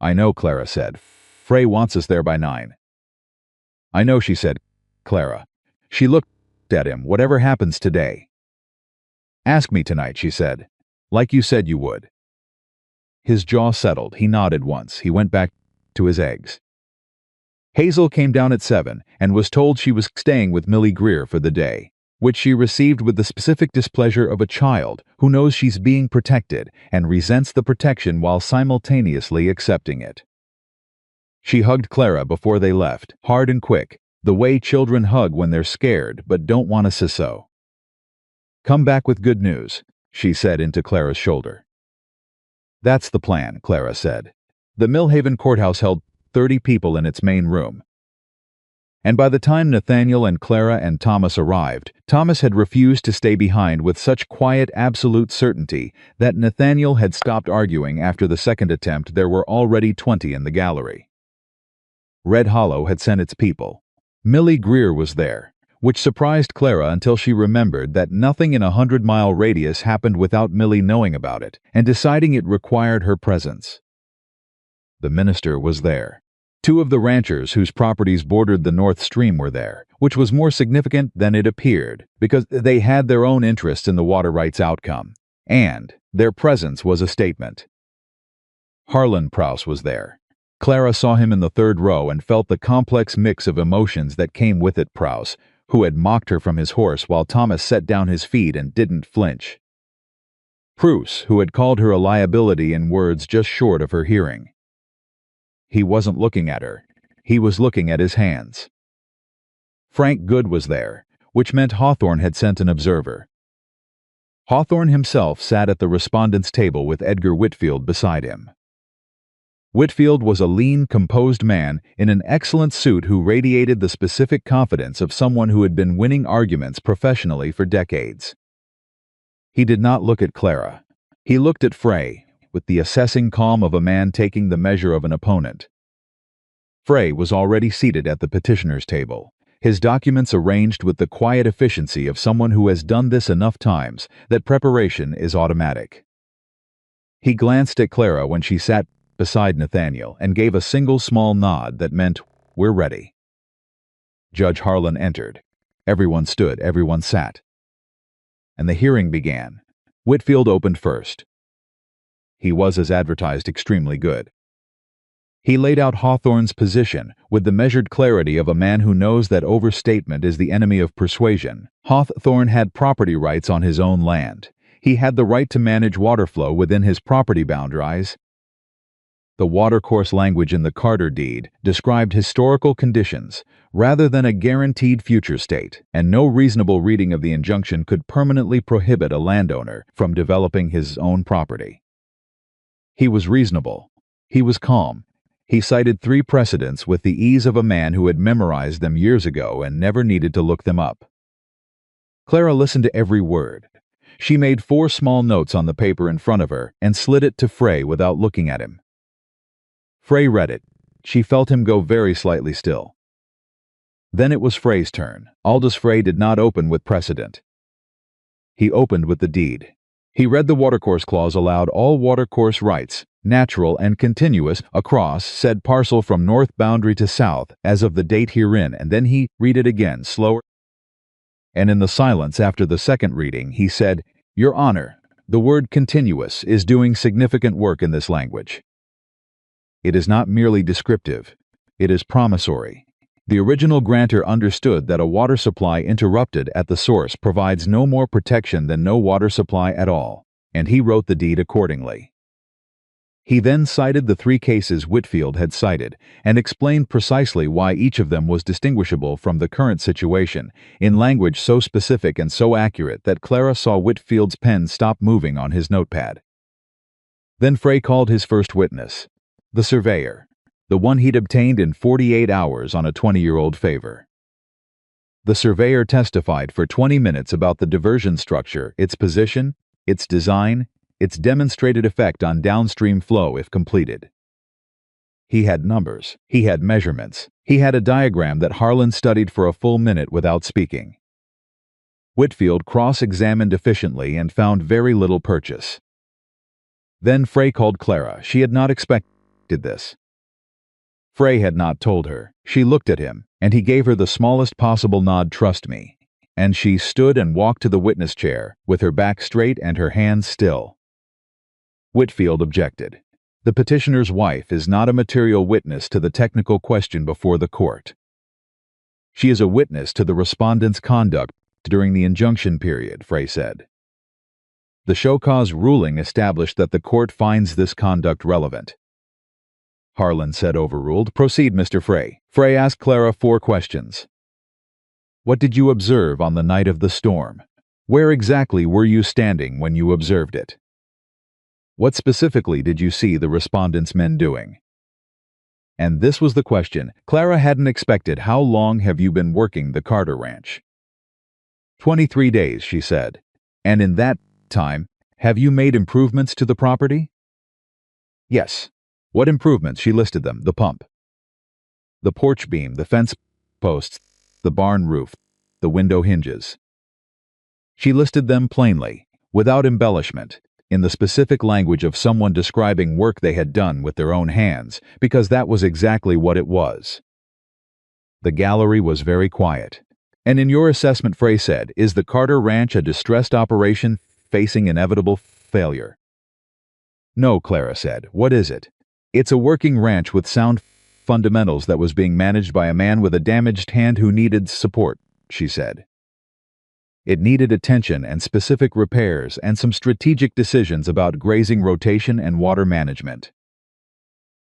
I know, Clara said. Frey wants us there by 9. I know, she said. Clara. She looked at him. Whatever happens today. Ask me tonight, she said. Like you said you would. His jaw settled. He nodded once. He went back to his eggs. Hazel came down at 7 and was told she was staying with Millie Greer for the day, which she received with the specific displeasure of a child who knows she's being protected and resents the protection while simultaneously accepting it. She hugged Clara before they left, hard and quick, the way children hug when they're scared but don't want to say so. Come back with good news, she said into Clara's shoulder. That's the plan, Clara said. The Millhaven courthouse held 30 people in its main room. And by the time Nathaniel and Clara and Thomas arrived, Thomas had refused to stay behind with such quiet, absolute certainty that Nathaniel had stopped arguing after the second attempt. There were already 20 in the gallery. Red Hollow had sent its people. Millie Greer was there, which surprised Clara until she remembered that nothing in a 100-mile radius happened without Millie knowing about it and deciding it required her presence. The minister was there. 2 of the ranchers whose properties bordered the North Stream were there, which was more significant than it appeared, because they had their own interests in the water rights outcome, and their presence was a statement. Harlan Prowse was there. Clara saw him in the 3rd row and felt the complex mix of emotions that came with it. Prowse, who had mocked her from his horse while Thomas set down his feet and didn't flinch. Prowse, who had called her a liability in words just short of her hearing. He wasn't looking at her. He was looking at his hands. Frank Good was there, which meant Hawthorne had sent an observer. Hawthorne himself sat at the respondents' table with Edgar Whitfield beside him. Whitfield was a lean, composed man in an excellent suit who radiated the specific confidence of someone who had been winning arguments professionally for decades. He did not look at Clara. He looked at Frey, with the assessing calm of a man taking the measure of an opponent. Frey was already seated at the petitioner's table, his documents arranged with the quiet efficiency of someone who has done this enough times that preparation is automatic. He glanced at Clara when she sat beside Nathaniel and gave a single small nod that meant, "We're ready." Judge Harlan entered. Everyone stood, everyone sat. And the hearing began. Whitfield opened first. He was, as advertised, extremely good. He laid out Hawthorne's position with the measured clarity of a man who knows that overstatement is the enemy of persuasion. Hawthorne had property rights on his own land. He had the right to manage water flow within his property boundaries. The watercourse language in the Carter deed described historical conditions rather than a guaranteed future state, and no reasonable reading of the injunction could permanently prohibit a landowner from developing his own property. He was reasonable. He was calm. He cited 3 precedents with the ease of a man who had memorized them years ago and never needed to look them up. Clara listened to every word. She made 4 small notes on the paper in front of her and slid it to Frey without looking at him. Frey read it. She felt him go very slightly still. Then it was Frey's turn. Aldous Frey did not open with precedent. He opened with the deed. He read the watercourse clause aloud. All watercourse rights, natural and continuous, across said parcel from north boundary to south, as of the date herein, and then he read it again, slower. And in the silence after the second reading, he said, "Your Honor, the word continuous is doing significant work in this language. It is not merely descriptive. It is promissory. The original grantor understood that a water supply interrupted at the source provides no more protection than no water supply at all, and he wrote the deed accordingly." He then cited the 3 cases Whitfield had cited and explained precisely why each of them was distinguishable from the current situation, in language so specific and so accurate that Clara saw Whitfield's pen stop moving on his notepad. Then Frey called his first witness, the surveyor. the one he'd obtained in 48 hours on a 20-year-old favor. The surveyor testified for 20 minutes about the diversion structure, its position, its design, its demonstrated effect on downstream flow if completed. He had numbers, he had measurements, he had a diagram that Harlan studied for a full minute without speaking. Whitfield cross-examined efficiently and found very little purchase. Then Frey called Clara. She had not expected this. Frey had not told her. She looked at him, and he gave her the smallest possible nod, "Trust me." And she stood and walked to the witness chair, with her back straight and her hands still. Whitfield objected. The petitioner's wife is not a material witness to the technical question before the court. She is a witness to the respondent's conduct during the injunction period, Frey said. The show cause ruling established that the court finds this conduct relevant. Harlan said, overruled. Proceed, Mr. Frey. Frey asked Clara 4 questions. What did you observe on the night of the storm? Where exactly were you standing when you observed it? What specifically did you see the respondent's men doing? And this was the question Clara hadn't expected. How long have you been working the Carter Ranch? 23 days, she said. And in that time, have you made improvements to the property? Yes. What improvements? She listed them. The pump, the porch beam, the fence posts, the barn roof, the window hinges. She listed them plainly, without embellishment, in the specific language of someone describing work they had done with their own hands, because that was exactly what it was. The gallery was very quiet. And in your assessment, Frey said, is the Carter Ranch a distressed operation facing inevitable failure? No, Clara said. What is it? It's a working ranch with sound fundamentals that was being managed by a man with a damaged hand who needed support, she said. It needed attention and specific repairs and some strategic decisions about grazing rotation and water management.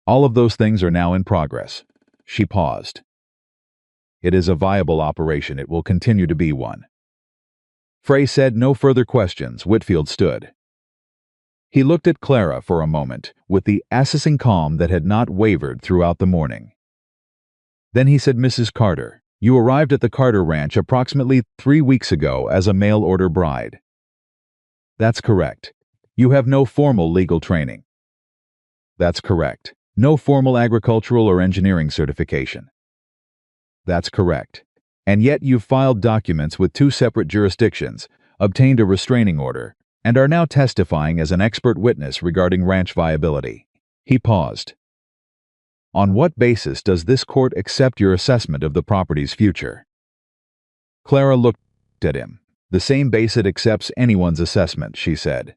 All of those things are now in progress. She paused. It is a viable operation. It will continue to be one. Frey said no further questions. Whitfield stood. He looked at Clara for a moment, with the assessing calm that had not wavered throughout the morning. Then he said, Mrs. Carter, you arrived at the Carter Ranch approximately 3 weeks ago as a mail-order bride. That's correct. You have no formal legal training. That's correct. No formal agricultural or engineering certification. That's correct. And yet you've filed documents with 2 separate jurisdictions, obtained a restraining order, and are now testifying as an expert witness regarding ranch viability. He paused. On what basis does this court accept your assessment of the property's future? Clara looked at him. The same base it accepts anyone's assessment, she said.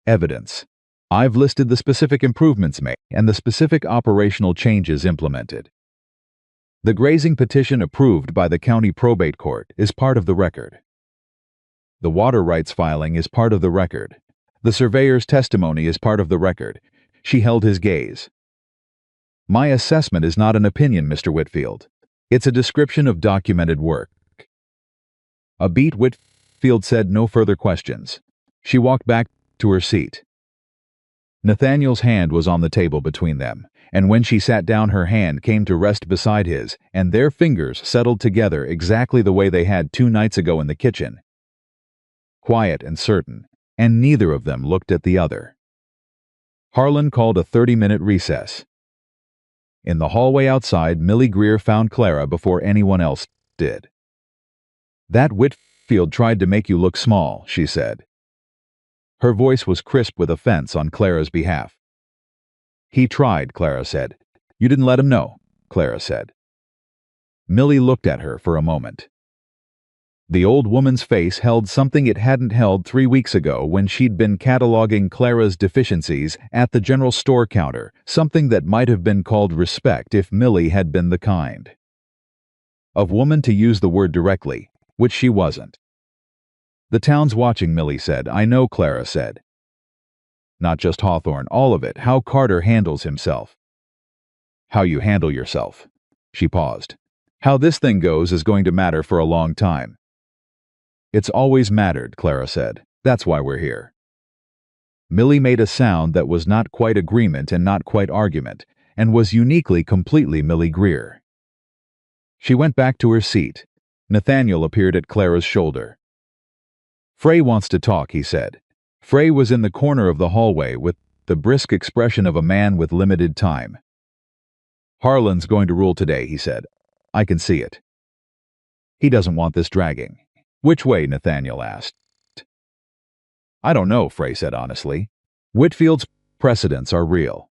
Evidence. I've listed the specific improvements made and the specific operational changes implemented. The grazing petition approved by the county probate court is part of the record. The water rights filing is part of the record. The surveyor's testimony is part of the record. She held his gaze. My assessment is not an opinion, Mr. Whitfield. It's a description of documented work. A beat. Whitfield said no further questions. She walked back to her seat. Nathaniel's hand was on the table between them, and when she sat down her hand came to rest beside his, and their fingers settled together exactly the way they had 2 nights ago in the kitchen. Quiet and certain, and neither of them looked at the other. Harlan called a 30-minute recess. In the hallway outside, Millie Greer found Clara before anyone else did. That Whitfield tried to make you look small, she said. Her voice was crisp with offense on Clara's behalf. He tried, Clara said. You didn't let him know, Clara said. Millie looked at her for a moment. The old woman's face held something it hadn't held 3 weeks ago when she'd been cataloging Clara's deficiencies at the general store counter, something that might have been called respect if Millie had been the kind of woman to use the word directly, which she wasn't. The town's watching, Millie said. I know, Clara said. Not just Hawthorne, all of it, how Carter handles himself. How you handle yourself. She paused. How this thing goes is going to matter for a long time. It's always mattered, Clara said. That's why we're here. Millie made a sound that was not quite agreement and not quite argument, and was uniquely completely Millie Greer. She went back to her seat. Nathaniel appeared at Clara's shoulder. "Frey wants to talk," he said. Frey was in the corner of the hallway with the brisk expression of a man with limited time. "Harlan's going to rule today," he said. "I can see it. He doesn't want this dragging." "Which way?" Nathaniel asked. "I don't know," Frey said honestly. "Whitfield's precedents are real.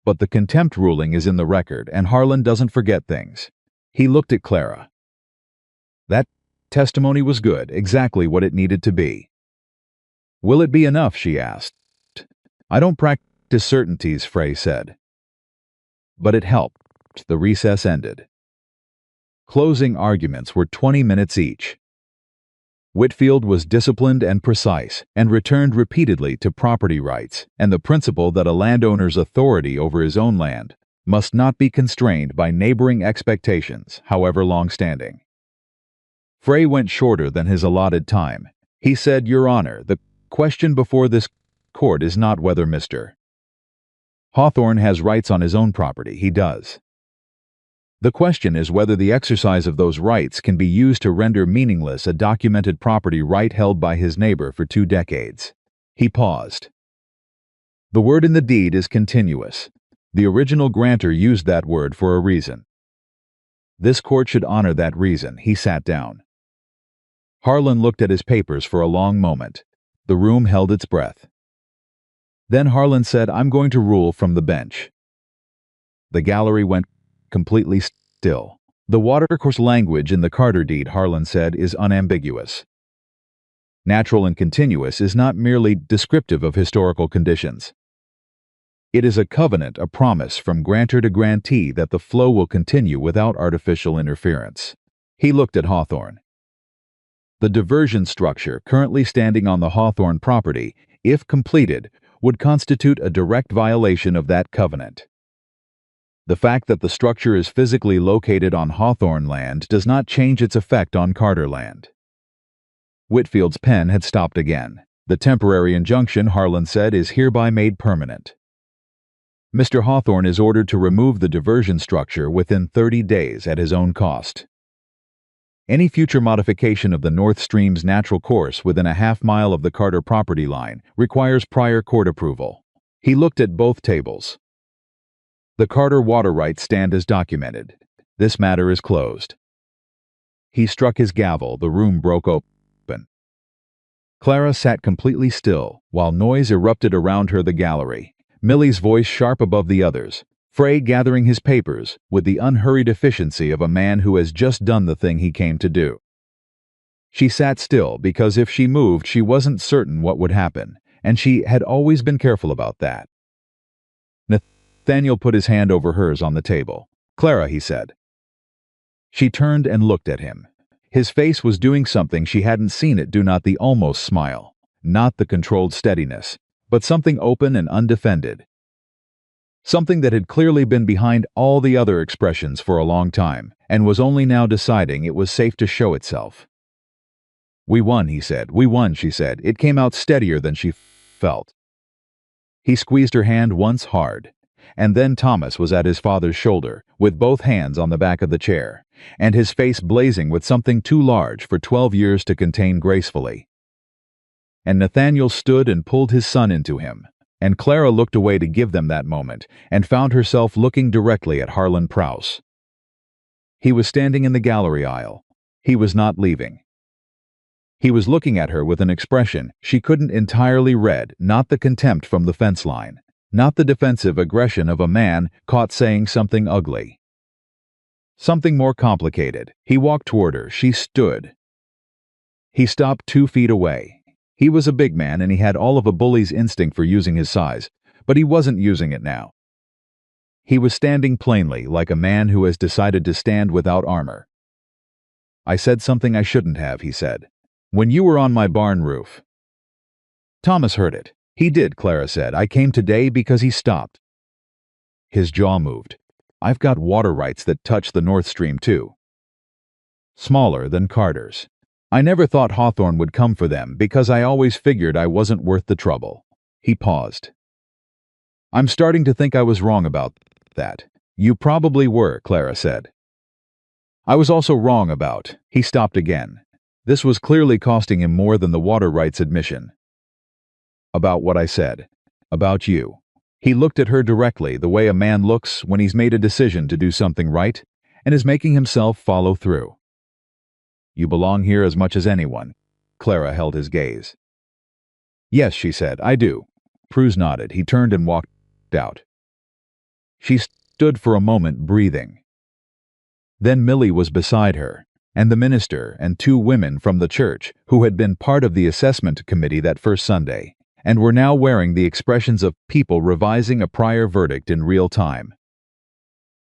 But the contempt ruling is in the record, and Harlan doesn't forget things." He looked at Clara. "That testimony was good, exactly what it needed to be." "Will it be enough?" she asked. "I don't practice certainties," Frey said. But it helped. The recess ended. Closing arguments were 20 minutes each. Whitfield was disciplined and precise, and returned repeatedly to property rights and the principle that a landowner's authority over his own land must not be constrained by neighboring expectations, however long-standing. Frey went shorter than his allotted time. He said, "Your Honor, the question before this court is not whether Mr. Hawthorne has rights on his own property. He does. The question is whether the exercise of those rights can be used to render meaningless a documented property right held by his neighbor for 2 decades. He paused. "The word in the deed is continuous. The original grantor used that word for a reason. This court should honor that reason." He sat down. Harlan looked at his papers for a long moment. The room held its breath. Then Harlan said, "I'm going to rule from the bench." The gallery went completely still. "The watercourse language in the Carter deed," Harlan said, "is unambiguous. Natural and continuous is not merely descriptive of historical conditions. It is a covenant, a promise from grantor to grantee that the flow will continue without artificial interference." He looked at Hawthorne. "The diversion structure currently standing on the Hawthorne property, if completed, would constitute a direct violation of that covenant. The fact that the structure is physically located on Hawthorne land does not change its effect on Carter land." Whitfield's pen had stopped again. "The temporary injunction," Harlan said, "is hereby made permanent. Mr. Hawthorne is ordered to remove the diversion structure within 30 days at his own cost. Any future modification of the North Stream's natural course within a half-mile of the Carter property line requires prior court approval." He looked at both tables. "The Carter water rights stand as documented. This matter is closed." He struck his gavel. The room broke open. Clara sat completely still, while noise erupted around her. The gallery. Millie's voice sharp above the others. Frey gathering his papers with the unhurried efficiency of a man who has just done the thing he came to do. She sat still because if she moved she wasn't certain what would happen, and she had always been careful about that. Nathaniel put his hand over hers on the table. "Clara," he said. She turned and looked at him. His face was doing something she hadn't seen it do, not the almost smile, not the controlled steadiness, but something open and undefended. Something that had clearly been behind all the other expressions for a long time, and was only now deciding it was safe to show itself. "We won," he said. "We won," she said. It came out steadier than she felt. He squeezed her hand once hard. And then Thomas was at his father's shoulder, with both hands on the back of the chair, and his face blazing with something too large for 12 years to contain gracefully. And Nathaniel stood and pulled his son into him, and Clara looked away to give them that moment, and found herself looking directly at Harlan Prowse. He was standing in the gallery aisle. He was not leaving. He was looking at her with an expression she couldn't entirely read, not the contempt from the fence line, not the defensive aggression of a man caught saying something ugly. Something more complicated. He walked toward her. She stood. He stopped 2 feet away. He was a big man and he had all of a bully's instinct for using his size, but he wasn't using it now. He was standing plainly, like a man who has decided to stand without armor. "I said something I shouldn't have," he said. "When you were on my barn roof." Thomas heard it. "He did," Clara said. "I came today because he stopped." His jaw moved. "I've got water rights that touch the North Stream too. Smaller than Carter's. I never thought Hawthorne would come for them because I always figured I wasn't worth the trouble." He paused. I'm starting to think I was wrong about that. You probably were, Clara said. I was also wrong about. He stopped again. This was clearly costing him more than the water rights admission. About what I said. About you. He looked at her directly, the way a man looks when he's made a decision to do something right and is making himself follow through. You belong here as much as anyone. Clara held his gaze. Yes, she said, I do. Prue nodded. He turned and walked out. She stood for a moment, breathing. Then Millie was beside her, and the minister and 2 women from the church who had been part of the assessment committee that first Sunday, and were now wearing the expressions of people revising a prior verdict in real time.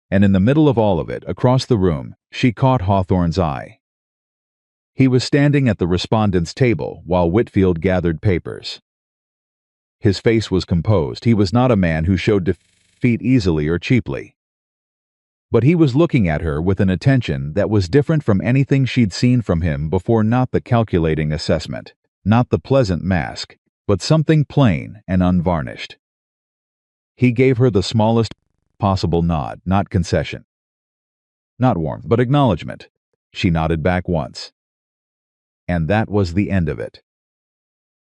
And in the middle of all of it, across the room, she caught Hawthorne's eye. He was standing at the respondents' table while Whitfield gathered papers. His face was composed. He was not a man who showed defeat easily or cheaply. But he was looking at her with an attention that was different from anything she'd seen from him before, not the calculating assessment, not the pleasant mask, but something plain and unvarnished. He gave her the smallest possible nod, not concession. Not warmth, but acknowledgement. She nodded back once. And that was the end of it.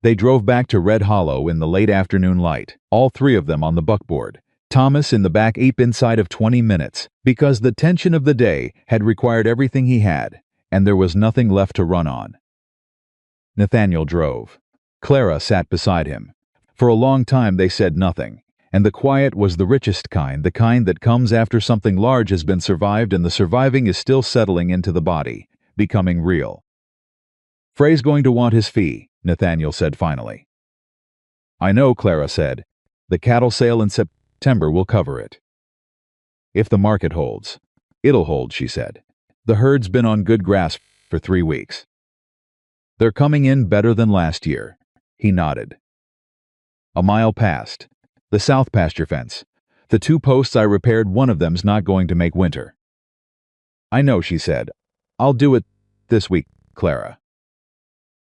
They drove back to Red Hollow in the late afternoon light, all 3 of them on the buckboard. Thomas in the back ape inside of 20 minutes, because the tension of the day had required everything he had, and there was nothing left to run on. Nathaniel drove. Clara sat beside him. For a long time they said nothing, and the quiet was the richest kind, the kind that comes after something large has been survived and the surviving is still settling into the body, becoming real. Frey's going to want his fee, Nathaniel said finally. I know, Clara said. The cattle sale in September will cover it. If the market holds. It'll hold, she said. The herd's been on good grass for 3 weeks. They're coming in better than last year. He nodded. A mile passed. The south pasture fence. The 2 posts I repaired, one of them's not going to make winter. I know, she said. I'll do it this week, Clara.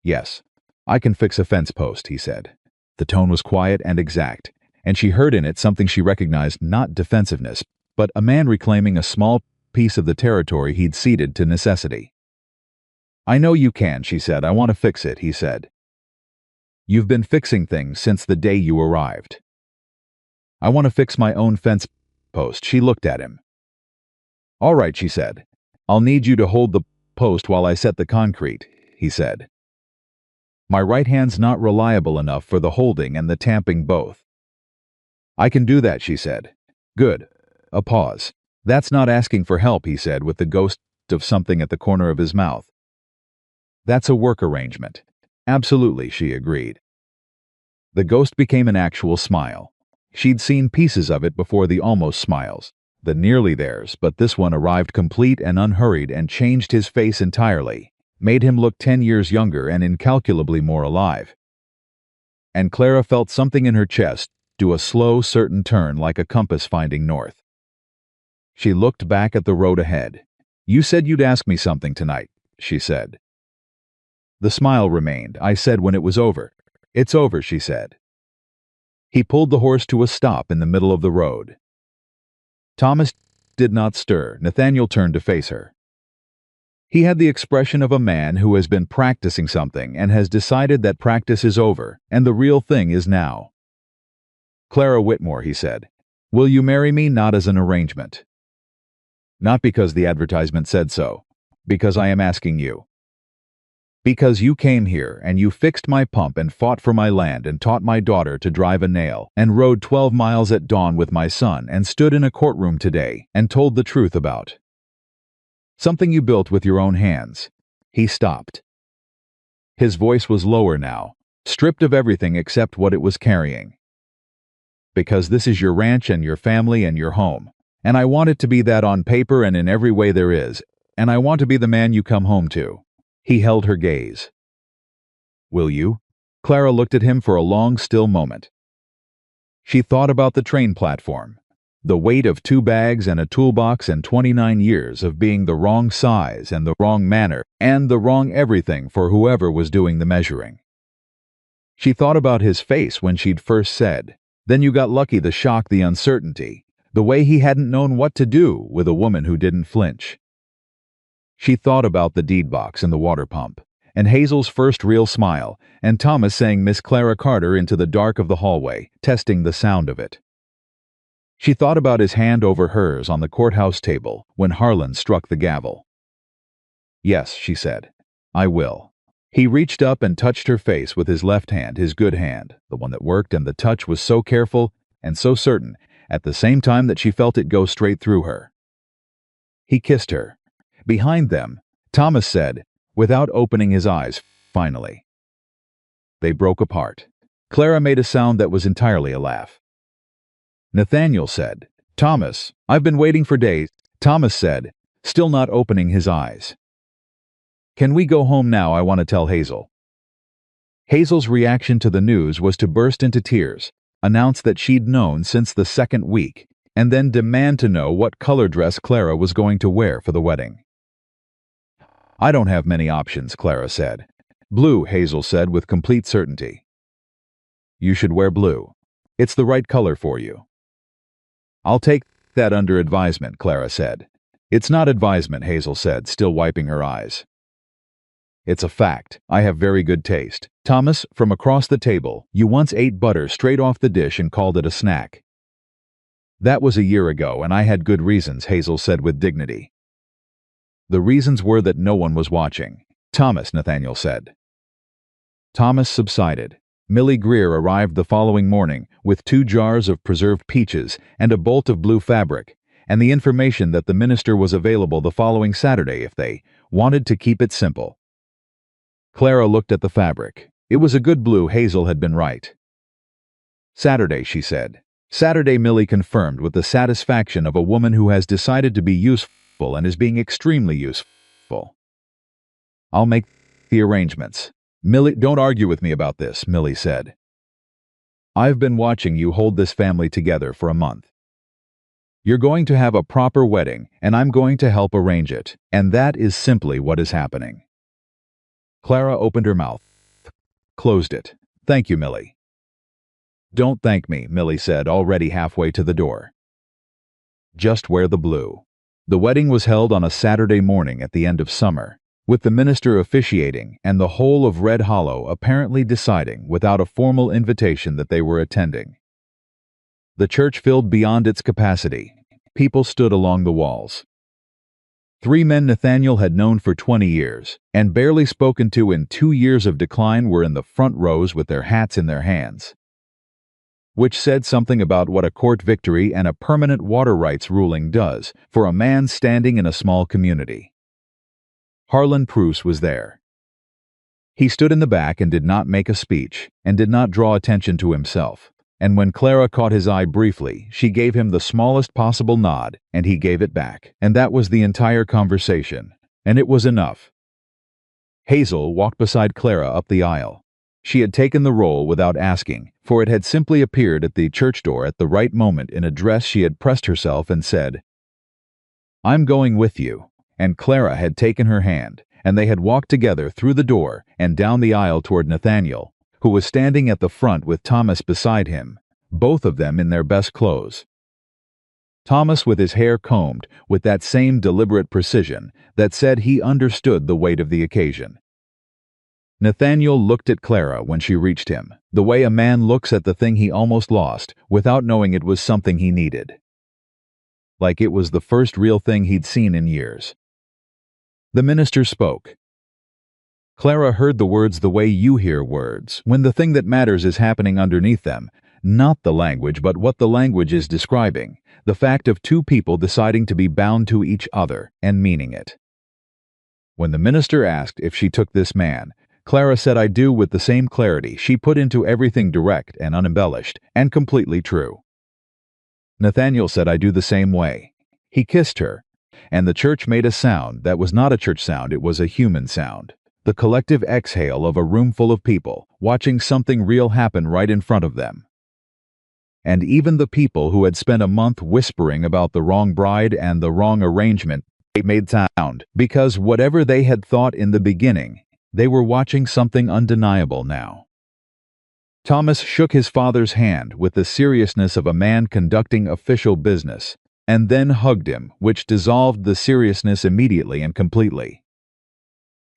Yes, I can fix a fence post, he said. The tone was quiet and exact, and she heard in it something she recognized, not defensiveness, but a man reclaiming a small piece of the territory he'd ceded to necessity. I know you can, she said. I want to fix it, he said. You've been fixing things since the day you arrived. I want to fix my own fence post. She looked at him. All right, she said. I'll need you to hold the post while I set the concrete, he said. My right hand's not reliable enough for the holding and the tamping both. I can do that, she said. Good. A pause. That's not asking for help, he said, with the ghost of something at the corner of his mouth. That's a work arrangement. Absolutely, she agreed. The ghost became an actual smile. She'd seen pieces of it before, the almost smiles, the nearly theirs, but this one arrived complete and unhurried and changed his face entirely, made him look 10 years younger and incalculably more alive. And Clara felt something in her chest do a slow, certain turn like a compass finding north. She looked back at the road ahead. You said you'd ask me something tonight, she said. The smile remained. I said when it was over. It's over, she said. He pulled the horse to a stop in the middle of the road. Thomas did not stir. Nathaniel turned to face her. He had the expression of a man who has been practicing something and has decided that practice is over and the real thing is now. Clara Whitmore, he said, will you marry me? Not as an arrangement. Not because the advertisement said so. Because I am asking you. Because you came here and you fixed my pump and fought for my land and taught my daughter to drive a nail and rode 12 miles at dawn with my son and stood in a courtroom today and told the truth about something you built with your own hands. He stopped. His voice was lower now, stripped of everything except what it was carrying. Because this is your ranch and your family and your home, and I want it to be that on paper and in every way there is, and I want to be the man you come home to. He held her gaze. Will you? Clara looked at him for a long, still moment. She thought about the train platform, the weight of 2 bags and a toolbox and 29 years of being the wrong size and the wrong manner and the wrong everything for whoever was doing the measuring. She thought about his face when she'd first said, Then you got lucky, the shock, the uncertainty, the way he hadn't known what to do with a woman who didn't flinch. She thought about the deed box and the water pump, and Hazel's first real smile, and Thomas saying Miss Clara Carter into the dark of the hallway, testing the sound of it. She thought about his hand over hers on the courthouse table when Harlan struck the gavel. "Yes," she said, "I will." He reached up and touched her face with his left hand, his good hand, the one that worked, and the touch was so careful and so certain, at the same time that she felt it go straight through her. He kissed her. Behind them, Thomas said, without opening his eyes, finally. They broke apart. Clara made a sound that was entirely a laugh. Nathaniel said, "Thomas, I've been waiting for days." Thomas said, still not opening his eyes. "Can we go home now? I want to tell Hazel." Hazel's reaction to the news was to burst into tears, announce that she'd known since the second week, and then demand to know what color dress Clara was going to wear for the wedding. "I don't have many options," Clara said. "Blue," Hazel said with complete certainty. "You should wear blue. It's the right color for you." "I'll take that under advisement," Clara said. "It's not advisement," Hazel said, still wiping her eyes. "It's a fact. I have very good taste." "Thomas, from across the table, you once ate butter straight off the dish and called it a snack." "That was a year ago, and I had good reasons," Hazel said with dignity. "The reasons were that no one was watching." "Thomas," Nathaniel said. Thomas subsided. Millie Greer arrived the following morning with 2 jars of preserved peaches and a bolt of blue fabric, and the information that the minister was available the following Saturday if they wanted to keep it simple. Clara looked at the fabric. It was a good blue. Hazel had been right. "Saturday," she said. "Saturday," Millie confirmed with the satisfaction of a woman who has decided to be useful and is being extremely useful. "I'll make the arrangements." "Millie, don't argue with me about this," Millie said. "I've been watching you hold this family together for a month. You're going to have a proper wedding, and I'm going to help arrange it, and that is simply what is happening." Clara opened her mouth, closed it. "Thank you, Millie." "Don't thank me," Millie said, already halfway to the door. "Just wear the blue." The wedding was held on a Saturday morning at the end of summer, with the minister officiating and the whole of Red Hollow apparently deciding without a formal invitation that they were attending. The church filled beyond its capacity. People stood along the walls. 3 men Nathaniel had known for 20 years and barely spoken to in 2 years of decline were in the front rows with their hats in their hands, which said something about what a court victory and a permanent water rights ruling does for a man standing in a small community. Harlan Preuss was there. He stood in the back and did not make a speech, and did not draw attention to himself. And when Clara caught his eye briefly, she gave him the smallest possible nod, and he gave it back. And that was the entire conversation. And it was enough. Hazel walked beside Clara up the aisle. She had taken the role without asking, for it had simply appeared at the church door at the right moment in a dress she had pressed herself and said, "I'm going with you." And Clara had taken her hand, and they had walked together through the door and down the aisle toward Nathaniel, who was standing at the front with Thomas beside him, both of them in their best clothes. Thomas with his hair combed with that same deliberate precision that said he understood the weight of the occasion. Nathaniel looked at Clara when she reached him, the way a man looks at the thing he almost lost without knowing it was something he needed. Like it was the first real thing he'd seen in years. The minister spoke. Clara heard the words the way you hear words, when the thing that matters is happening underneath them, not the language but what the language is describing, the fact of 2 people deciding to be bound to each other and meaning it. When the minister asked if she took this man, Clara said I do with the same clarity she put into everything direct and unembellished, and completely true. Nathaniel said I do the same way. He kissed her, and the church made a sound that was not a church sound, it was a human sound. The collective exhale of a room full of people, watching something real happen right in front of them. And even the people who had spent a month whispering about the wrong bride and the wrong arrangement, they made sound, because whatever they had thought in the beginning, they were watching something undeniable now. Thomas shook his father's hand with the seriousness of a man conducting official business, and then hugged him, which dissolved the seriousness immediately and completely.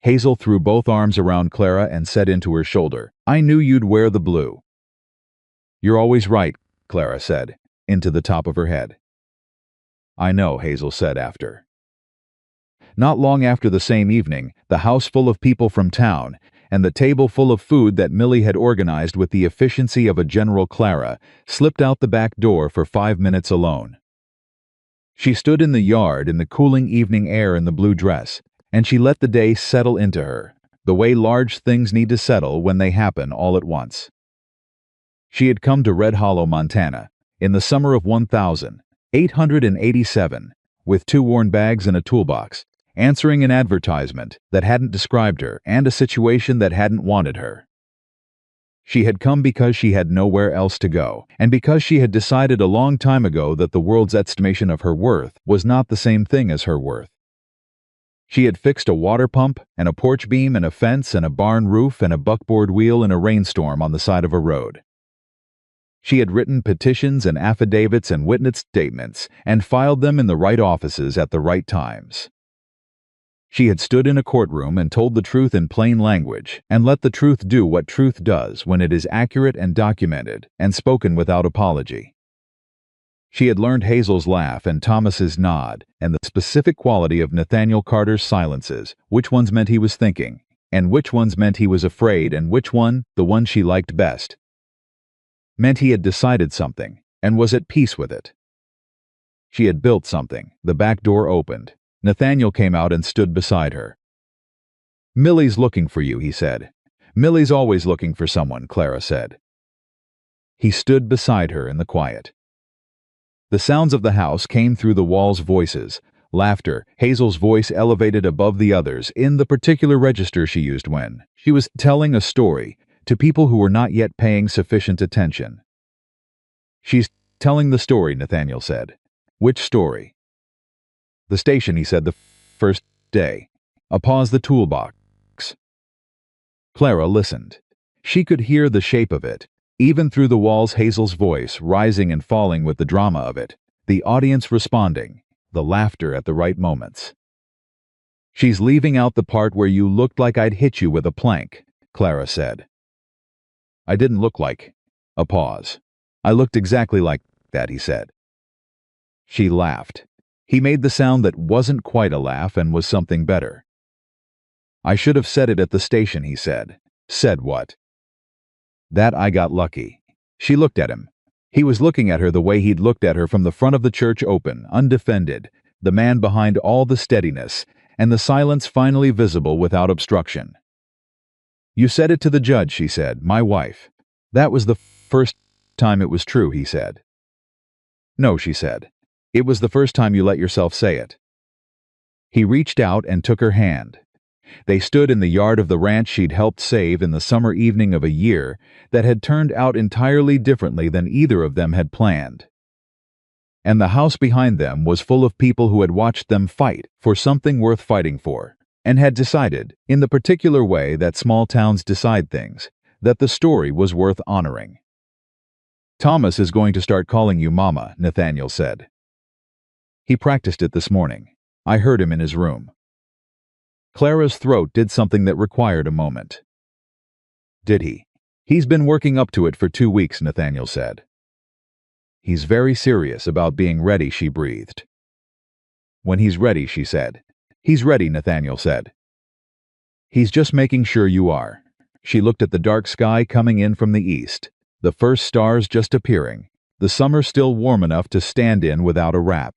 Hazel threw both arms around Clara and said into her shoulder, "I knew you'd wear the blue." "You're always right," Clara said, into the top of her head. "I know," Hazel said after. Not long after the same evening, the house full of people from town, and the table full of food that Millie had organized with the efficiency of a General Clara, slipped out the back door for 5 minutes alone. She stood in the yard in the cooling evening air in the blue dress, and she let the day settle into her, the way large things need to settle when they happen all at once. She had come to Red Hollow, Montana, in the summer of 1887, with 2 worn bags and a toolbox, answering an advertisement that hadn't described her and a situation that hadn't wanted her. She had come because she had nowhere else to go, and because she had decided a long time ago that the world's estimation of her worth was not the same thing as her worth. She had fixed a water pump and a porch beam and a fence and a barn roof and a buckboard wheel in a rainstorm on the side of a road. She had written petitions and affidavits and witness statements and filed them in the right offices at the right times. She had stood in a courtroom and told the truth in plain language, and let the truth do what truth does when it is accurate and documented and spoken without apology. She had learned Hazel's laugh and Thomas's nod, and the specific quality of Nathaniel Carter's silences, which ones meant he was thinking, and which ones meant he was afraid, and which one, the one she liked best, meant he had decided something and was at peace with it. She had built something. The back door opened. Nathaniel came out and stood beside her. "Millie's looking for you," he said. "Millie's always looking for someone," Clara said. He stood beside her in the quiet. The sounds of the house came through the walls' voices, laughter, Hazel's voice elevated above the others in the particular register she used when she was telling a story to people who were not yet paying sufficient attention. "She's telling the story," Nathaniel said. "Which story?" "The station," he said, "the first day." A pause, the toolbox. Clara listened. She could hear the shape of it, even through the walls, Hazel's voice rising and falling with the drama of it, the audience responding, the laughter at the right moments. "She's leaving out the part where you looked like I'd hit you with a plank," Clara said. "I didn't look like." A pause. "I looked exactly like that," he said. She laughed. He made the sound that wasn't quite a laugh and was something better. "I should have said it at the station," he said. "Said what?" "That I got lucky." She looked at him. He was looking at her the way he'd looked at her from the front of the church, open, undefended, the man behind all the steadiness, and the silence finally visible without obstruction. "You said it to the judge," she said, "my wife." "That was the first time it was true," he said. "No," she said. "It was the first time you let yourself say it." He reached out and took her hand. They stood in the yard of the ranch she'd helped save in the summer evening of a year that had turned out entirely differently than either of them had planned. And the house behind them was full of people who had watched them fight for something worth fighting for, and had decided, in the particular way that small towns decide things, that the story was worth honoring. "Thomas is going to start calling you Mama," Nathaniel said. "He practiced it this morning. I heard him in his room." Clara's throat did something that required a moment. "Did he?" "He's been working up to it for 2 weeks," Nathaniel said. "He's very serious about being ready," she breathed. "When he's ready," she said. "He's ready," Nathaniel said. "He's just making sure you are." She looked at the dark sky coming in from the east, the first stars just appearing, the summer still warm enough to stand in without a wrap.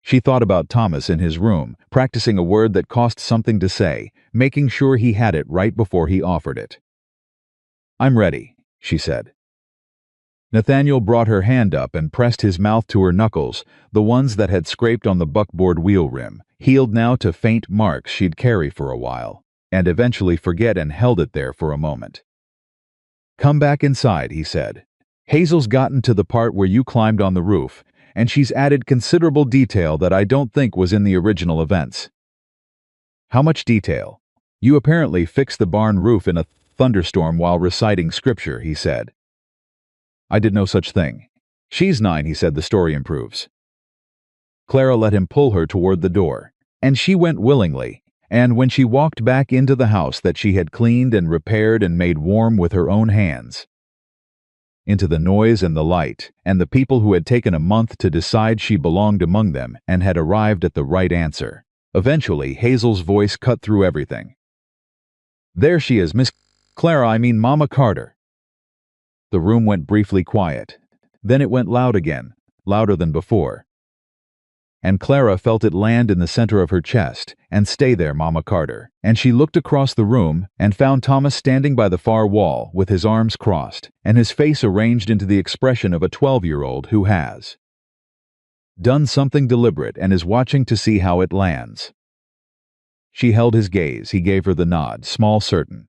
She thought about Thomas in his room, practicing a word that cost something to say, making sure he had it right before he offered it. "I'm ready," she said. Nathaniel brought her hand up and pressed his mouth to her knuckles, the ones that had scraped on the buckboard wheel rim, healed now to faint marks she'd carry for a while, and eventually forget, and held it there for a moment. "Come back inside," he said. "Hazel's gotten to the part where you climbed on the roof, and she's added considerable detail that I don't think was in the original events." "How much detail?" "You apparently fixed the barn roof in a thunderstorm while reciting scripture, he said. I did no such thing. She's 9, he said. The story improves. Clara let him pull her toward the door, and she went willingly, and when she walked back into the house that she had cleaned and repaired and made warm with her own hands, into the noise and the light, and the people who had taken a month to decide she belonged among them and had arrived at the right answer. Eventually, Hazel's voice cut through everything. There she is, Miss Clara, I mean Mama Carter. The room went briefly quiet. Then it went loud again, louder than before. And Clara felt it land in the center of her chest, and stay there, Mama Carter. And she looked across the room and found Thomas standing by the far wall with his arms crossed and his face arranged into the expression of a 12-year-old who has done something deliberate and is watching to see how it lands. She held his gaze. He gave her the nod, small certain.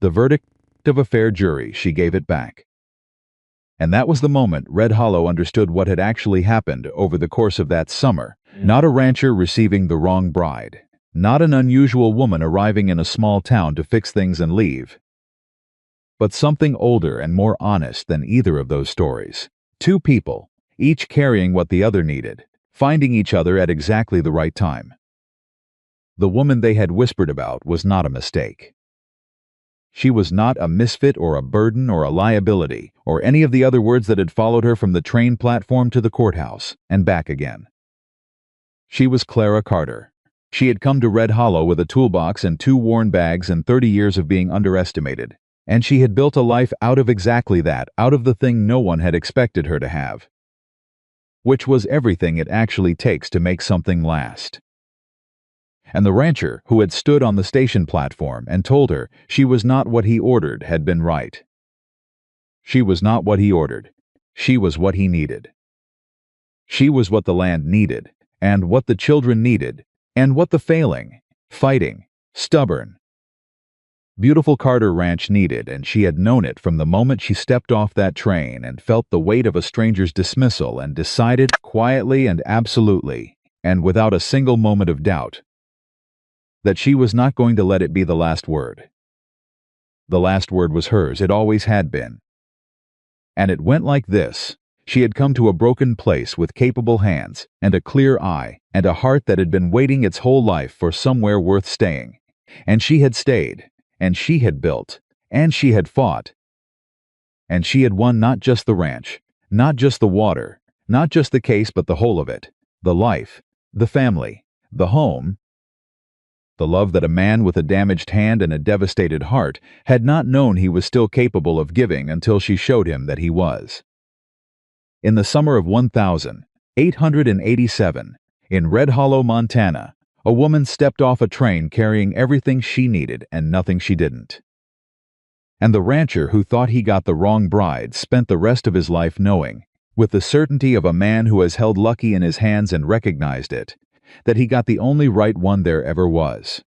The verdict of a fair jury, she gave it back. And that was the moment Red Hollow understood what had actually happened over the course of that summer. Not a rancher receiving the wrong bride. Not an unusual woman arriving in a small town to fix things and leave. But something older and more honest than either of those stories. Two people, each carrying what the other needed, finding each other at exactly the right time. The woman they had whispered about was not a mistake. She was not a misfit or a burden or a liability or any of the other words that had followed her from the train platform to the courthouse and back again. She was Clara Carter. She had come to Red Hollow with a toolbox and 2 worn bags and 30 years of being underestimated, and she had built a life out of exactly that, out of the thing no one had expected her to have, which was everything it actually takes to make something last. And the rancher, who had stood on the station platform and told her she was not what he ordered, had been right. She was not what he ordered. She was what he needed. She was what the land needed, and what the children needed, and what the failing, fighting, stubborn, beautiful Carter Ranch needed, and she had known it from the moment she stepped off that train and felt the weight of a stranger's dismissal and decided quietly and absolutely, and without a single moment of doubt, that she was not going to let it be the last word. The last word was hers. It always had been. And it went like this. She had come to a broken place with capable hands and a clear eye and a heart that had been waiting its whole life for somewhere worth staying. And she had stayed, and she had built, and she had fought. And she had won not just the ranch, not just the water, not just the case, but the whole of it. The life, the family, the home, the love that a man with a damaged hand and a devastated heart had not known he was still capable of giving until she showed him that he was. In the summer of 1887, in Red Hollow, Montana, a woman stepped off a train carrying everything she needed and nothing she didn't. And the rancher who thought he got the wrong bride spent the rest of his life knowing, with the certainty of a man who has held lucky in his hands and recognized it, that he got the only right one there ever was.